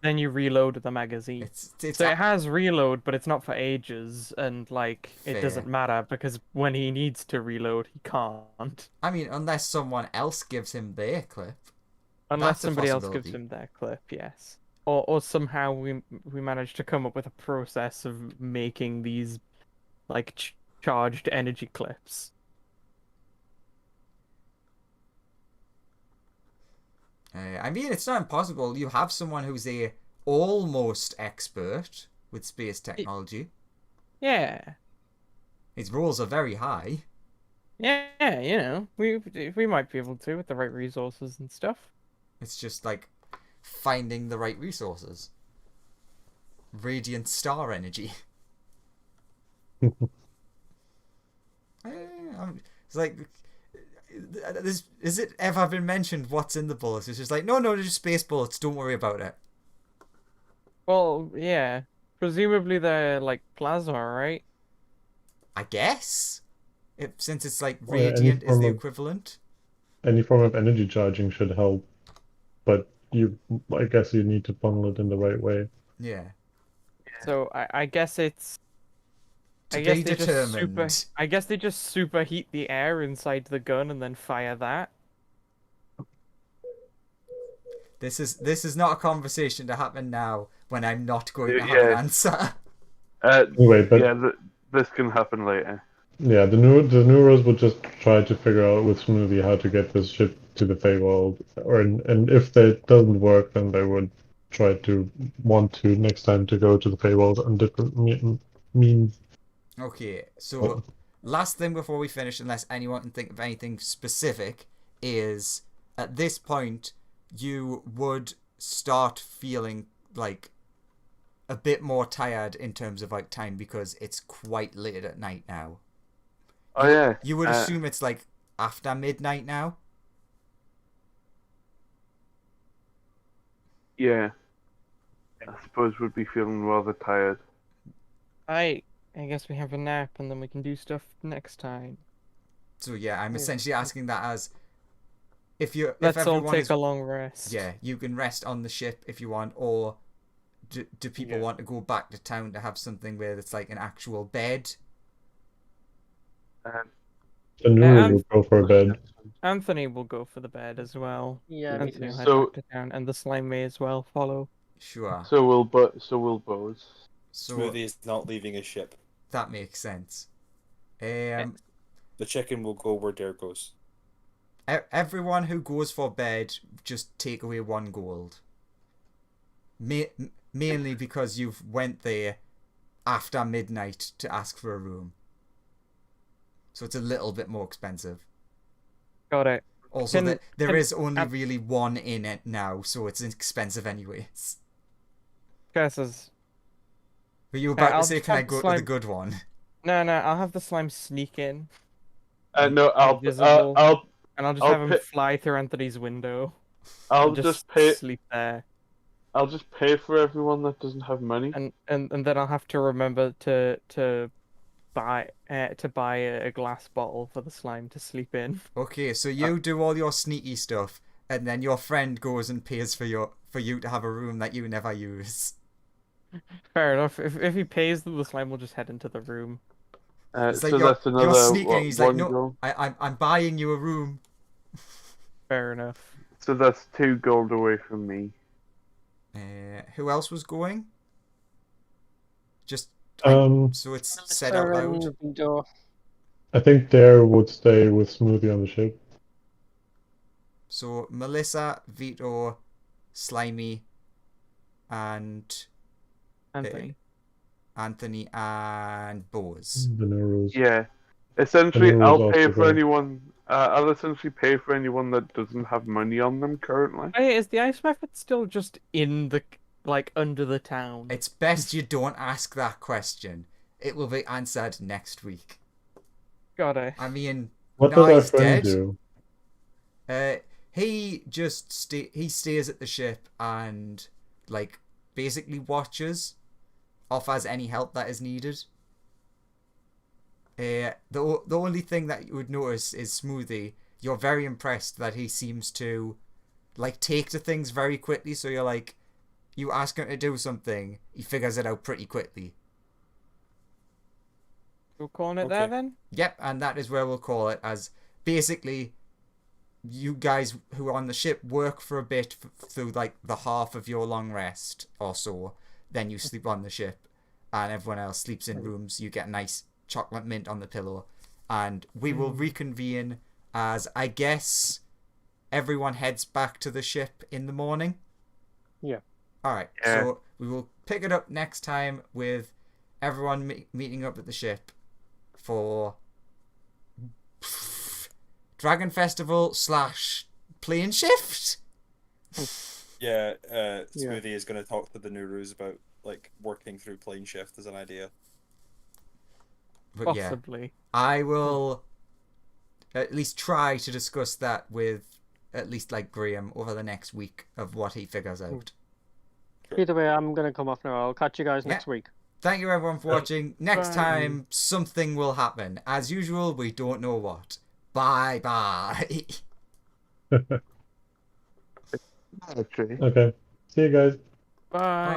Then you reload the magazine. So it has reload, but it's not for ages, and like it doesn't matter because when he needs to reload, he can't. I mean, unless someone else gives him their clip. Unless somebody else gives him their clip, yes. Or somehow we manage to come up with a process of making these like charged energy clips. I mean, it's not impossible. You have someone who's a almost expert with space technology. Yeah. His rolls are very high. Yeah, we might be able to with the right resources and stuff. It's just like finding the right resources. Radiant star energy. It's like, is it ever been mentioned what's in the bullets? It's just like, no, they're just space bullets. Don't worry about it. Well, yeah. Presumably they're like plasma, right? I guess. Since it's like Well, yeah, radiant is the equivalent. Any form of energy charging should help, but I guess you need to funnel it in the right way. Yeah. So I guess it's. To I guess be they determined. I guess they just superheat the air inside the gun and then fire that. This is not a conversation to happen now when I'm not going to have an answer. Anyway, but this can happen later. yeah, the Neuros will just try to figure out with Smoothie how to get this ship to the Feywild, and if that doesn't work, then they would try to want to next time to go to the Feywild on different means. Okay, so last thing before we finish, unless anyone can think of anything specific, is at this point you would start feeling like a bit more tired in terms of like time because it's quite late at night now. Oh yeah. You would assume it's like after midnight now. Yeah. I suppose we'd be feeling rather tired. I guess we have a nap and then we can do stuff next time. So yeah, I'm essentially asking that as if Let's all everyone take is, a long rest. yeah, you can rest on the ship if you want, or do people want to go back to town to have something where it's like an actual bed? The Neuros will go for a bed. Anthony will go for the bed as well. Yeah, Anthony will head So- back to town, and the slime may as well follow. Sure. So will Bose. So Smoothie is not leaving his ship. that makes sense. The chicken will go where Dare goes. Everyone who goes for bed, just take away 1 gold. Mainly because you've went there after midnight to ask for a room. So it's a little bit more expensive. Got it. Also, there is only really 1 in it now, so it's expensive anyways. Guesses. Were you about I'll to say, just can I have the go to slime- the good one? No, I'll have the slime sneak in, No, Invisible. I'll and I'll just I'll have him pi- fly through Anthony's window. I'll and just pay. sleep there, I'll just pay for everyone that doesn't have money. and then I'll have to remember to buy a glass bottle for the slime to sleep in. Okay, so you do all your sneaky stuff, and then your friend goes and pays for you to have a room that you never use. Fair enough. If he pays them, the slime will just head into the room. It's like So that's you're another sneaking. He's like, one no, gold. I'm buying you a room. Fair enough. So that's 2 gold away from me. Who else was going? Just so it's said out loud. Vito. I think Dare would stay with Smoothie on the ship. So Melissa, Vito, Slimy, and Anthony. and Bose. The Neuros. Yeah. Essentially, The Neuros I'll pay also for go. anyone. I'll essentially pay for anyone that doesn't have money on them currently. Hey, is the ice method still just in the under the town? It's best you don't ask that question. It will be answered next week. Got it. I mean, What now does our he's friend dead. do? He just stays at the ship and like basically watches, offers any help that is needed. The only thing that you would notice is Smoothie. You're very impressed that he seems to like take to things very quickly. So you're like, you ask him to do something, he figures it out pretty quickly. We're calling it there Okay. then? Yep, and that is where we'll call it, as basically you guys who are on the ship work for a bit through like the half of your long rest or so, then you sleep on the ship, and everyone else sleeps in rooms. You get a nice chocolate mint on the pillow, and we will reconvene as, I guess, everyone heads back to the ship in the morning. Yeah. All right. Yeah. So we will pick it up next time with everyone meeting up at the ship for Dragon Festival / plane shift. Yeah, Smoothie is going to talk to the Nurus about like working through plane shift as an idea. But Possibly. I will at least try to discuss that with at least like Graham over the next week of what he figures out. Either way, I'm gonna come off now. I'll catch you guys next week. Thank you everyone for watching. Next Bye. time something will happen. As usual, we don't know what. Bye bye. Actually. Okay. See you guys. Bye. Bye.